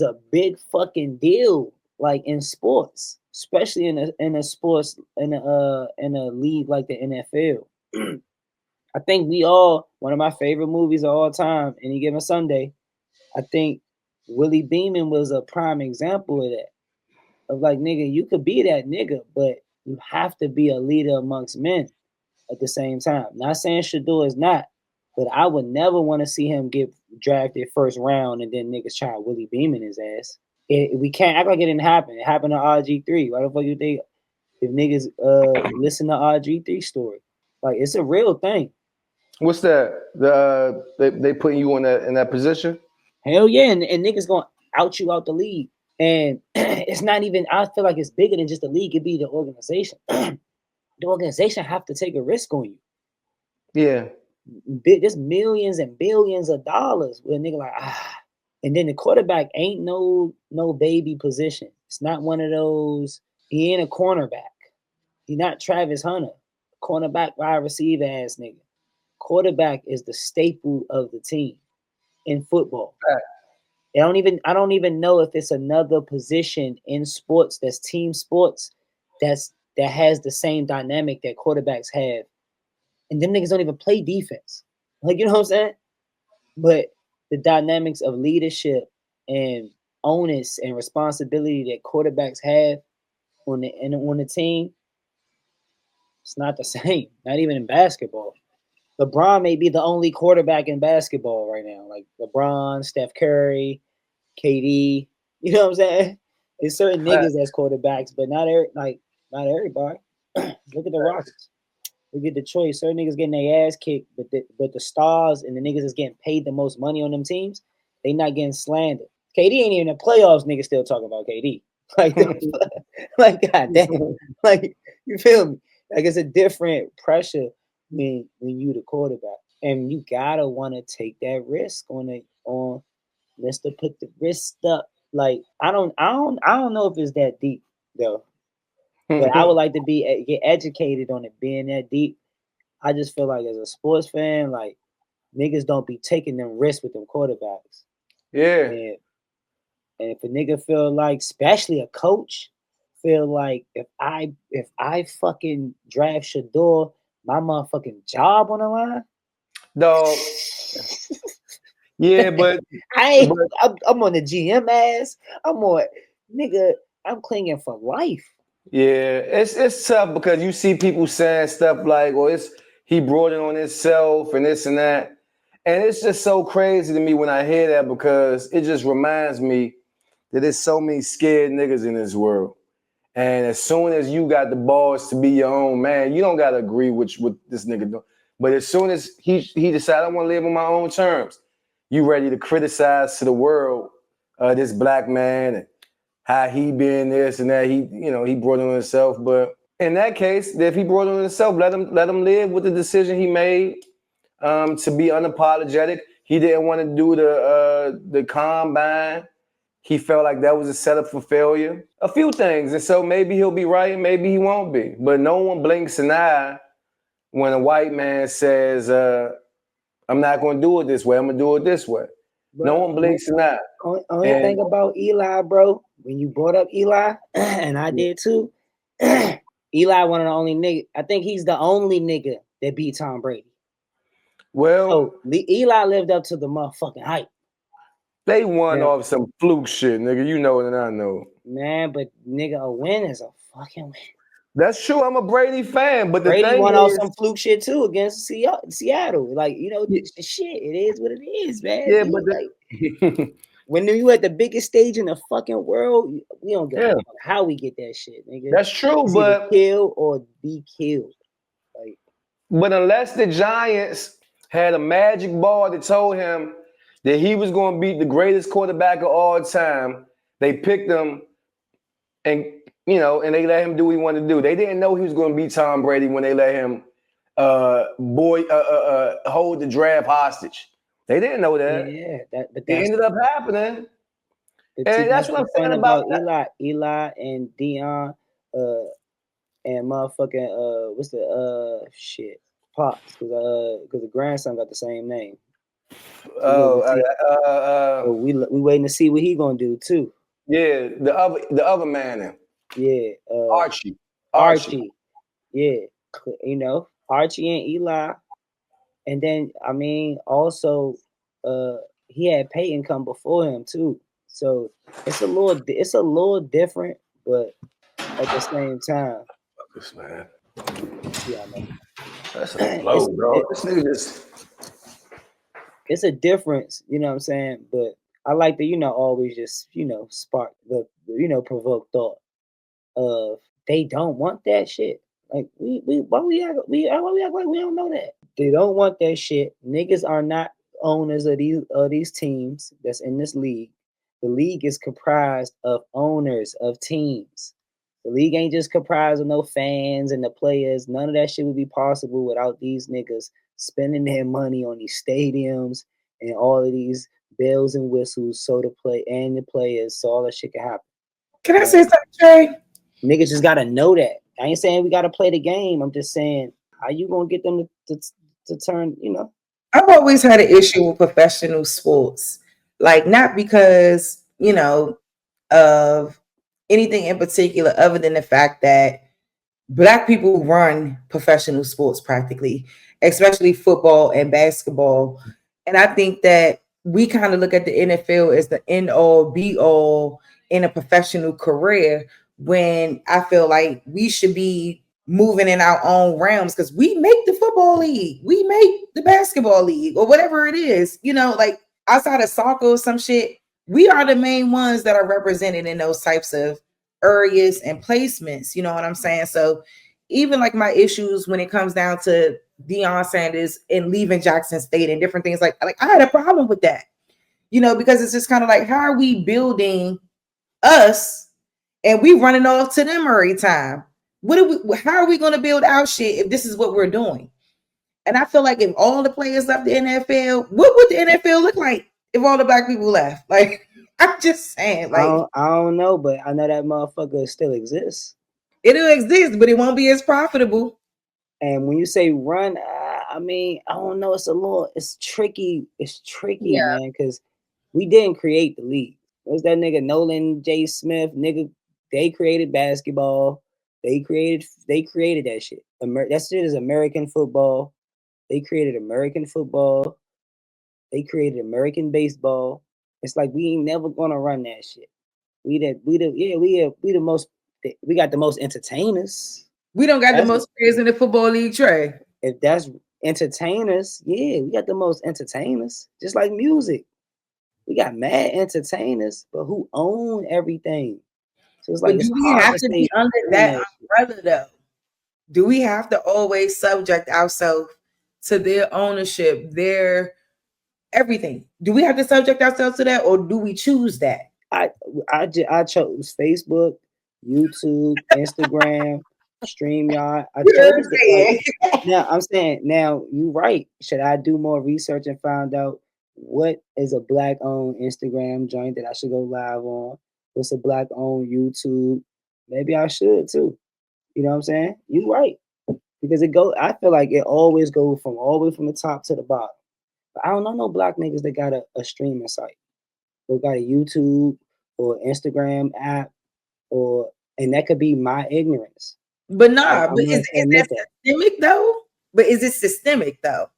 a big fucking deal. Like, in sports, especially in a league like the NFL. I think one of my favorite movies of all time, Any Given Sunday. I think Willie Beeman was a prime example of that. Of like, nigga, you could be that nigga, but you have to be a leader amongst men at the same time. Not saying Shedeur is not, but I would never want to see him get drafted 1st round and then niggas try Willie Beeman his ass. We can't act like it didn't happen. It happened to RG3. Why the fuck you think if niggas listen to RG3 story? Like, it's a real thing. What's that? They putting you in that position? Hell yeah, and niggas gonna out you out the league. And it's not even, I feel like it's bigger than just the league. It be the organization. The organization have to take a risk on you. Yeah. There's millions and billions of dollars where a nigga like, and then the quarterback ain't no baby position. It's not one of those, he ain't a cornerback. He not Travis Hunter, cornerback wide receiver ass nigga. Quarterback is the staple of the team in football. Right. I don't even know if it's another position in sports that's team sports that has the same dynamic that quarterbacks have. And them niggas don't even play defense. Like, you know what I'm saying? But the dynamics of leadership and onus and responsibility that quarterbacks have on the team, it's not the same. Not even in basketball. LeBron may be the only quarterback in basketball right now. Like LeBron, Steph Curry, KD. You know what I'm saying? There's certain niggas that's quarterbacks, but not everybody. Look at the Rockets. Look at Detroit. Certain niggas getting their ass kicked, but the stars and the niggas that's getting paid the most money on them teams, they not getting slandered. KD ain't even in the playoffs. Niggas still talking about KD. Like goddamn. Like, you feel me? Like, it's a different pressure when you the quarterback, and you gotta want to take that risk on Mr. Put the wrist up. Like, I don't know if it's that deep though, but I would like to get educated on it being that deep. I just feel like as a sports fan, like, niggas don't be taking them risks with them quarterbacks. Yeah. And if a nigga feel like, especially a coach, feel like if I fucking draft Shedeur, my motherfucking job on the line. Dog. Yeah, but I'm on the GM ass. I'm on, nigga. I'm clinging for life. yeah, it's tough because you see people saying stuff like, "Well, he brought it on himself and this and that," and it's just so crazy to me when I hear that because it just reminds me that there's so many scared niggas in this world. And as soon as you got the balls to be your own man, you don't gotta agree with what this nigga doing. But as soon as he decided I want to live on my own terms, you ready to criticize to the world this black man and how he been this and that. He brought it on himself. But in that case, if he brought it on himself, let him live with the decision he made to be unapologetic. He didn't want to do the combine. He felt like that was a setup for failure. A few things. And so maybe he'll be right, maybe he won't be. But no one blinks an eye when a white man says, I'm not going to do it this way. I'm going to do it this way. Bro, no one blinks an eye. Only thing about Eli, bro, when you brought up Eli, and I did too, Eli one of the only niggas. I think he's the only nigga that beat Tom Brady. Well, so Eli lived up to the motherfucking hype. They won off some fluke shit, nigga. You know it and I know. Man, but nigga, a win is a fucking win. That's true. I'm a Brady fan, but the Brady thing won is, off some fluke shit too against Seattle. Like, shit, it is what it is, man. Yeah, but when you at the biggest stage in the fucking world, we don't get how we get that shit, nigga. That's true, it's but kill or be killed. Like, but unless the Giants had a magic ball that told him that he was going to beat the greatest quarterback of all time, they picked him and they let him do what he wanted to do. They didn't know he was going to beat Tom Brady when they let him hold the draft hostage. They didn't know that. Yeah, but it ended up happening. And that's what I'm saying about Eli and Dion, and motherfucking what's the shit Pops, because the grandson got the same name. So we waiting to see what he gonna do too. Yeah, the other man. Yeah, Archie. Yeah, Archie and Eli, and then also he had Peyton come before him too. So it's a little different, but at the same time, this man. Yeah, I know. That's a blow, bro. This nigga just. It's a difference, you know what I'm saying? But I like to, always just, spark the, provoke thought of they don't want that shit. Like why we act like we don't know that? They don't want that shit. Niggas are not owners of these teams that's in this league. The league is comprised of owners of teams. The league ain't just comprised of no fans and the players. None of that shit would be possible without these niggas spending their money on these stadiums and all of these bells and whistles so the players so all that shit can happen. Can I say something, Trey? Niggas just gotta know that. I ain't saying we gotta play the game. I'm just saying, how you gonna get them to turn, I've always had an issue with professional sports. Like, not because, of anything in particular other than the fact that Black people run professional sports practically, especially football and basketball. And I think that we kind of look at the NFL as the end all be all in a professional career, when I feel like we should be moving in our own realms, because we make the football league, we make the basketball league, or whatever it is, like outside of soccer or some shit, we are the main ones that are represented in those types of areas and placements. You know what I'm saying? So even like my issues when it comes down to Deion Sanders and leaving Jackson State and different things, like I had a problem with that, because it's just kind of like, how are we building us and we running off to them every time? How are we going to build our shit if this is what we're doing? And I feel like if all the players left the NFL, what would the NFL look like if all the Black people left? Like, I'm just saying, like, I don't know, but I know that motherfucker still exists. It'll exist, but it won't be as profitable. And when you say run, I don't know. It's tricky. It's tricky, man, because we didn't create the league. What's that nigga Nolan J. Smith? Nigga, they created basketball. They created that shit. That shit is American football. They created American football. They created American baseball. It's like we ain't never gonna run that shit. We the most. We got the most entertainers. We don't got the That's most players in the football league, Trey. if that's entertainers. Yeah, we got the most entertainers. Just like music, we got mad entertainers, but who own everything? So it's like But it's do we hard have to to say be under own that that shit. umbrella though? Do we have to always subject ourselves to their ownership, their everything? Do we have to subject ourselves to that, or do we choose that? I chose Facebook, YouTube, Instagram, StreamYard. I You know what I'm chose it. saying? Now I'm saying now you're right. Should I do more research and find out what is a black owned Instagram joint that I should go live on? What's a black owned YouTube? Maybe I should too. You know what I'm saying? You're right. Because I feel like it always goes from all the way from the top to the bottom. But I don't know no black niggas that got a streaming site or got a YouTube or Instagram app and that could be my ignorance. But I'm but willing to is admit that that. systemic though? But is it systemic though?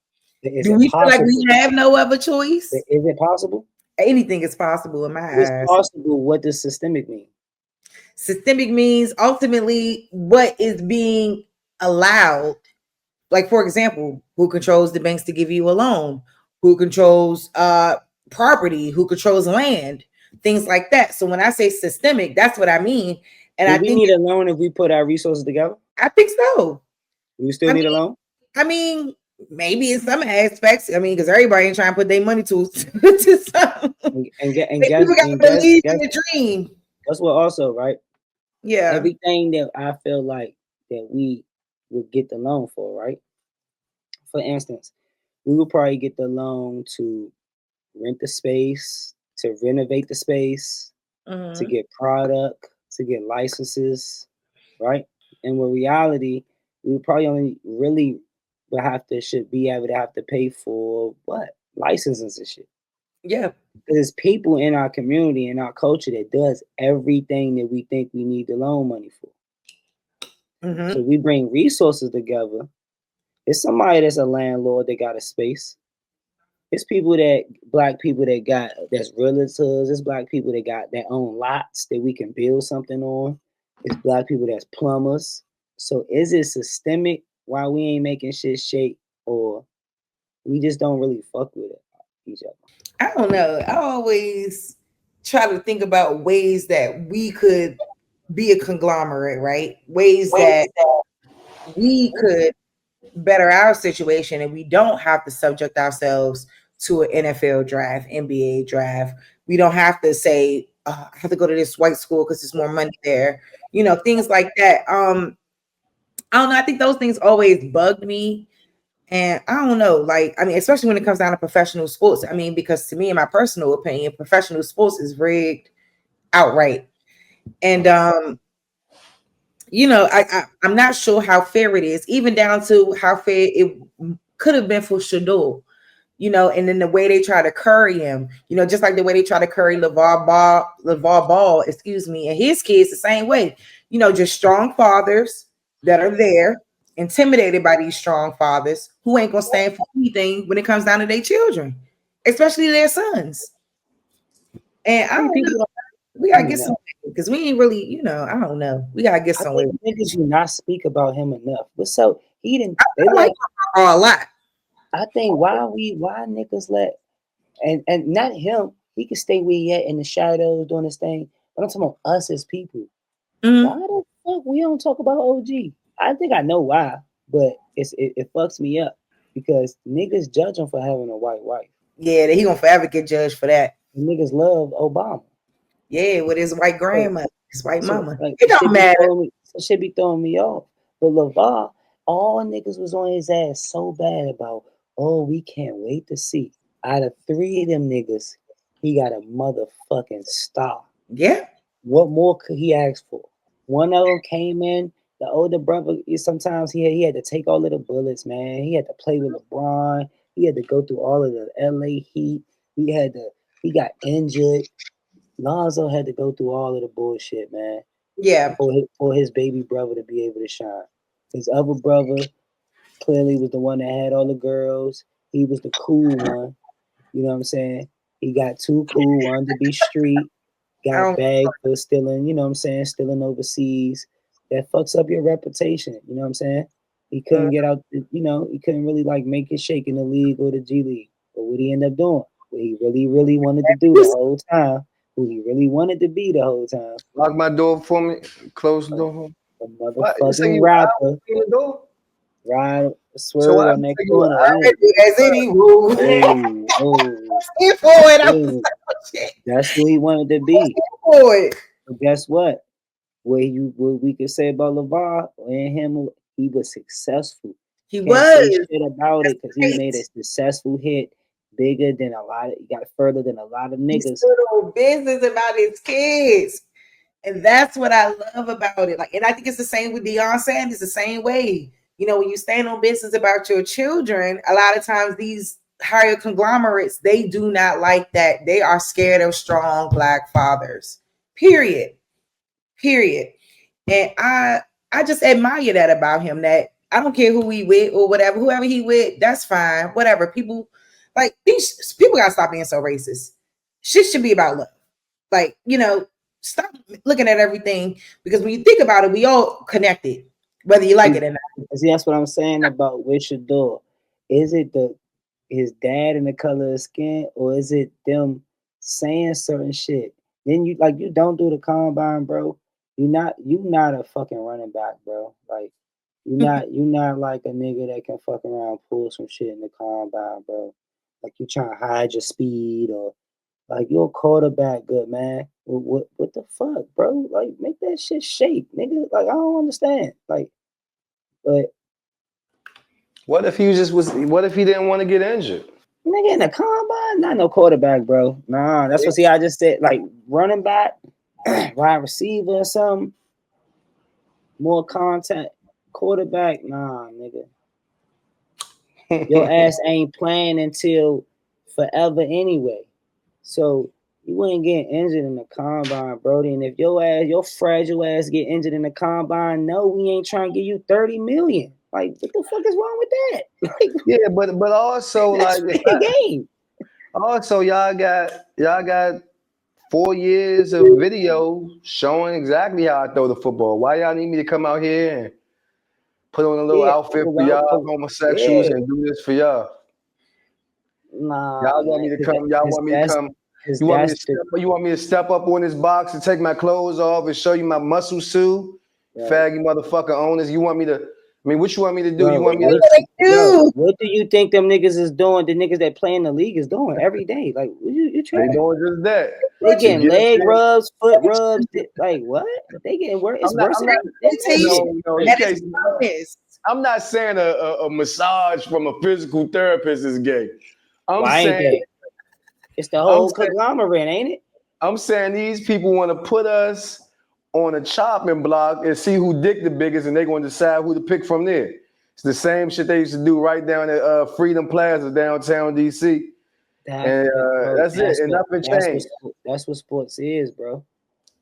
Is Do it we feel like we possible? have no other choice? Is it possible? Anything is possible in my If it's eyes. possible, what does systemic mean? Systemic means ultimately what is being allowed. Like, for example, who controls the banks to give you a loan? Who controls property? Who controls land? Things like that. So when I say systemic, that's what I mean. And Do I we think need a loan if we put our resources together? I think so. Do we still need a loan? I mean, maybe in some aspects. I mean, because everybody ain't trying to put their money to something. And guess People gotta believe in the dream. That's what also, right? Yeah. Everything that I feel like that we would get the loan for, right? For instance, we would probably get the loan to rent the space, to renovate the space, to get product, to get licenses, right? And with reality, we probably only really would should be able to have to pay for what? Licenses and shit. Yeah. Because there's people in our community, in our culture that does everything that we think we need the loan money for. So we bring resources together. It's somebody that's a landlord that got a space. It's black people that's realtors. It's black people that got their own lots that we can build something on. It's black people that's plumbers. So is it systemic why we ain't making shit shake, or we just don't really fuck with each other? I don't know. I always try to think about ways that we could be a conglomerate, right? Ways that we could better our situation and we don't have to subject ourselves to an NFL draft, NBA draft. We don't have to say, I have to go to this white school because there's more money there. You know, things like that. I don't know. I think those things always bugged me. And I don't know, like, I mean, especially when it comes down to professional sports. I mean, because to me, in my personal opinion, professional sports is rigged outright. And you know, I'm not sure how fair it is, even down to how fair it could have been for Shedeur, you know, and then the way they try to curry him, you know, just like the way they try to curry LeVar Ball, excuse me, and his kids the same way, you know, just strong fathers that are there, intimidated by these strong fathers who ain't gonna stand for anything when it comes down to their children, especially their sons. And I don't know. We gotta get some because we ain't really, you know, I don't know. We gotta get somewhere. Niggas do not speak about him enough. But so he didn't. I like a lot. I think why niggas let and not him. He can stay where he at in the shadows doing his thing. But I'm talking about us as people. Why the fuck we don't talk about OG? I think I know why, but it fucks me up because niggas judge him for having a white wife. Yeah, he gonna forever get judged for that. And niggas love Obama. Yeah, with his white grandma, his white mama. Like, it don't matter. Should be throwing me off. But LeVar, all niggas was on his ass so bad about, oh, we can't wait to see. Out of 3 of them niggas, he got a motherfucking star. Yeah. What more could he ask for? One of them came in, the older brother, sometimes he had to take all of the bullets, man. He had to play with LeBron. He had to go through all of the LA Heat. He got injured. Lonzo had to go through all of the bullshit, man. Yeah. For his baby brother to be able to shine. His other brother, clearly was the one that had all the girls. He was the cool one. You know what I'm saying? He got too cool, wanted to be street, got bagged for stealing, you know what I'm saying, stealing overseas. That fucks up your reputation. You know what I'm saying? He couldn't get out, you know, he couldn't really like make it shake in the league or the G League. But what he ended up doing, what he really, really wanted to do the whole time, who he really wanted to be the whole time. Lock my door for me. Close the door for me. A motherfucking rapper. Ride, swerve on that corner. That's who he wanted to be. But guess what? What we could say about LeVar and him, he was successful. He Can't say shit about it because he made a successful hit, bigger than a lot of. He got further than a lot of niggas. He's little business about his kids, and that's what I love about it. Like, and I think it's the same with Deion Sanders. The same way, you know, when you stand on business about your children, a lot of times these higher conglomerates, they do not like that. They are scared of strong Black fathers. Period. And I just admire that about him. That I don't care who he with or whatever, whoever he with, that's fine. Whatever. People like these people gotta stop being so racist. Shit should be about love. Like, you know, stop looking at everything, because when you think about it, we all connected, whether you like it or not. See, that's what I'm saying about with Shedeur. Is it his dad and the color of his skin, or is it them saying certain shit? Then you don't do the combine, bro. You not a fucking running back, bro. Like you not like a nigga that can fuck around pull some shit in the combine, bro. Like you trying to hide your speed, or like you're a quarterback, good man. What the fuck, bro? Like make that shit shake, nigga. Like I don't understand. Like, but what if he what if he didn't want to get injured? Nigga in the combine, not no quarterback, bro. Nah, that's what I just said. Like running back, wide receiver or something. More contact. Quarterback, nah, nigga. Your ass ain't playing until forever anyway. So you ain't getting injured in the combine, Brody. And if your fragile ass get injured in the combine, no, we ain't trying to give you $30 million. Like, what the fuck is wrong with that? Like, yeah, but also like game. Also, y'all got 4 years of video showing exactly how I throw the football. Why y'all need me to come out here and put on a little outfit for y'all homosexuals and do this for y'all? Nah, y'all want me to come. Y'all want me to come. You want me to step up on this box and take my clothes off and show you my muscle suit? Right. Faggy motherfucker owners. You want me to? I mean, what you want me to do? Bro, you want me to? What do you think them niggas is doing? The niggas that play in the league is doing every day. Like, you trying? They doing just that. They getting leg rubs, foot rubs. Like what? They getting worse. It's worse. I'm not saying a massage from a physical therapist is gay. I'm saying it's the whole conglomerate, ain't it? I'm saying these people want to put us on a chopping block and see who dick the biggest, and they're going to decide who to pick from there. It's the same shit they used to do right down at Freedom Plaza downtown DC. That's it. And nothing changed. That's what sports is, bro.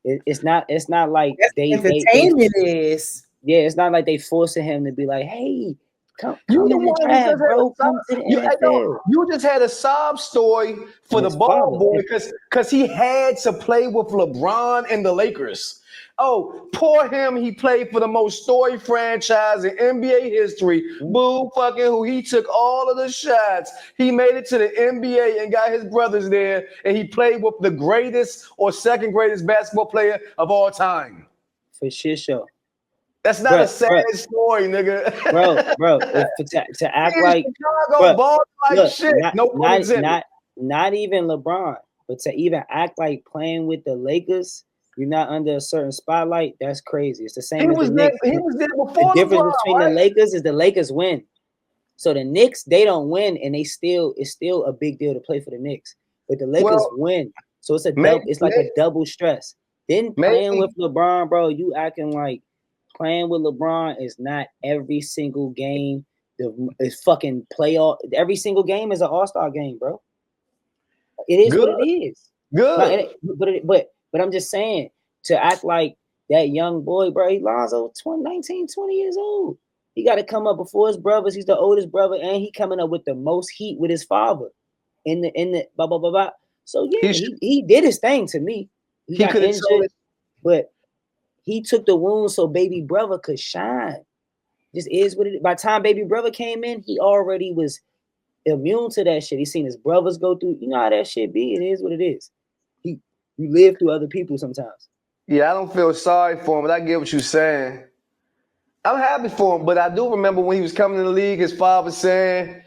It's not like entertainment is. Yeah, it's not like they forcing him to be like, hey, come in the draft, bro. Come to the NFL. You just had a sob story for the ball boy because he had to play with LeBron and the Lakers. Oh, poor him. He played for the most storied franchise in NBA history. Boo fucking who. He took all of the shots. He made it to the NBA and got his brothers there, and he played with the greatest or second greatest basketball player of all time. For sure. That's not a sad story, nigga. Bro. To act like Chicago ball like shit. Not even LeBron, but to even act like playing with the Lakers, you're not under a certain spotlight. That's crazy. It's the same as the Knicks. He was there before. The difference between the Lakers is the Lakers win. So the Knicks, they don't win, and it's still a big deal to play for the Knicks. But the Lakers win, so it's like a double stress. Then playing with LeBron, bro, you acting like playing with LeBron is not every single game. It's fucking playoff. Every single game is an all-star game, bro. It is what it is. Good. But I'm just saying, to act like that young boy, bro, Lonzo, 20 years old. He got to come up before his brothers. He's the oldest brother, and he coming up with the most heat with his father. In the blah blah blah blah. So yeah, he did his thing to me. He got injured, but he took the wound so baby brother could shine. Just is what it is. By the time baby brother came in, he already was immune to that shit. He seen his brothers go through. You know how that shit be. It is what it is. You live through other people sometimes. Yeah, I don't feel sorry for him, but I get what you're saying. I'm happy for him, but I do remember when he was coming to the league, his father saying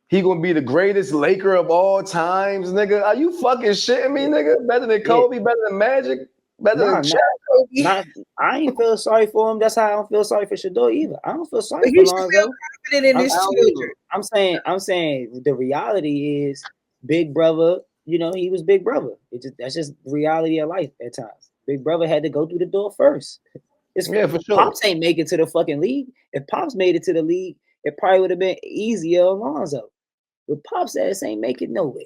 he gonna be the greatest Laker of all times, nigga. Are you fucking shitting me, nigga? Better than Kobe, better than Magic, better than Shaq? I ain't feel sorry for him. That's how I don't feel sorry for Shedeur either. I don't feel sorry for Lonzo. I'm saying the reality is Big Brother, he was Big Brother. That's just the reality of life at times. Big Brother had to go through the door first. For sure. Pops ain't make it to the fucking league. If Pops made it to the league, it probably would have been easier on Lonzo. But Pops ass ain't make it nowhere.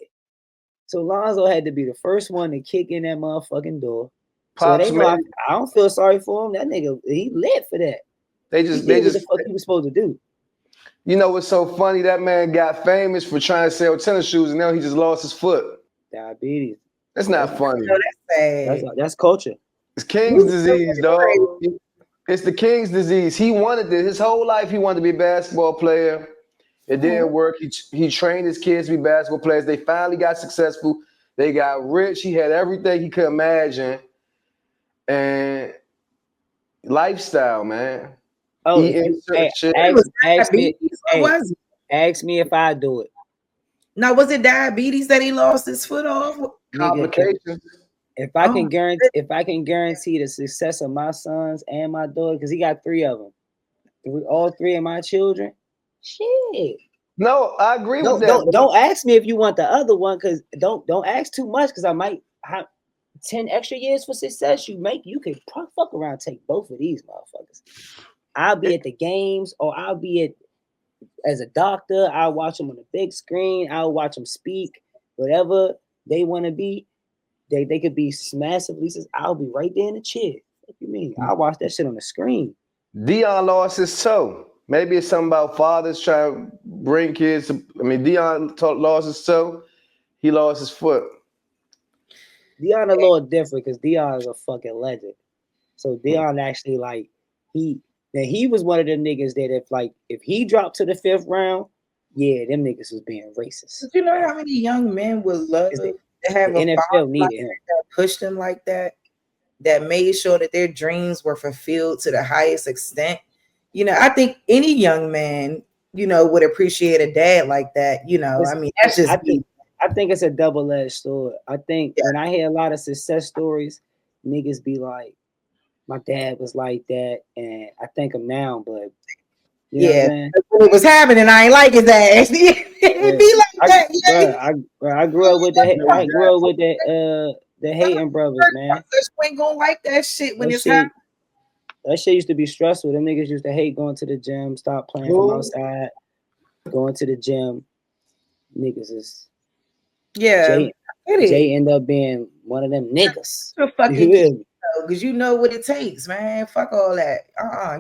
So Lonzo had to be the first one to kick in that motherfucking door. Pops, so I don't feel sorry for him. That nigga, he lived for that. They just what the fuck he was supposed to do. You know what's so funny? That man got famous for trying to sell tennis shoes, and now he just lost his foot. Diabetes. That's not funny. No, that's sad. That's culture. It's King's disease, dog. It's the King's disease. He wanted this his whole life. He wanted to be a basketball player. It didn't work. He trained his kids to be basketball players. They finally got successful. They got rich. He had everything he could imagine. And lifestyle, man. Oh, ask me if I do it. Now, was it diabetes that he lost his foot off? Complications. If I can guarantee the success of my sons and my daughter, because he got 3 of them, all 3 of my children, shit. No, I agree with that. Don't ask me if you want the other one, because don't ask too much, because I might have 10 extra years for success. You could fuck around and take both of these motherfuckers. I'll be at the games, or I'll be as a doctor. I'll watch them on the big screen. I'll watch them speak, whatever they want to be. They could be massive leases. I'll be right there in the chair. What do you mean? I'll watch that shit on the screen. Dion lost his toe. Maybe it's something about fathers trying to bring kids. Dion lost his toe. He lost his foot. Dion a little different because Dion is a fucking legend. So Dion actually he was one of the niggas that if he dropped to the 5th round, yeah, them niggas was being racist. Did you know how many young men would love to have a NFL needed him that pushed them like that made sure that their dreams were fulfilled to the highest extent? I think any young man, would appreciate a dad like that. That's just I think it's a double-edged sword. I think when I hear a lot of success stories, niggas be like, my dad was like that, and I thank him now, but you know what I'm saying? When it was happening, I ain't like his ass. It be like that. I grew up with the hating brothers, man. You ain't gonna like that shit when it's happening. That shit used to be stressful. Them niggas used to hate going to the gym, stop playing from outside, going to the gym. Niggas is Jay ended up being one of them niggas. Because you know what it takes, man. Fuck all that.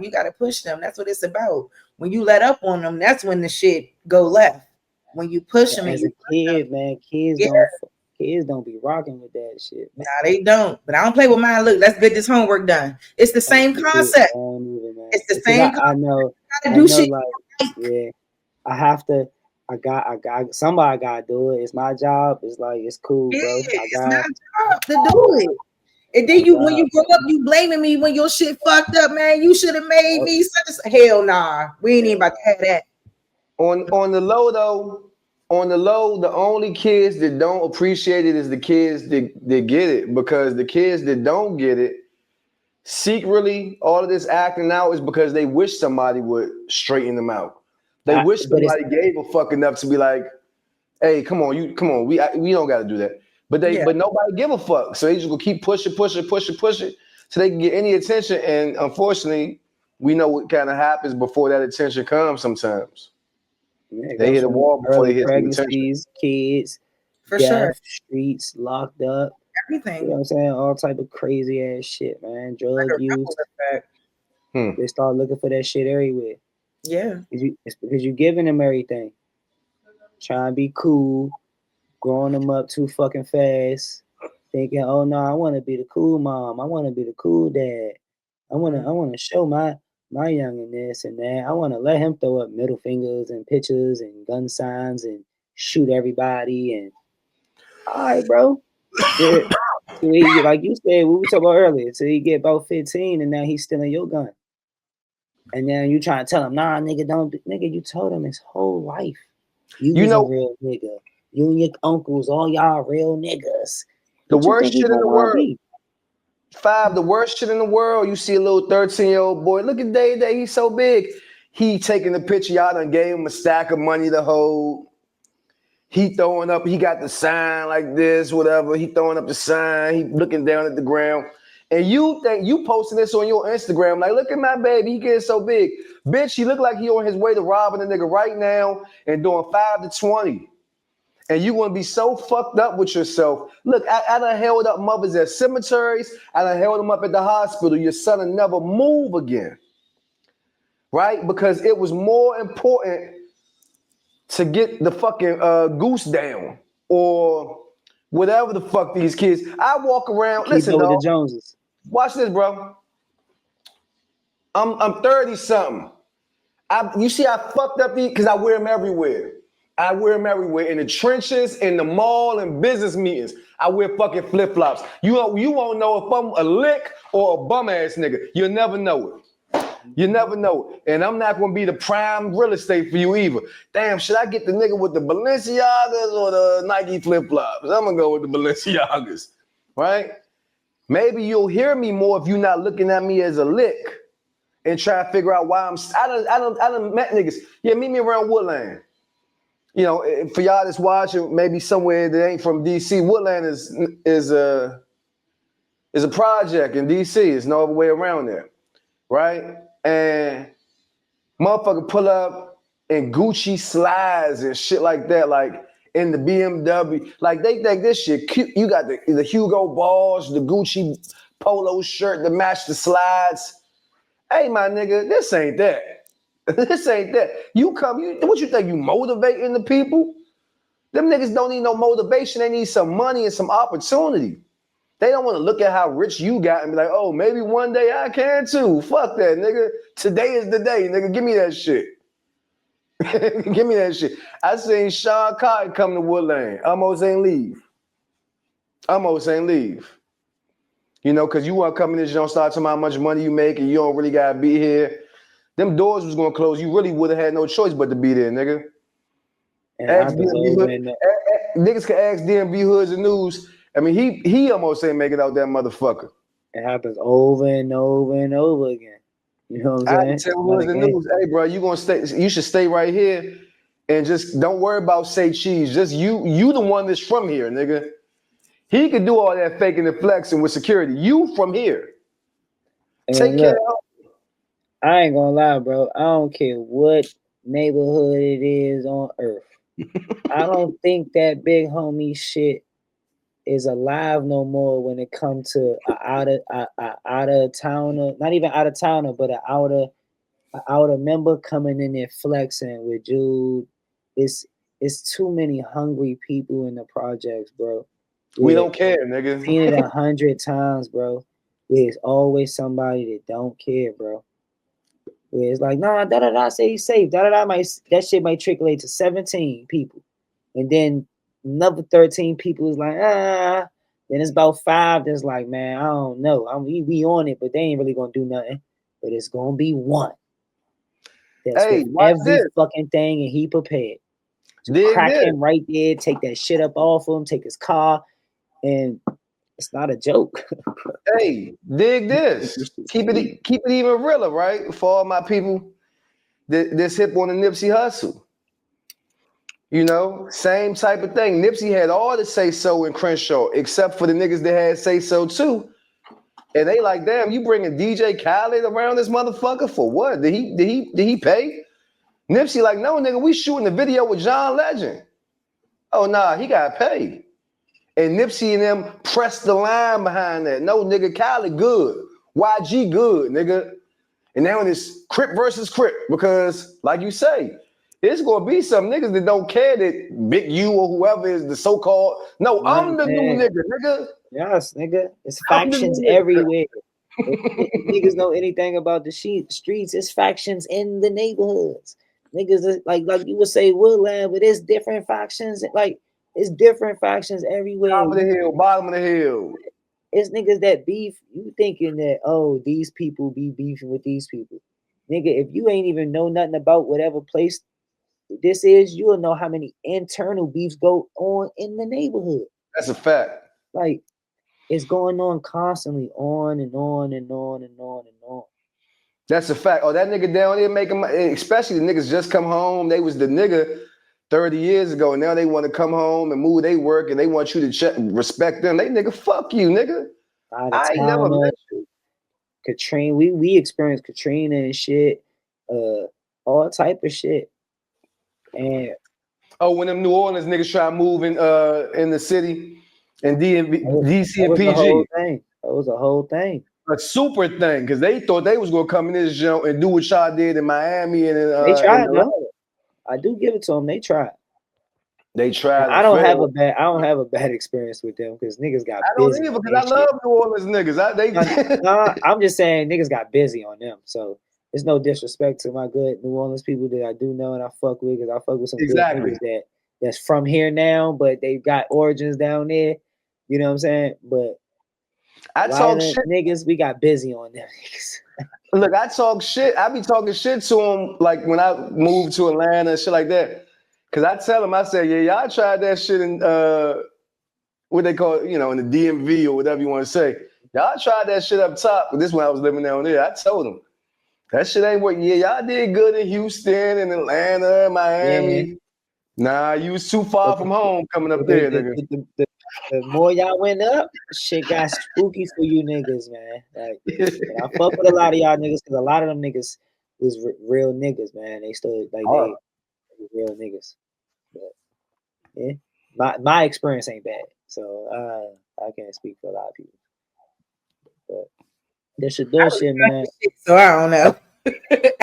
You gotta push them. That's what it's about. When you let up on them, that's when the shit go left. When you push them, as a kid, man, kids don't be rocking with that shit. Nah, they don't. But I don't play with mine. Look, let's get this homework done. It's the same concept. It's the same concept. I know. Shit. Yeah, I have to. I got somebody gotta do it. It's my job. It's cool, bro. It's my job to do it. And then when you grow up, you blaming me when your shit fucked up, man. You should have made me such a hell nah. We ain't even about to have that. On the low though, the only kids that don't appreciate it is the kids that get it, because the kids that don't get it, secretly, all of this acting out is because they wish somebody would straighten them out. They wish somebody gave a fuck enough to be like, hey, come on, we don't got to do that. But nobody give a fuck. So they just gonna keep pushing so they can get any attention. And unfortunately, we know what kind of happens before that attention comes sometimes. Yeah, they hit a wall before they hit some attention. Kids, for sure, streets, locked up, everything. You know what I'm saying? All type of crazy ass shit, man. Drug use. They start looking for that shit everywhere. Yeah. It's because you're giving them everything. Trying to be cool, growing them up too fucking fast, thinking, oh no, I want to be the cool mom. I want to be the cool dad. I want to show my youngin this and that. I want to let him throw up middle fingers and pictures and gun signs and shoot everybody. And all right, bro. So he, like you said, what we talked about earlier. So he get about 15 and now he's stealing your gun. And then you trying to tell him, nah, nigga, nigga, you told him his whole life. You was a real nigga. You and your uncles, all y'all real niggas. The What you worst think he shit in the gonna wanna world. be? The worst shit in the world. You see a little 13-year-old boy. Look at Day. He's so big. He taking the picture. Y'all done gave him a stack of money to hold. He throwing up. He got the sign like this, whatever. He throwing up the sign. He looking down at the ground. And you think you posting this on your Instagram, like, look at my baby. He getting so big. Bitch, he look like he on his way to robbing a nigga right now and doing 5 to 20. And you want to be so fucked up with yourself. Look, I done held up mothers at cemeteries. I done held them up at the hospital. Your son will never move again. Right? Because it was more important to get the fucking goose down or whatever the fuck these kids. I walk around. Listen, Keep up with dog. the Joneses. Watch this, bro. I'm 30-something. You see I fucked up these because I wear them everywhere. I wear them everywhere in the trenches, in the mall, and business meetings. I wear fucking flip-flops. You won't know if I'm a lick or a bum-ass nigga. You'll never know it. You never know it. And I'm not going to be the prime real estate for you either. Damn, should I get the nigga with the Balenciagas or the Nike flip-flops? I'm going to go with the Balenciagas, right? Maybe you'll hear me more if you're not looking at me as a lick and try to figure out why I done met niggas. Yeah, meet me around Woodland. You know, for y'all that's watching, maybe somewhere that ain't from DC, Woodland is a project in DC. There's no other way around there, right? And motherfucker pull up in Gucci slides and shit like that, like in the BMW. Like they think this shit cute. You got the Hugo Boss, the Gucci polo shirt to match the slides. Hey, my nigga, this ain't that. This ain't that. What you think? You motivating the people? Them niggas don't need no motivation. They need some money and some opportunity. They don't want to look at how rich you got and be like, oh, maybe one day I can too. Fuck that, nigga. Today is the day, nigga. Give me that shit. Give me that shit. I seen Sean Cotton come to Woodland. Almost ain't leave. You know, because you want to come in this, you don't start talking about how much money you make and you don't really got to be here. Them doors was going to close. You really would have had no choice but to be there, nigga. Niggas can ask DMV Hoods and News. I mean, he almost ain't making out that motherfucker. It happens over and over and over again. You know what I'm saying? I tell Hoods and News, hey, bro, you should stay right here and just don't worry about say cheese. Just you the one that's from here, nigga. He could do all that faking and flexing with security. You from here. And Take care of. I ain't gonna lie, bro. I don't care what neighborhood it is on earth. I don't think that big homie shit is alive no more when it comes to a out of towner, not even out of towner, but a outer member coming in there flexing with Jude. It's too many hungry people in the projects, bro. We don't care, nigga. Seen it 100 times, bro. There's always somebody that don't care, bro. Where it's like, nah, da-da-da, say he's safe. Da-da-da, that shit might trickle to 17 people. And then another 13 people is like, ah. Then it's about 5 that's like, man, I don't know. We on it, but they ain't really gonna do nothing. But it's gonna be one. That's with every fucking thing, and he prepared. To crack him right there, take that shit up off him, take his car, and it's not a joke. Hey, dig this. Keep it even realer, right? For all my people that's hip on the Nipsey hustle. You know, same type of thing. Nipsey had all the say so in Crenshaw, except for the niggas that had say so too. And they like, damn, you bringing DJ Khaled around this motherfucker for what? Did he pay? Nipsey like, no, nigga, we shooting the video with John Legend. Oh, nah, he got paid. And Nipsey and them pressed the line behind that. No, nigga, Khaled good. YG good, nigga. And now it's Crip versus Crip because, like you say, it's gonna be some niggas that don't care that Big U or whoever is the so-called. No, I'm the new nigga. Yes, nigga. It's I'm the factions new nigga. everywhere. If niggas know anything about the streets, it's factions in the neighborhoods. Niggas is, like you would say Woodland, but it's different factions. Like it's different factions everywhere. Top of the hill, bottom of the hill. It's niggas that beef. You thinking that these people be beefing with these people, nigga? If you ain't even know nothing about whatever place this is, you'll know how many internal beefs go on in the neighborhood. That's a fact. Like it's going on constantly, on and on and on and on and on. That's a fact. Oh, that nigga down there making, especially the niggas just come home. They was the nigga 30 years ago, and now they want to come home and move their work, and they want you to respect them. They nigga, fuck you, nigga. I ain't never met you. Katrina, we experienced Katrina and shit, all type of shit. And when them New Orleans niggas try to move in the city and DMV, DC and PG. That was a whole thing. A super thing, because they thought they was gonna come in this joint and do what y'all did in Miami and they tried. I do give it to them. They tried. They tried. I don't have a bad experience with them because niggas got busy. I don't either, because I love New Orleans niggas. I'm just saying niggas got busy on them. So it's no disrespect to my good New Orleans people that I do know and I fuck with, because I fuck with some good niggas that's from here now, but they got origins down there. You know what I'm saying? But I talk shit. Niggas, we got busy on them niggas. Look, I talk shit. I be talking shit to them like when I moved to Atlanta and shit like that. Cause I tell them, I say, yeah, y'all tried that shit in what they call, in the DMV or whatever you want to say. Y'all tried that shit up top. But this when I was living down there. I told them that shit ain't working. Yeah, y'all did good in Houston and Atlanta, Miami. Yeah. Nah, you was too far from home coming up there, nigga. The more y'all went up, shit got spooky for you niggas, man. Like, I fuck with a lot of y'all niggas because a lot of them niggas was real niggas, man. They stood like they real niggas. But yeah, my experience ain't bad, so I can't speak for a lot of people. But that Shedeur shit, man. So I don't know.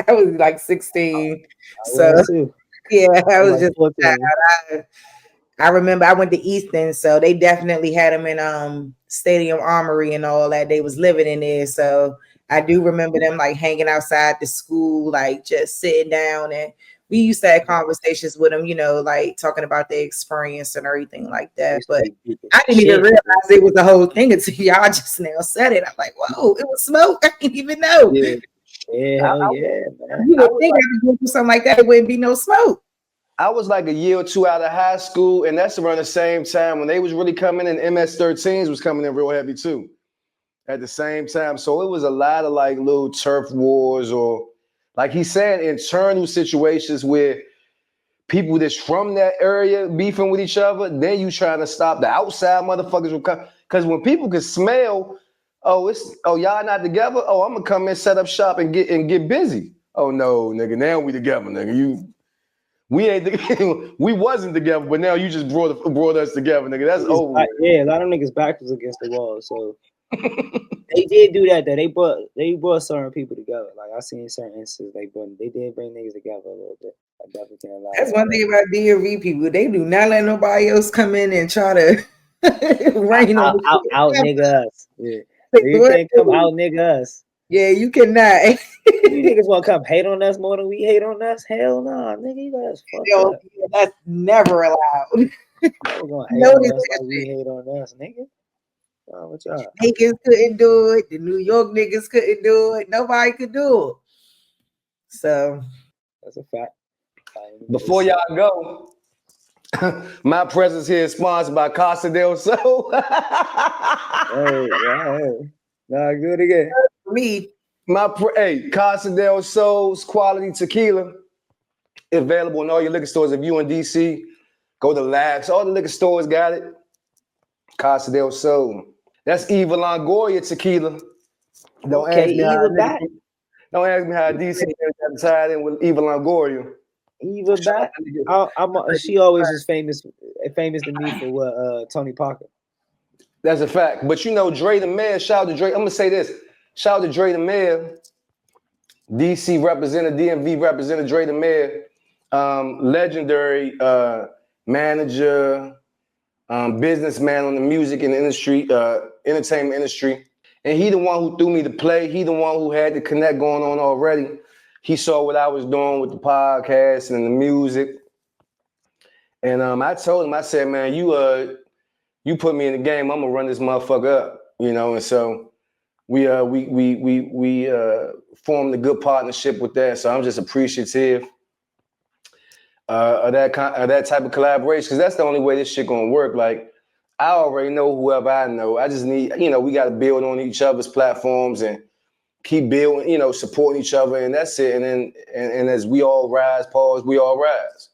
I was like 16, so yeah, I was just. I remember I went to Easton, so they definitely had them in Stadium Armory and all that. They was living in there, so I do remember them like hanging outside the school, like just sitting down, and we used to have conversations with them, like talking about their experience and everything like that. But I didn't even realize it was the whole thing until y'all just now said it. I'm like, whoa, it was smoke. I didn't even know. Yeah, hell yeah, man. You would think I could go through something like that, it wouldn't be no smoke. I was like a year or two out of high school, and that's around the same time when they was really coming in. MS-13s was coming in real heavy too at the same time. So it was a lot of like little turf wars, or like he said, internal situations where people that's from that area beefing with each other. Then you trying to stop the outside motherfuckers from coming. Because when people can smell, y'all not together. Oh, I'm gonna come in, set up shop, and get busy. Oh no, nigga, now we together, nigga. We ain't we wasn't together, but now you just brought us together, nigga. That's over. Yeah, a lot of niggas back was against the wall, so they did do that. Though they brought certain people together. Like I seen certain instances, they did bring niggas together a little bit. I definitely can't lie. That's one thing about DMV people. They do not let nobody else come in and try to rain on out nigga us. Yeah, you can't come out nigga us. Yeah, you cannot. You niggas want to come hate on us more than we hate on us? Hell no, nigga, you got us fucked up. That's never allowed. Gonna hate on us like we hate on us, nigga. What y'all? Niggas couldn't do it. The New York niggas couldn't do it. Nobody could do it. So that's a fact. Before y'all go, my presence here is sponsored by Casa del Sol. Hey. Nah, good again. Me. Casa del Sol's quality tequila available in all your liquor stores. If you in DC, go to Labs. All the liquor stores got it. Casa del Sol. That's Eva Longoria tequila. Don't ask me how DC got tied in with Eva Longoria. Eva back. She always is famous to me for what Tony Parker. That's a fact. But Dre the Mayor, shout out to Dre. I'm gonna say this. Shout out to Dre the Mayor. DC representative, DMV representative Dre the Mayor, legendary manager, businessman on the music and industry, entertainment industry. And he the one who threw me the play. He the one who had the connect going on already. He saw what I was doing with the podcast and the music. And I told him, I said, man, you put me in the game, I'm gonna run this motherfucker up, you know. And so we formed a good partnership with that. So I'm just appreciative of that type of collaboration, because that's the only way this shit gonna work. Like, I already know whoever I know. I just need, you know, we got to build on each other's platforms and keep building, you know, supporting each other, and that's it. And then and as we all rise, we all rise.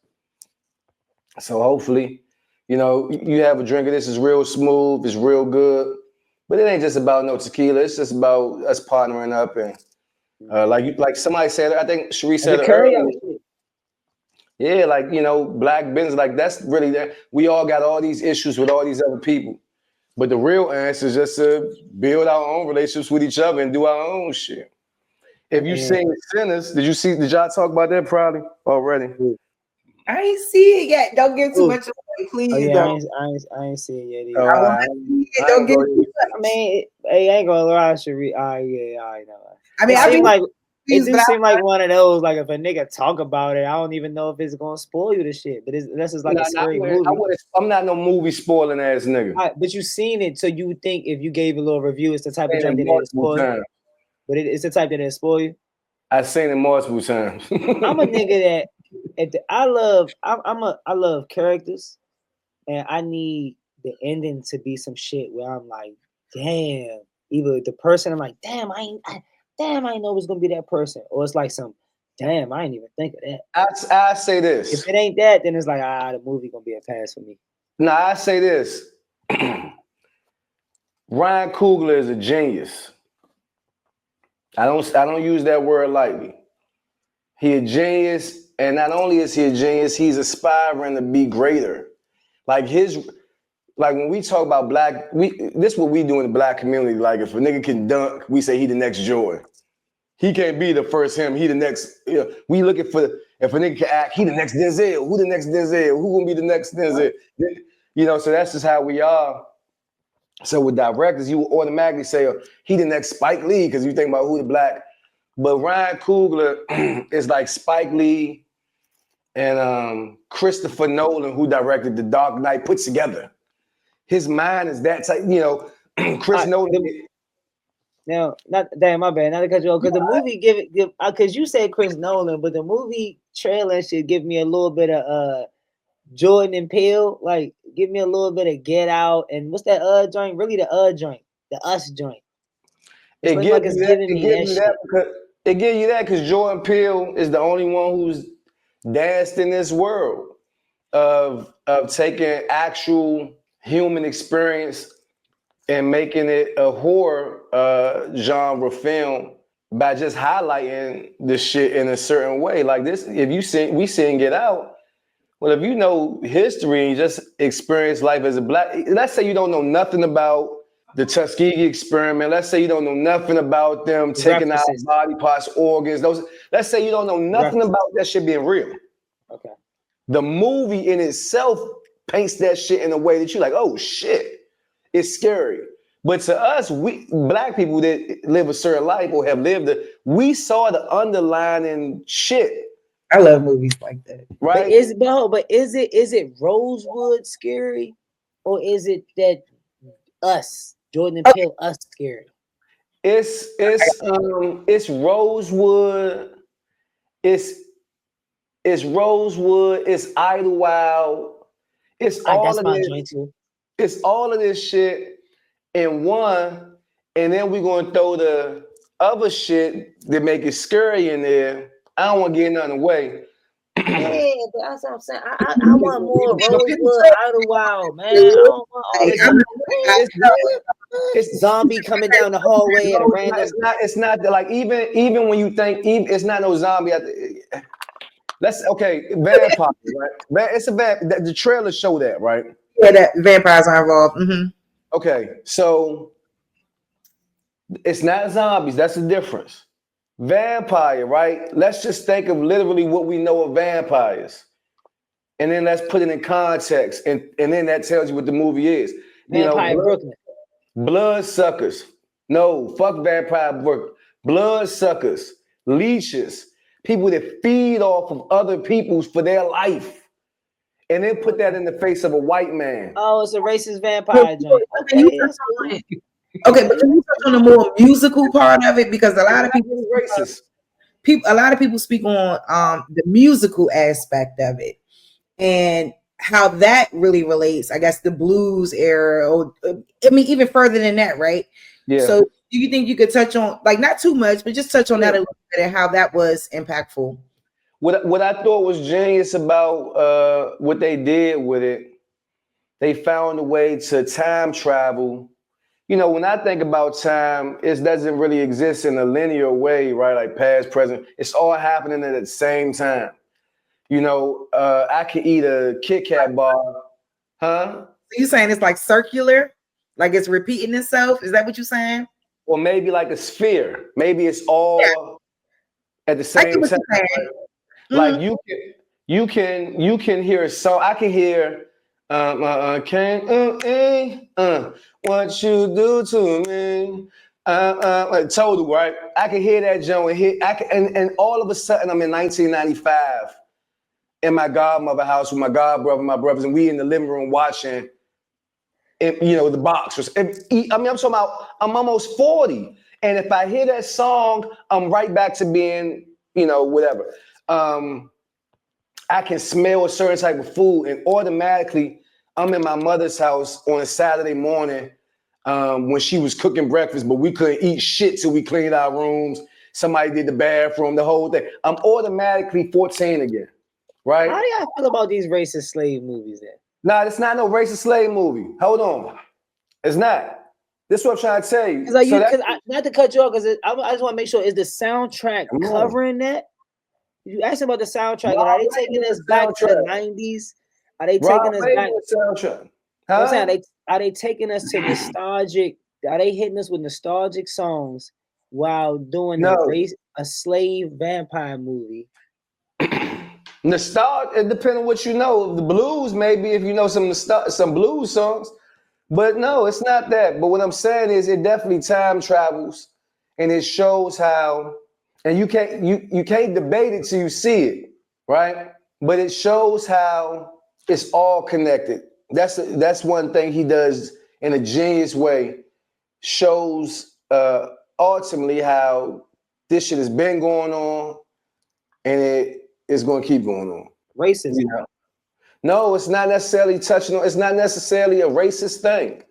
So hopefully, you know, you have a drink of this, is real smooth, it's real good, but it ain't just about no tequila. It's just about us partnering up and like somebody said, I think Cherie said it earlier. Yeah, like, you know, black business, like that's really that. We all got all these issues with all these other people, but the real answer is just to build our own relationships with each other and do our own shit. If you seen Sinners, did y'all talk about that probably already? I ain't see it yet. Don't give too much away, please. Oh, yeah, don't. I ain't see it yet Oh, either. I want to see it. Don't give too much. I mean, hey, I ain't gonna lie, Cherie. Yeah, I know. I mean, it seems like it do seem like one of those, like if a nigga talk about it, I don't even know if it's gonna spoil you the shit. But this is like a scary movie. I'm not no movie spoiling ass nigga. But you seen it, so you would think if you gave a little review, it's the type of drink that it'll spoil you. But it's the type that it'll spoil you. I've seen it multiple times. I'm a nigga that I love characters, and I need the ending to be some shit where I'm like, damn, either the person I'm like, damn, I know it's gonna be that person, or it's like some, damn, I ain't even think of that. I say this. If it ain't that, then it's like, the movie gonna be a pass for me. Nah, I say this. Ryan Coogler is a genius. I don't use that word lightly. He a genius, and not only is he a genius, he's aspiring to be greater. Like when we talk about this is what we do in the black community. Like if a nigga can dunk, we say he the next Jordan. He can't be the first him. He the next. You know, we looking for if a nigga can act, he the next Denzel. Who the next Denzel? Who gonna be the next Denzel? You know, so that's just how we are. So with directors, you automatically say he the next Spike Lee because you think about who the black. But Ryan Coogler is like Spike Lee and Christopher Nolan, who directed The Dark Knight, put together. His mind is that type, you know. Chris Nolan. Now, my bad. Not to cut you off, because the movie give because you said Chris Nolan, but the movie trailer should give me a little bit of Jordan and Peele, like give me a little bit of Get Out and what's that joint? Really the joint, the Us joint. It gives you that because Jordan Peele is the only one who's danced in this world of taking actual human experience and making it a horror genre film by just highlighting the shit in a certain way. Like this, if we seen Get Out. Well, if you know history and just experience life as a black, let's say you don't know nothing about the Tuskegee experiment. Let's say you don't know nothing about them taking out body parts, organs. Let's say you don't know nothing about that shit being real. Okay. The movie in itself paints that shit in a way that you're like, oh shit, it's scary. But to us, we black people that live a certain life or have lived it, we saw the underlying shit. I love movies like that. Right? But is it Rosewood scary, or is it that Us, Jordan and Peele, Us scary? It's Rosewood. It's Rosewood. It's Idlewild. It's all of this. It's all of this shit in one, and then we're gonna throw the other shit that make it scary in there. I don't want to get nothing away. Yeah, but that's what I'm saying. I want more Rosewood, Idlewild, man. I don't want all this. It's zombie coming down the hallway at a random. It's not like even when you think it's not no zombie. Vampire, right? It's a the trailer show that, right? Yeah, that vampires are involved. Mm-hmm. Okay, so it's not zombies. That's the difference. vampire, right? Let's just think of literally what we know of vampires. And then let's put it in context. And then that tells you what the movie is. Vampire Brooklyn. Bloodsuckers. No, fuck vampire Brooklyn. Bloodsuckers, leeches, people that feed off of other people's for their life. And then put that in the face of a white man. Oh, it's a racist vampire joint. Okay, that's cool. Okay, but can you touch on the more musical part of it? Because a lot of people racist. A lot of people speak on the musical aspect of it and how that really relates, I guess, the blues era, or I mean, even further than that, right? Yeah. So do you think you could touch on, like, not too much, but just touch on that a little bit and how that was impactful? What I thought was genius about what they did with it, they found a way to time travel. You know, when I think about time, it doesn't really exist in a linear way, right? Like past, present. It's all happening at the same time. You know, I could eat a Kit Kat bar, huh? So you saying it's like circular, like it's repeating itself? Is that what you're saying? Or maybe like a sphere. Maybe it's all at the same time. Like you can hear a song. I can hear what you do to me. Like Total, right? I can hear that joint and all of a sudden I'm in 1995 in my godmother house with my godbrother, my brothers, and we in the living room watching the boxers. I'm talking about I'm almost 40. And if I hear that song, I'm right back to being, whatever. I can smell a certain type of food, and automatically I'm in my mother's house on a Saturday morning when she was cooking breakfast, but we couldn't eat shit till we cleaned our rooms. Somebody did the bathroom, the whole thing. I'm automatically 14 again, right? How do y'all feel about these racist slave movies then? Nah, it's not no racist slave movie. Hold on. It's not. This is what I'm trying to tell you. Not to cut you off, because I just want to make sure, is the soundtrack covering that? You asked about the soundtrack. Are they taking us back to the 90s? Are they taking us back? Soundtrack. Huh? I'm saying, are they taking us to nostalgic? Are they hitting us with nostalgic songs while doing a slave vampire movie? Nostalgia, it depends on what you know. The blues, maybe if you know some blues songs. But no, it's not that. But what I'm saying is it definitely time travels, and it shows how, and you can't debate it till you see it, right? But it shows how it's all connected. That's one thing he does in a genius way. Shows ultimately how this shit has been going on, and it is going to keep going on. Racism. No, it's not necessarily touching on. It's not necessarily a racist thing.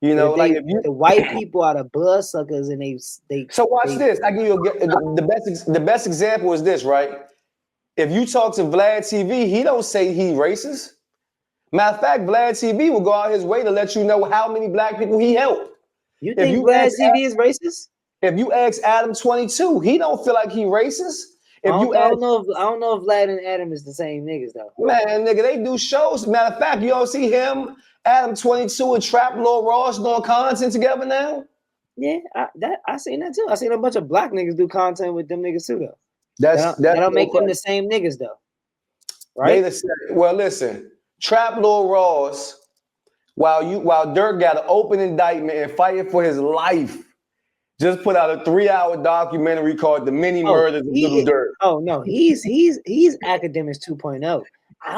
The white people are the bloodsuckers, and they. So watch this. I give you the best example is this, right? If you talk to Vlad TV, he don't say he racist. Matter of fact, Vlad TV will go out his way to let you know how many black people he helped. You think Vlad TV is racist? If you ask Adam 22, he don't feel like he racist. I don't know if Vlad and Adam is the same niggas though. Man, nigga, they do shows. Matter of fact, you don't see him, Adam 22, and Trap Lord Ross doing content together now? Yeah, I seen that too. I seen a bunch of black niggas do content with them niggas too though. That don't make them the same niggas though. Right? Well, listen, Trap Lord Ross, while Dirk got an open indictment and fighting for his life, just put out a 3-hour documentary called The Many Murders of Little Dirk. Oh no, he's Academics 2.0.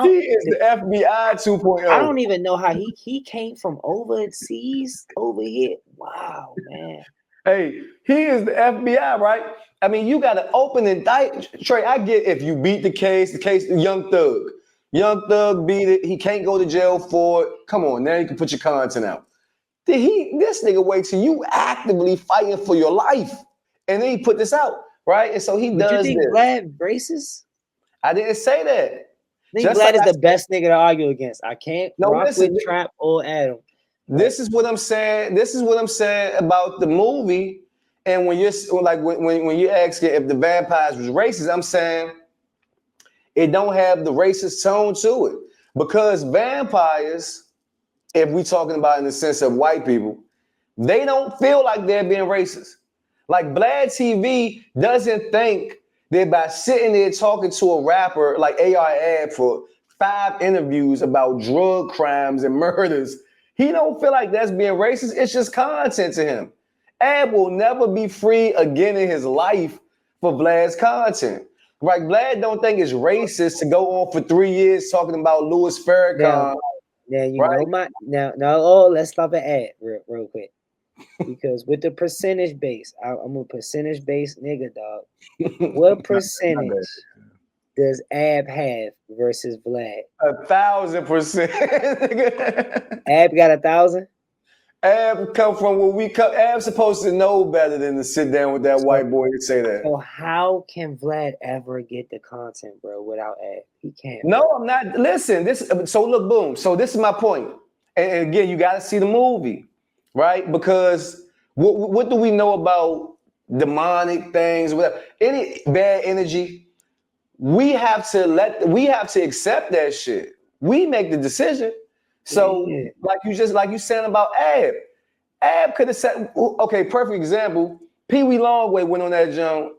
He is the FBI 2.0. I don't even know how he came from overseas over here. Wow, man. Hey, he is the FBI, right? I mean, you got an open indictment. Trey, I get if you beat the case, Young Thug beat it. He can't go to jail for it. Come on, now you can put your content out. This nigga wait till you actively fighting for your life, and then he put this out, right? And so he does. You think Vlad racist? I didn't say that. I think Vlad is the best nigga to argue against. I can't rock with Trap or Adam. This is what I'm saying. This is what I'm saying about the movie. And when you're like when you ask if the vampires was racist, I'm saying it don't have the racist tone to it, because vampires, if we talking about in the sense of white people, they don't feel like they're being racist. Like Vlad TV doesn't think that by sitting there talking to a rapper like AI Ab for 5 interviews about drug crimes and murders, he don't feel like that's being racist. It's just content to him. Ab will never be free again in his life for Vlad's content. Like Vlad don't think it's racist to go on for 3 years talking about Louis Farrakhan. Now you right? know now let's stop at ad real quick. Because with the percentage base, I'm a percentage based nigga, dog. What percentage does Ab have versus Vlad? 1,000%. Ab got 1,000? Ab come from where we come. Ab's supposed to know better than to sit down with that white boy and say that. So how can Vlad ever get the content, bro, without Ab? He can't. No, I'm not. Listen, so look, boom. So this is my point. And again, you got to see the movie, right? Because what do we know about demonic things, whatever, any bad energy? We have to accept that shit. We make the decision. So like you saying about Ab could have said, okay, perfect example. Pee Wee Longway went on that jump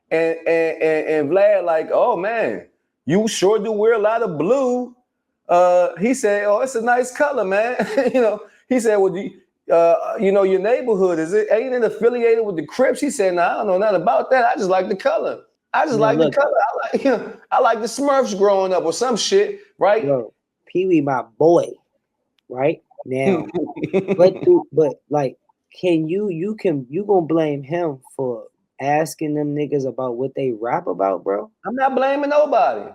and Vlad like, oh man, you sure do wear a lot of blue. He said, oh, it's a nice color, man. He said, well, your neighborhood, ain't it affiliated with the Crips? He said, no, I don't know nothing about that. I just like the color. The color. I like the Smurfs growing up or some shit, right? Bro, Pee Wee, my boy, right? Now, but like, can you gonna blame him for asking them niggas about what they rap about, bro? I'm not blaming nobody.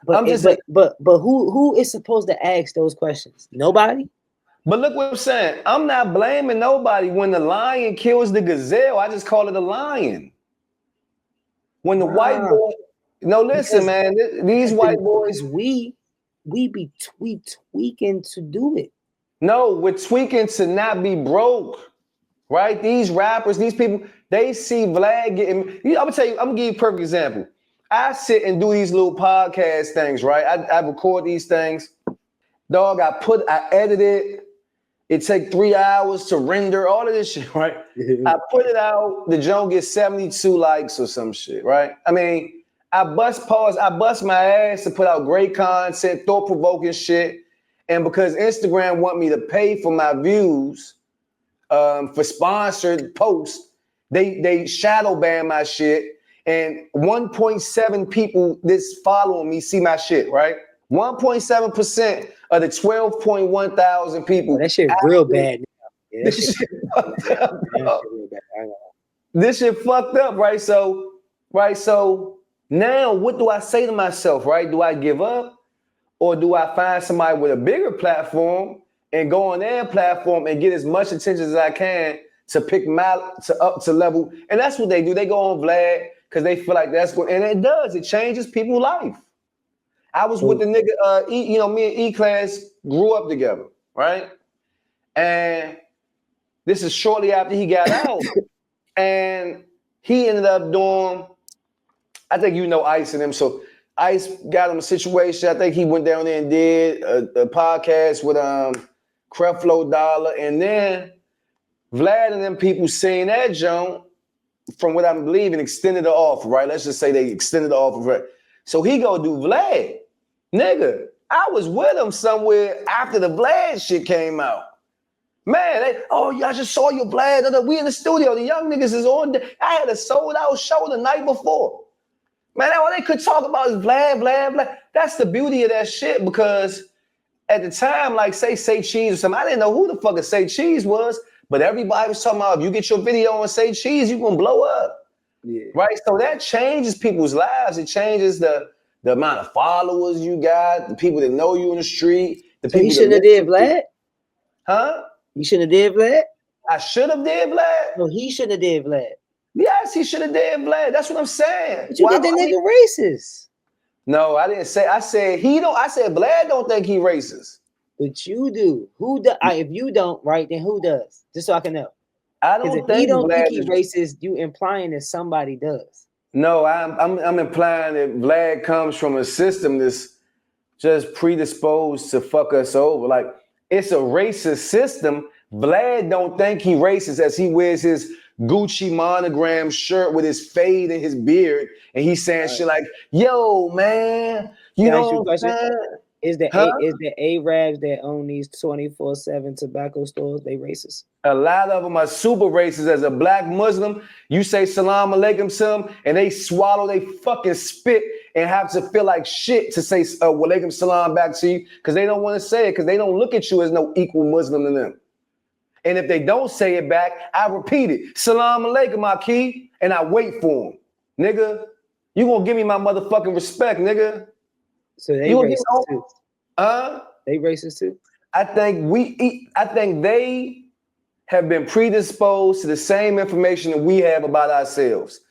But who is supposed to ask those questions? Nobody. But look what I'm saying. I'm not blaming nobody. When the lion kills the gazelle, I just call it a lion. When the white boy, listen, man. These white boys, we be tweaking to do it. No, we're tweaking to not be broke, right? These rappers, these people, they see Vlad getting. I'm gonna tell you. I'm gonna give you a perfect example. I sit and do these little podcast things, right? I record these things. Dog, I edit it. It take 3 hours to render all of this shit, right? I put it out. The joint gets 72 likes or some shit, right? I mean, I bust my ass to put out great content, thought-provoking shit. And because Instagram want me to pay for my views for sponsored posts, they shadow ban my shit. And 1.7 people that's following me see my shit, right? 1.7% of the 12.1 thousand people. That shit real bad. Yeah, this shit fucked up, bro. This shit fucked up, right? So now what do I say to myself, right? Do I give up? Or do I find somebody with a bigger platform and go on their platform and get as much attention as I can to pick up to level? And that's what they do. They go on Vlad because they feel like that's what, and it does. It changes people's life. I was with the nigga, me and E-Class grew up together, right? And this is shortly after he got out. And he ended up doing, I think Ice and him. So Ice got him a situation. I think he went down there and did a podcast with Creflo Dollar. And then Vlad and them people seen that junk, from what I'm believing, extended the offer, right? Let's just say they extended the offer. Right? So he go do Vlad. Nigga, I was with him somewhere after the Vlad shit came out. Man, I just saw your Vlad. We in the studio. The young niggas is on. I had a sold out show the night before. Man, all they could talk about is Vlad. That's the beauty of that shit, because at the time, like say Cheese or something, I didn't know who the fuck a Say Cheese was, but everybody was talking about if you get your video on Say Cheese, you're gonna blow up. Yeah. Right? So that changes people's lives. It changes the amount of followers you got, the people that know you in the street. So you shouldn't have did Vlad? Huh? You shouldn't have did Vlad? I should have did Vlad? No, he shouldn't have did Vlad. Yes, he should have did Vlad. That's what I'm saying. But you did the nigga racist. No, I didn't say. I said Vlad don't think he racist. But you do. Who does? If you don't, right, then who does? Just so I can know. I don't think. If he don't think he's racist, you implying that somebody does. No, I'm implying that Vlad comes from a system that's just predisposed to fuck us over. Like, it's a racist system, Vlad don't think he racist as he wears his Gucci monogram shirt with his fade and his beard, and he's saying shit like, "Yo, man, you Can I ask you know a what I'm question? saying?" Is the Huh? Arabs that own these 24/7 tobacco stores, they racist? A lot of them are super racist. As a black Muslim, you say salam alaikum to them, and they swallow, they fucking spit, and have to feel like shit to say walaikum salam back to you, because they don't want to say it, because they don't look at you as no equal Muslim to them. And if they don't say it back, I repeat it. Salam alaikum, Akhi, and I wait for them. Nigga, you gonna give me my motherfucking respect, nigga. So they You gonna racist too. They racist too. I think they have been predisposed to the same information that we have about ourselves.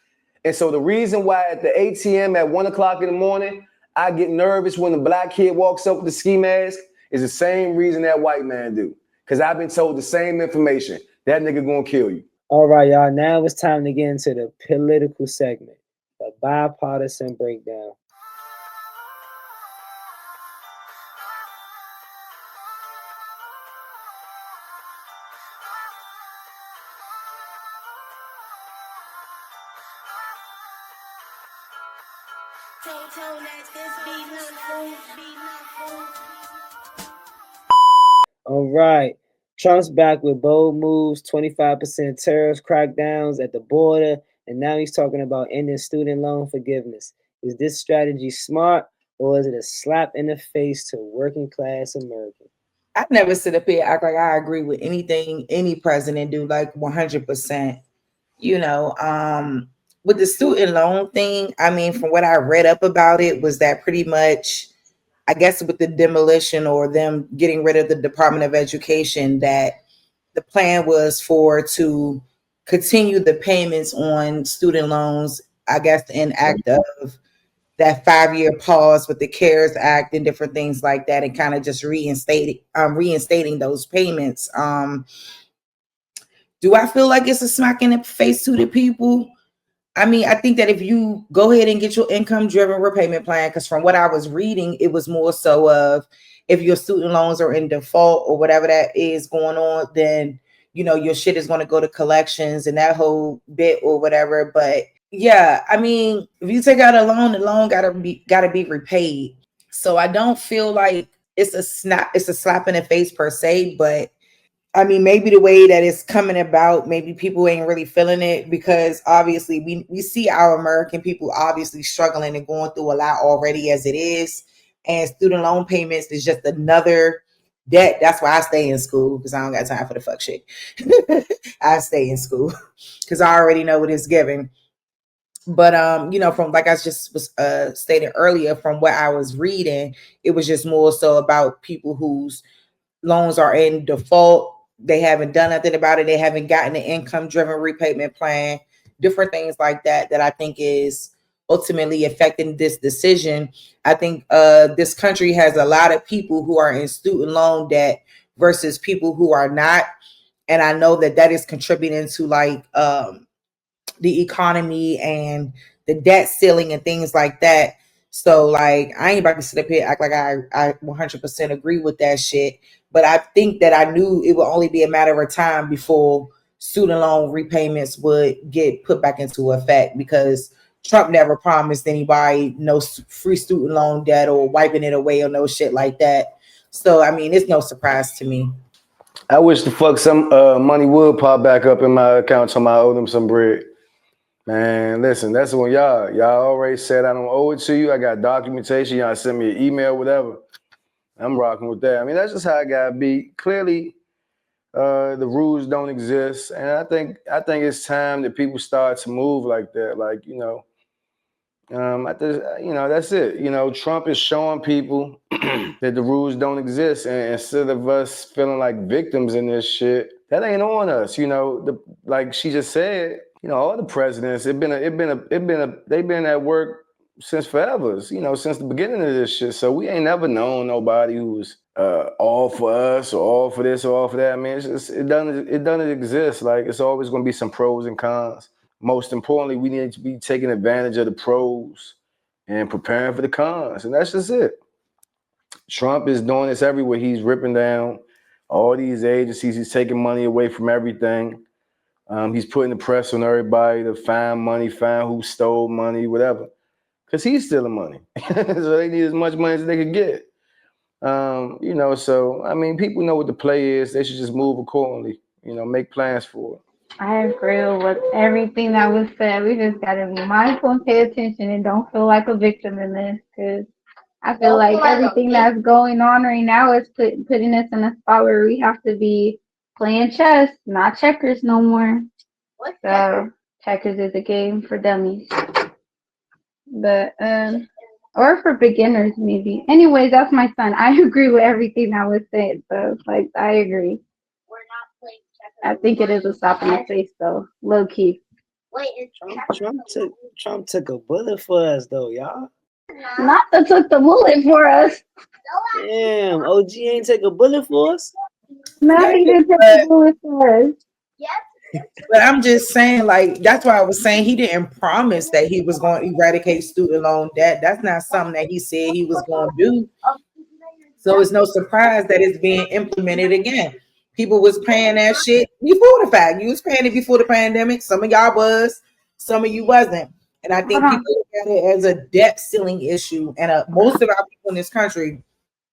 And so the reason why at the ATM at 1 o'clock in the morning, I get nervous when the black kid walks up with the ski mask is the same reason that white man do. Because I've been told the same information. That nigga gonna kill you. All right, y'all. Now it's time to get into the political segment, the bipartisan breakdown. All right. Trump's back with bold moves, 25% tariffs, crackdowns at the border, and now he's talking about ending student loan forgiveness. Is this strategy smart, or is it a slap in the face to working class Americans? I never sit up here act like I agree with anything any president do, like 100%. You know, with the student loan thing, I mean, from what I read up about it, was that pretty much, I guess, with the demolition or them getting rid of the Department of Education, that the plan was to continue the payments on student loans, I guess, in act of that 5-year pause with the CARES Act and different things like that, and kind of just reinstating those payments. Do I feel like it's a smack in the face to the people? I mean, I think that if you go ahead and get your income-driven repayment plan, because from what I was reading, it was more so of if your student loans are in default or whatever that is going on, then, you know, your shit is going to go to collections and that whole bit or whatever. But yeah, I mean, if you take out a loan, the loan gotta be repaid. So I don't feel like it's a slap in the face per se, but I mean, maybe the way that it's coming about, maybe people ain't really feeling it, because obviously we see our American people obviously struggling and going through a lot already as it is. And student loan payments is just another debt. That's why I stay in school, because I don't got time for the fuck shit. I stay in school because I already know what it's giving. But you know, from like I just was stated earlier, from what I was reading, it was just more so about people whose loans are in default. They haven't done nothing about it. They haven't gotten an income-driven repayment plan, different things like that, that I think is ultimately affecting this decision. I think this country has a lot of people who are in student loan debt versus people who are not. And I know that that is contributing to like the economy and the debt ceiling and things like that. So like, I ain't about to sit up here act like I 100% agree with that shit. But I think that I knew it would only be a matter of time before student loan repayments would get put back into effect, because Trump never promised anybody no free student loan debt or wiping it away or no shit like that. So I mean, it's no surprise to me. I wish the fuck some money would pop back up in my account so I owe them some bread. Man, listen, that's when y'all already said I don't owe it to you. I got documentation. Y'all send me an email, whatever. I'm rocking with that. I mean, that's just how I gotta be. Clearly, the rules don't exist, and I think it's time that people start to move like that. Like, you know, that's it. You know, Trump is showing people that the rules don't exist, and instead of us feeling like victims in this shit, that ain't on us. You know, like she just said, you know, all the presidents, they've been at work since forever. You know, since the beginning of this shit. So we ain't never known nobody who was all for us or all for this or all for that. I mean, it doesn't exist. Like, it's always going to be some pros and cons. Most importantly, we need to be taking advantage of the pros and preparing for the cons. And that's just it. Trump is doing this everywhere. He's ripping down all these agencies. He's taking money away from everything. He's putting the press on everybody to find money, find who stole money, whatever. Because he's stealing money. So they need as much money as they can get. You know, so, I mean, people know what the play is. They should just move accordingly, you know, make plans for it. I agree with everything that was said. We just got to be mindful and pay attention and don't feel like a victim in this, because I feel like everything that's going on right now is putting us in a spot where we have to be playing chess, not checkers no more. So checkers is a game for dummies, but or for beginners maybe. Anyways, that's my son. I agree with everything that was said. So like I agree. I think it is a slap in the face though, low key. Trump took a bullet for us though, y'all. Not that took the bullet for us. Damn, OG ain't take a bullet for us. No, he didn't take the bullet for us. But I'm just saying, like, that's why I was saying he didn't promise that he was going to eradicate student loan debt. That's not something that he said he was going to do. So it's no surprise that it's being implemented again. People was paying that shit before the fact. You was paying it before the pandemic. Some of y'all was, some of you wasn't. And I think people look at it as a debt ceiling issue. And most of our people in this country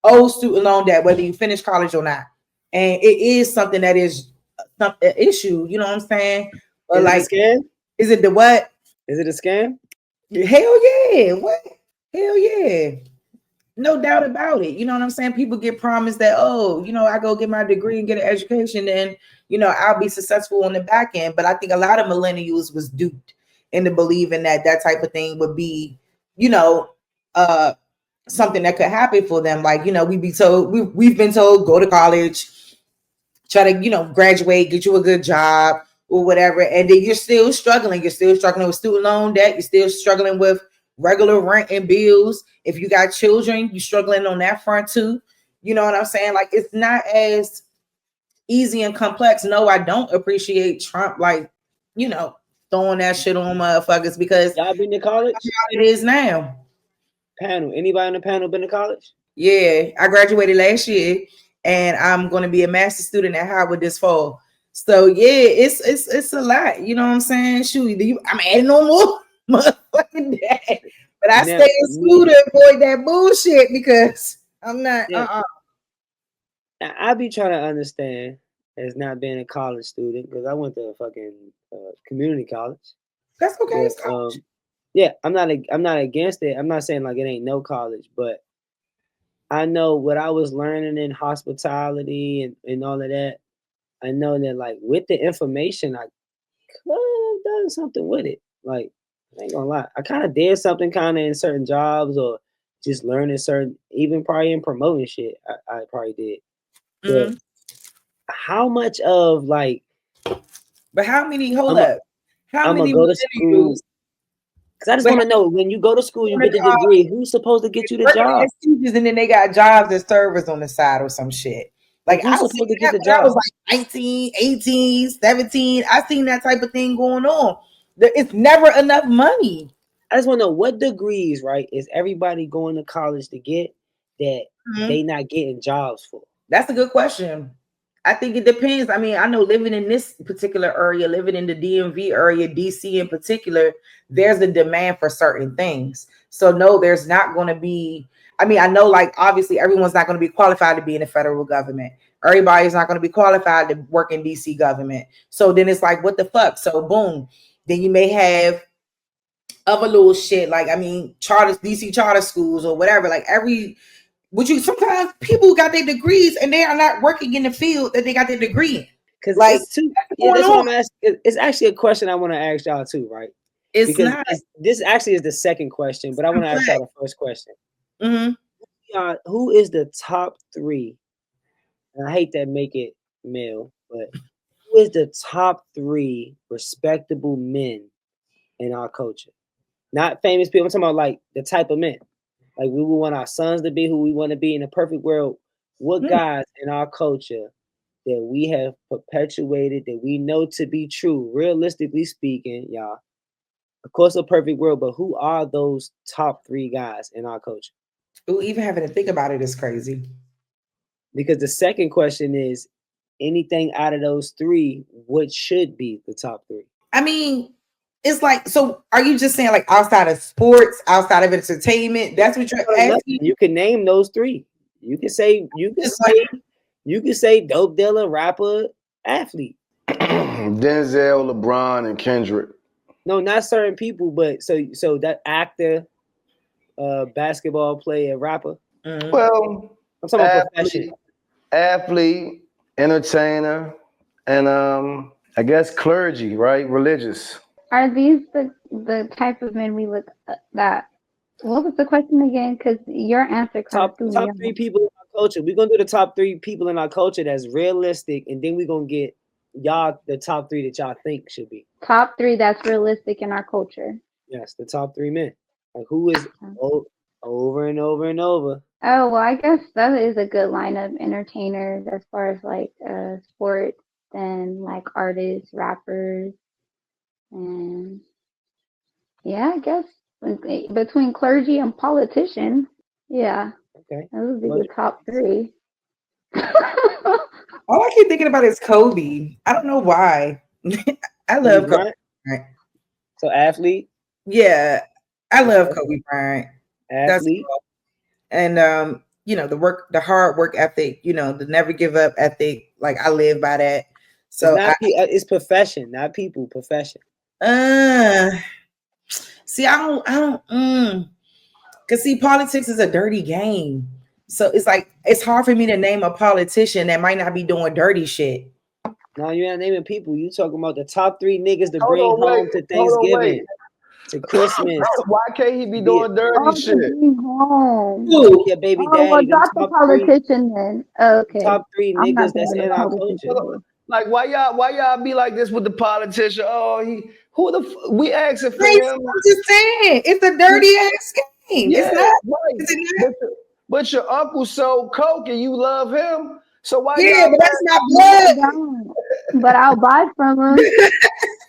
owe student loan debt, whether you finish college or not. And it is something that is an issue. You know what I'm saying? But is it a scam? Is it the what? Is it a scam? Hell yeah. What? Hell yeah. No doubt about it. You know what I'm saying? People get promised that, oh, you know, I go get my degree and get an education, and, you know, I'll be successful on the back end. But I think a lot of millennials was duped into believing that that type of thing would be, you know, something that could happen for them. Like, you know, we've been told, go to college, try to, you know, graduate, get you a good job or whatever. And then you're still struggling. You're still struggling with student loan debt. You're still struggling with regular rent and bills. If you got children, you're struggling on that front too. You know what I'm saying? Like, it's not as easy and complex. No, I don't appreciate Trump, like, you know, throwing that shit on motherfuckers, because y'all been to college? That's how it is now. Panel. Anybody on the panel been to college? Yeah, I graduated last year, and I'm going to be a master's student at Howard this fall. So yeah, it's a lot. You know what I'm saying? Shoot, I'm adding on more motherfucking debt. But I stay in school to avoid that bullshit, because I'm not. Now, I be trying to understand as not being a college student, because I went to a fucking community college. That's okay. But, It's college. yeah, I'm not against it. I'm not saying like it ain't no college, but I know what I was learning in hospitality and all of that. I know that like with the information, I could have done something with it. Like, I ain't gonna lie, I kind of did something kind of in certain jobs, or just learning certain, even probably in promoting shit. I probably did. But how much of like? But how many? Hold up. How many go to school? Because I just want to know, when you go to school, you get the degree. Who's supposed to get you the job? And then they got jobs as servers on the side or some shit. Like, who's supposed to get the job? I was like 19, 18, 17. I seen that type of thing going on. It's never enough money. I just want to know, what degrees, right, is everybody going to college to get that they not getting jobs for? That's a good question. I think it depends. I mean, I know living in this particular area, living in the DMV area, DC in particular, there's a demand for certain things. So no, there's not going to be, I mean, I know, like, obviously everyone's not going to be qualified to be in the federal government. Everybody's not going to be qualified to work in DC government. So then it's like, what the fuck? So boom, then you may have other little shit, like, I mean, DC charter schools or whatever, like sometimes people got their degrees and they are not working in the field that they got their degree in. Because like, that's what I'm asking. It's actually a question I want to ask y'all too, right? This actually is the second question, but I want to ask y'all the first question. Who is the top 3? And I hate that make it male, but who is the top 3 respectable men in our culture? Not famous people. I'm talking about like the type of men. Like, we would want our sons to be who we want to be in a perfect world. What guys in our culture that we have perpetuated, that we know to be true, realistically speaking, y'all? Of course, a perfect world, but who are those top 3 guys in our culture? Ooh, even having to think about it is crazy. Because the second question is anything out of those three, what should be the top three? I mean, it's like, so are you just saying like outside of sports, outside of entertainment? That's what you're asking? You can name those three. You can say dope dealer, rapper, athlete. Denzel, LeBron, and Kendrick. No, not certain people, but so that actor, basketball player, rapper. Mhm. Well, I'm talking about profession. Athlete, entertainer, and I guess clergy, right? Religious. Are these the type of men we look that? What was the question again? Because your answer Top three people in our culture. We're gonna do the top three people in our culture that's realistic, and then we're gonna get y'all the top three that y'all think should be. Top three that's realistic in our culture. Yes, the top three men. Like who is over and over and over. Oh, well, I guess that is a good line of entertainers as far as like sports and like artists, rappers, and yeah, I guess between clergy and politicians, yeah, Okay. those would be the top three. All I keep thinking about is Kobe. I don't know why. I love Kobe Bryant. So athlete? Yeah, I love Kobe Bryant. Athlete. And you know, the hard work ethic, you know, the never give up ethic. Like I live by that. So it's profession, not people. Profession. See, I don't. Cause see, politics is a dirty game. So it's like it's hard for me to name a politician that might not be doing dirty shit. No, you're not naming people. You talking about the top three niggas to bring home to Thanksgiving, to Christmas. Why can't he be doing dirty shit? Your baby daddy. Well, drop the politician then. Okay. Top three niggas that's in our culture. Like why y'all be like this with the politician? Oh, we asking for him. I'm just saying, it's a dirty ass game. Yeah, it's not. right. Is it not? But your uncle sold coke and you love him. So why? Yeah, but that's not blood. But I'll buy from him.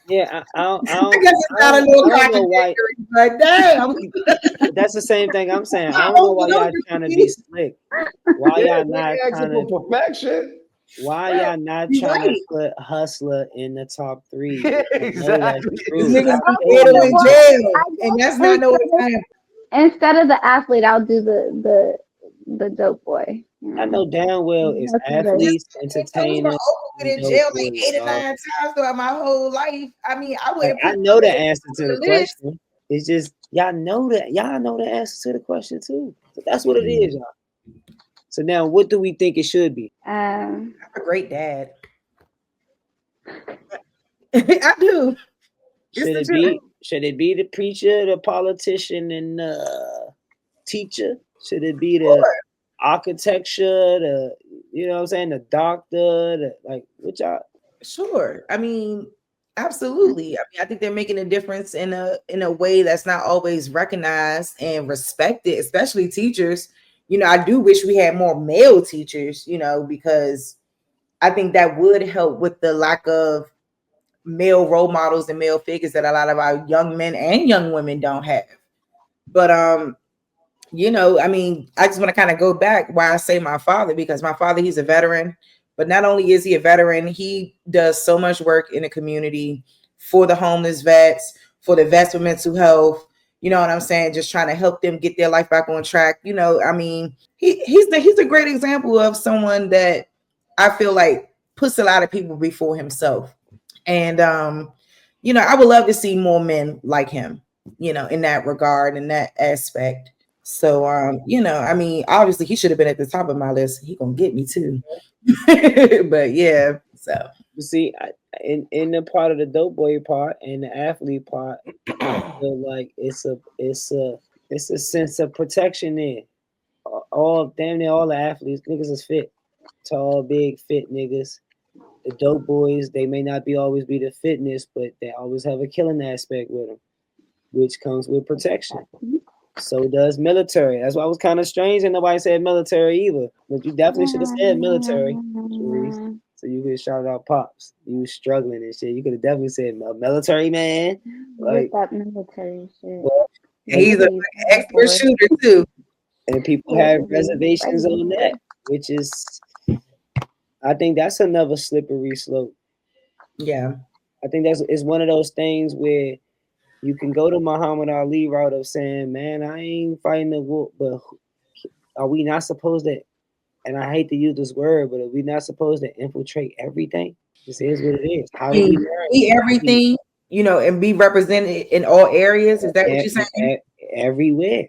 Yeah, I guess it's not a little contradictory, but damn. That's the same thing I'm saying. I don't know why y'all trying to be slick. Why y'all not trying to perfection? Why y'all not trying to put Hustler in the top three? Exactly. Niggas in jail, and that's not no example. Instead of the athlete, I'll do the dope boy. I know damn well it's athletes, entertainers. I was in jail like 8 or 9 times throughout my whole life. I mean, I know the answer to the question. It's just y'all know the answer to the question too. So that's what it is, y'all. So now, what do we think it should be? I'm a great dad. I do. Should it be the preacher, the politician, and the teacher? Should it be the architecture, the doctor, what y'all? Sure. I mean, absolutely. I mean, I think they're making a difference in a way that's not always recognized and respected, especially teachers. You know, I do wish we had more male teachers, because I think that would help with the lack of male role models and male figures that a lot of our young men and young women don't have. But I mean, I just want to kind of go back why I say my father, because my father, he's a veteran, but not only is he a veteran, he does so much work in the community for the homeless vets, for the vets with mental health. You know what I'm saying? Just trying to help them get their life back on track. I mean, he's a great example of someone that I feel like puts a lot of people before himself. And, I would love to see more men like him, in that regard, in that aspect. So, I mean, obviously he should have been at the top of my list. He gonna get me too. But yeah, so. You see, in the part of the dope boy part and the athlete part, I feel like it's a sense of protection there. Damn near all the athletes, niggas is fit. Tall, big, fit niggas. The dope boys, they may not always be the fitness, but they always have a killing aspect with them, which comes with protection. So does military. That's why it was kind of strange and nobody said military either. But you definitely should have said military, Sharice. So you could shout out Pops. You was struggling and shit. You could have definitely said military man. Like that military shit. He's an expert shooter too. And people have reservations on that, which is I think that's another slippery slope. Yeah. I think it's one of those things where you can go to Muhammad Ali route of saying, man, I ain't fighting the war, but are we not supposed to, and I hate to use this word, but are we not supposed to infiltrate everything? This is what it is. How do we learn? Be everything, and be represented in all areas. Is that what you're saying? Everywhere.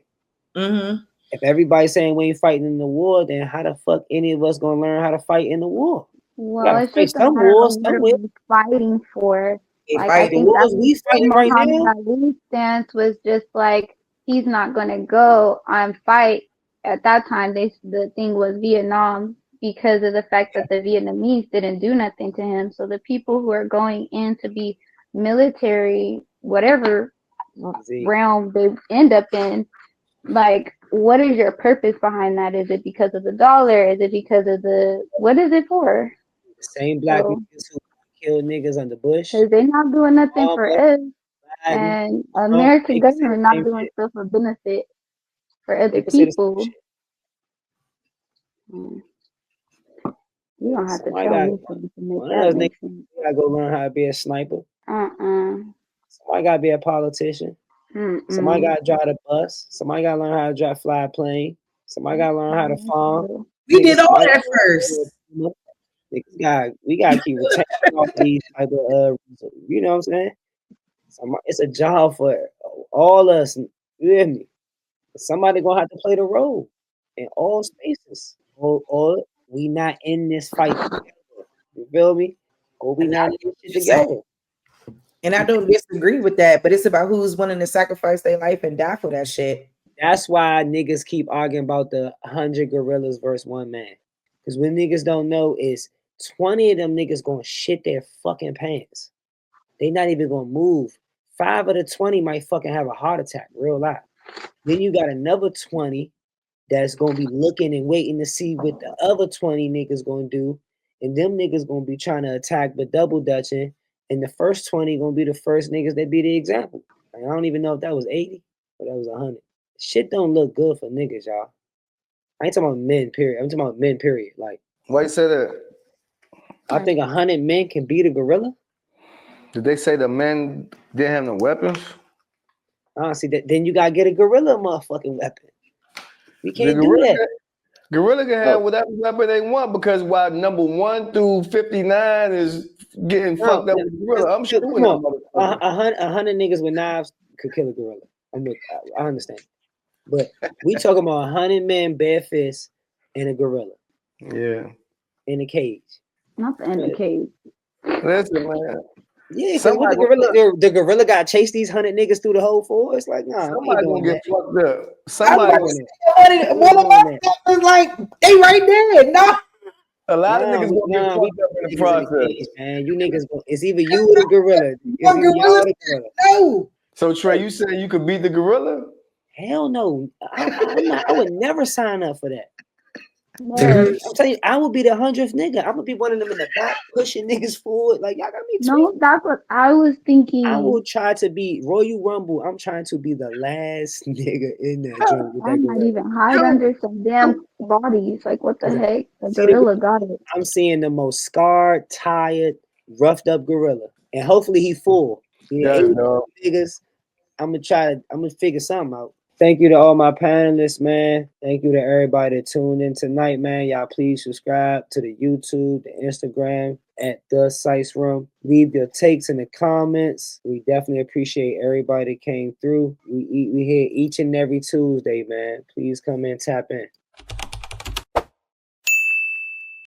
Mm-hmm. If everybody's saying we ain't fighting in the war, then how the fuck any of us gonna learn how to fight in the war? Well, it's just a matter of what are we fighting for. Like, I think that's we fighting right now. Ali's stance was just like he's not gonna go on fight. At that time, the thing was Vietnam because of the fact that the Vietnamese didn't do nothing to him. So the people who are going in to be military, whatever realm they end up in, like, what is your purpose behind that? Is it because of the dollar? Is it because of what is it for? The same black niggas who killed niggas under Bush. Because they're not doing nothing for us. And American government not doing stuff for benefit for other people. You don't have to tell me something to make that make sense. You gotta go learn how to be a sniper. Somebody gotta be a politician. Somebody gotta drive the bus. Somebody gotta learn how to fly a plane. Somebody gotta learn how to farm. We did all that first. We gotta keep retaining all these type of you know what I'm saying? It's a job for all us. You hear me? Somebody gonna have to play the role in all spaces, or we not in this fight together. You feel me? Or we not in this shit together. And I don't disagree with that, but it's about who's willing to sacrifice their life and die for that shit. That's why niggas keep arguing about the 100 gorillas versus one man. Because when niggas don't know is 20 of them niggas gonna shit their fucking pants. They not even gonna move. 5 of the 20 might fucking have a heart attack, real life. Then you got another 20 that's gonna be looking and waiting to see what the other 20 niggas gonna do. And them niggas gonna be trying to attack but double dutching. And the first 20 gonna be the first niggas that be the example. Like, I don't even know if that was 80 or that was 100. Shit don't look good for niggas, y'all. I ain't talking about men, period. I'm talking about men, period. Like, why you say that? I think 100 men can beat a gorilla. Did they say the men didn't have no weapons? See, then you gotta get a gorilla motherfucking weapon. We can't do that. Gorilla can have whatever weapon they want because while number 1 through 59 is getting fucked up with gorilla, I'm sure 100 niggas with knives could kill a gorilla. I understand, but we talking about 100 men bare fists and a gorilla. Yeah, in a cage. Not in a cage. Listen, man. Yeah, because the gorilla got to chase these 100 niggas through the whole forest. Like, nah, somebody gonna get fucked up. Somebody one of my was like, they right there. No. A lot of niggas gonna get fucked up in the process. Man, you niggas, it's either you or the gorilla. No. So Trey, you saying you could beat the gorilla? Hell no. I would never sign up for that. No. I'm telling you, I would be the 100th nigga. I'm gonna be one of them in the back pushing niggas forward. Like, y'all got me. No, that's what I was thinking. I will try to be Royal Rumble. I'm trying to be the last nigga in that joint. I might even hide under some damn bodies. Like, what the heck? The gorilla got it. I'm seeing the most scarred, tired, roughed up gorilla, and hopefully he full. Niggas. I'm gonna figure something out. Thank you to all my panelists, man. Thank you to everybody that tuned in tonight, man. Y'all please subscribe to the YouTube, the Instagram at the Sice Room. Leave your takes in the comments. We definitely appreciate everybody that came through. We here each and every Tuesday, man. Please come in, tap in.